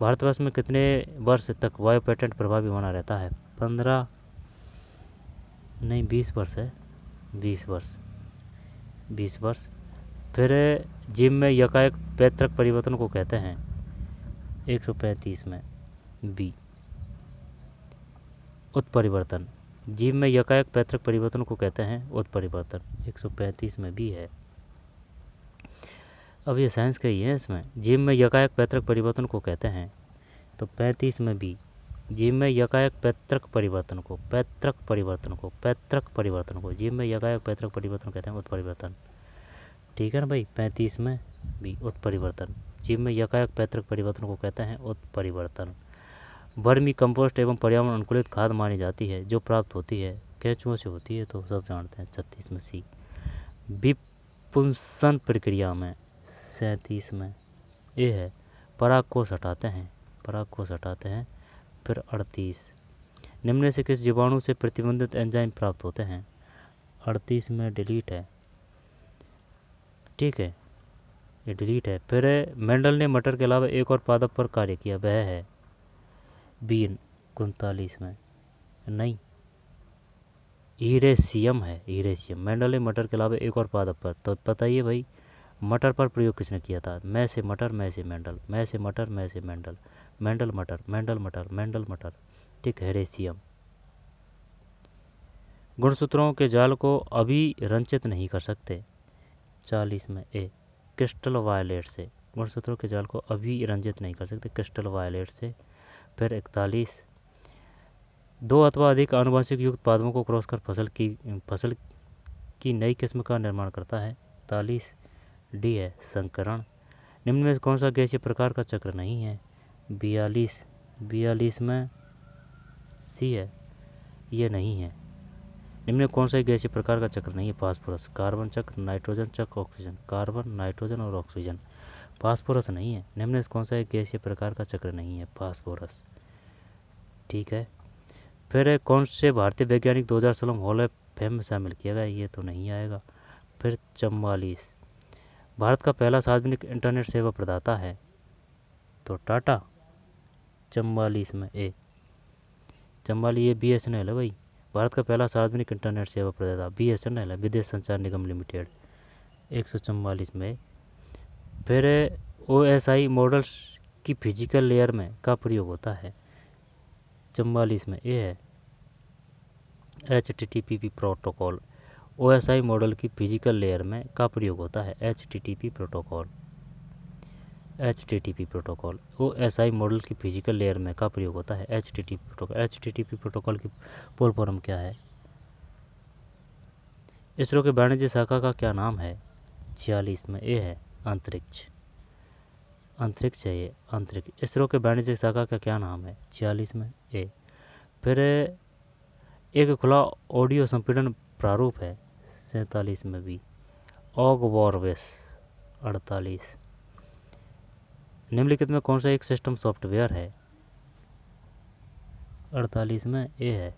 भारतवर्ष में कितने वर्ष तक वायु पेटेंट प्रभावी बना रहता है? 15 नहीं 20 वर्ष है, 20 वर्ष। फिर जीव में यकाएक पैतृक परिवर्तन को कहते हैं? 135 में B, उत्परिवर्तन। जीव में यकाएक पैतृक परिवर्तन को कहते हैं उत्परिवर्तन, 135 में B है। अब ये साइंस का ही है, इसमें जीव में यकाएक पैतृक परिवर्तन को कहते हैं, तो 35 में B, जीव में यकाएक पैतृक परिवर्तन को जीव में यकाएक पैतृक परिवर्तन कहते हैं उत्परिवर्तन, ठीक है ना भाई। 35 में B, उत्परिवर्तन। जीव में यकाएक पैतृक परिवर्तन को कहते हैं उत्परिवर्तन। वर्मी कंपोस्ट एवं पर्यावरण अनुकूलित खाद मानी जाती है जो प्राप्त होती है केंचुओं से होती है, तो सब जानते हैं। 36 में C, विपुंसन प्रक्रिया में। 37 में A है, परागकोश हटाते हैं। फिर 38, निम्न से किस जीवाणु से प्रतिबंधित एंजाइम प्राप्त होते हैं? 38 में डिलीट है, ठीक है, ये डिलीट है। फिर मेंडल ने मटर के अलावा एक और पादप पर कार्य किया, वह है B, 39 में नहीं, ईरेशियम है, ईरेशियम। मेंडल ने मटर के अलावा एक और पादप पर, तो बताइए भाई मटर पर प्रयोग किसने किया था? मैं से मटर, मेंडल मटर, ठीक है, रेशियम। गुणसूत्रों के जाल को अभिरंचित नहीं कर सकते? 40 में A, क्रिस्टल वायलेट से। गुणसूत्रों के जाल को अभिरंजित नहीं कर सकते क्रिस्टल वायलेट से। फिर 41, 2 अथवा अधिक आनुवंशिक युक्त पादपों को क्रॉस कर फसल की नई किस्म का निर्माण करता है। 41 D है, संकरण। निम्न में कौन सा गैसीय प्रकार का चक्र नहीं है? 42 में C है, ये नहीं है। निम्न में कौन सा गैसीय प्रकार का चक्र नहीं है? फास्फोरस। कार्बन चक्र, नाइट्रोजन चक्र, ऑक्सीजन। कार्बन, नाइट्रोजन और ऑक्सीजन, फास्फोरस नहीं है। निम्न में कौन सा गैसीय प्रकार का चक्र नहीं है? फास्फोरस, ठीक है। फिर कौन से भारतीय वैज्ञानिक 2016 हॉल ऑफ फेम में शामिल किया गया? ये तो नहीं आएगा। फिर 44, भारत का पहला सार्वजनिक इंटरनेट सेवा प्रदाता है? तो टाटा। 44 में A, 44 ये BSNL है भाई, भारत का पहला सार्वजनिक इंटरनेट सेवा प्रदाता BSNL है, विदेश संचार निगम लिमिटेड। 144 में। फिर OSI मॉडल्स की फिजिकल लेयर में का प्रयोग होता है? 44 में A है, HTTP प्रोटोकॉल। OSI मॉडल की फिजिकल लेयर में का प्रयोग होता है? HTTP protocol. OSI मॉडल की फिजिकल लेयर में का प्रयोग होता है? HTTP protocol. HTTP प्रोटोकॉल की फुल फॉर्म क्या है? इसरो के वाणिज्य शाखा का क्या नाम है? 46 में A है, अंतरिक्ष है ये, अंतरिक्ष। इसरो के वाणिज्य शाखा का क्या नाम है? 46 में A। फिर एक खुला ऑडियो संपीड़न प्रारूप है 47 में भी। ऑग वॉरवेस 48। निम्नलिखित में कौन सा एक सिस्टम सॉफ्टवेयर है? 48 में ए है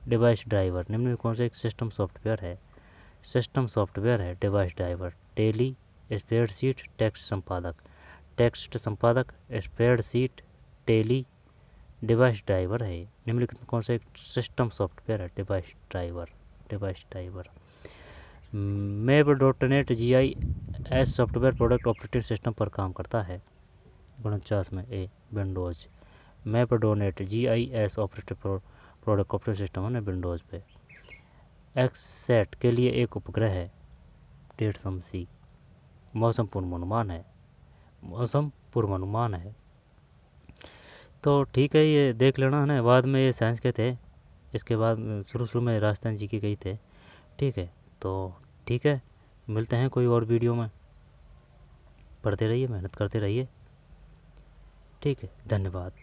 डिवाइस ड्राइवर। निम्न में कौन सा एक सिस्टम सॉफ्टवेयर है? सिस्टम सॉफ्टवेयर है device driver. Tally, spreadsheet, text संपादक। टेक्स्ट संपादक, स्प्रेडशीट, टेली, डिवाइस ड्राइवर है। निम्नलिखित में कौन सा एक सिस्टम सॉफ्टवेयर है? Device driver. Device driver. MapNet GIS software product operating system पर काम करता है। 49 में A Windows. MapNet GIS product operating system है विंडोज़ पे। एक्ससेट के लिए एक उपग्रह है 150 MC। मौसम पूर्वानुमान है। मौसम पूर्वानुमान है। तो ठीक है, ये देख लेना है ना। बाद में ये साइंस के थे, इसके बाद शुरू में राजस्थान जी के गई थे। ठीक है, तो ठीक है, मिलते हैं कोई और वीडियो में। पढ़ते रहिए, मेहनत करते रहिए। ठीक है, धन्यवाद।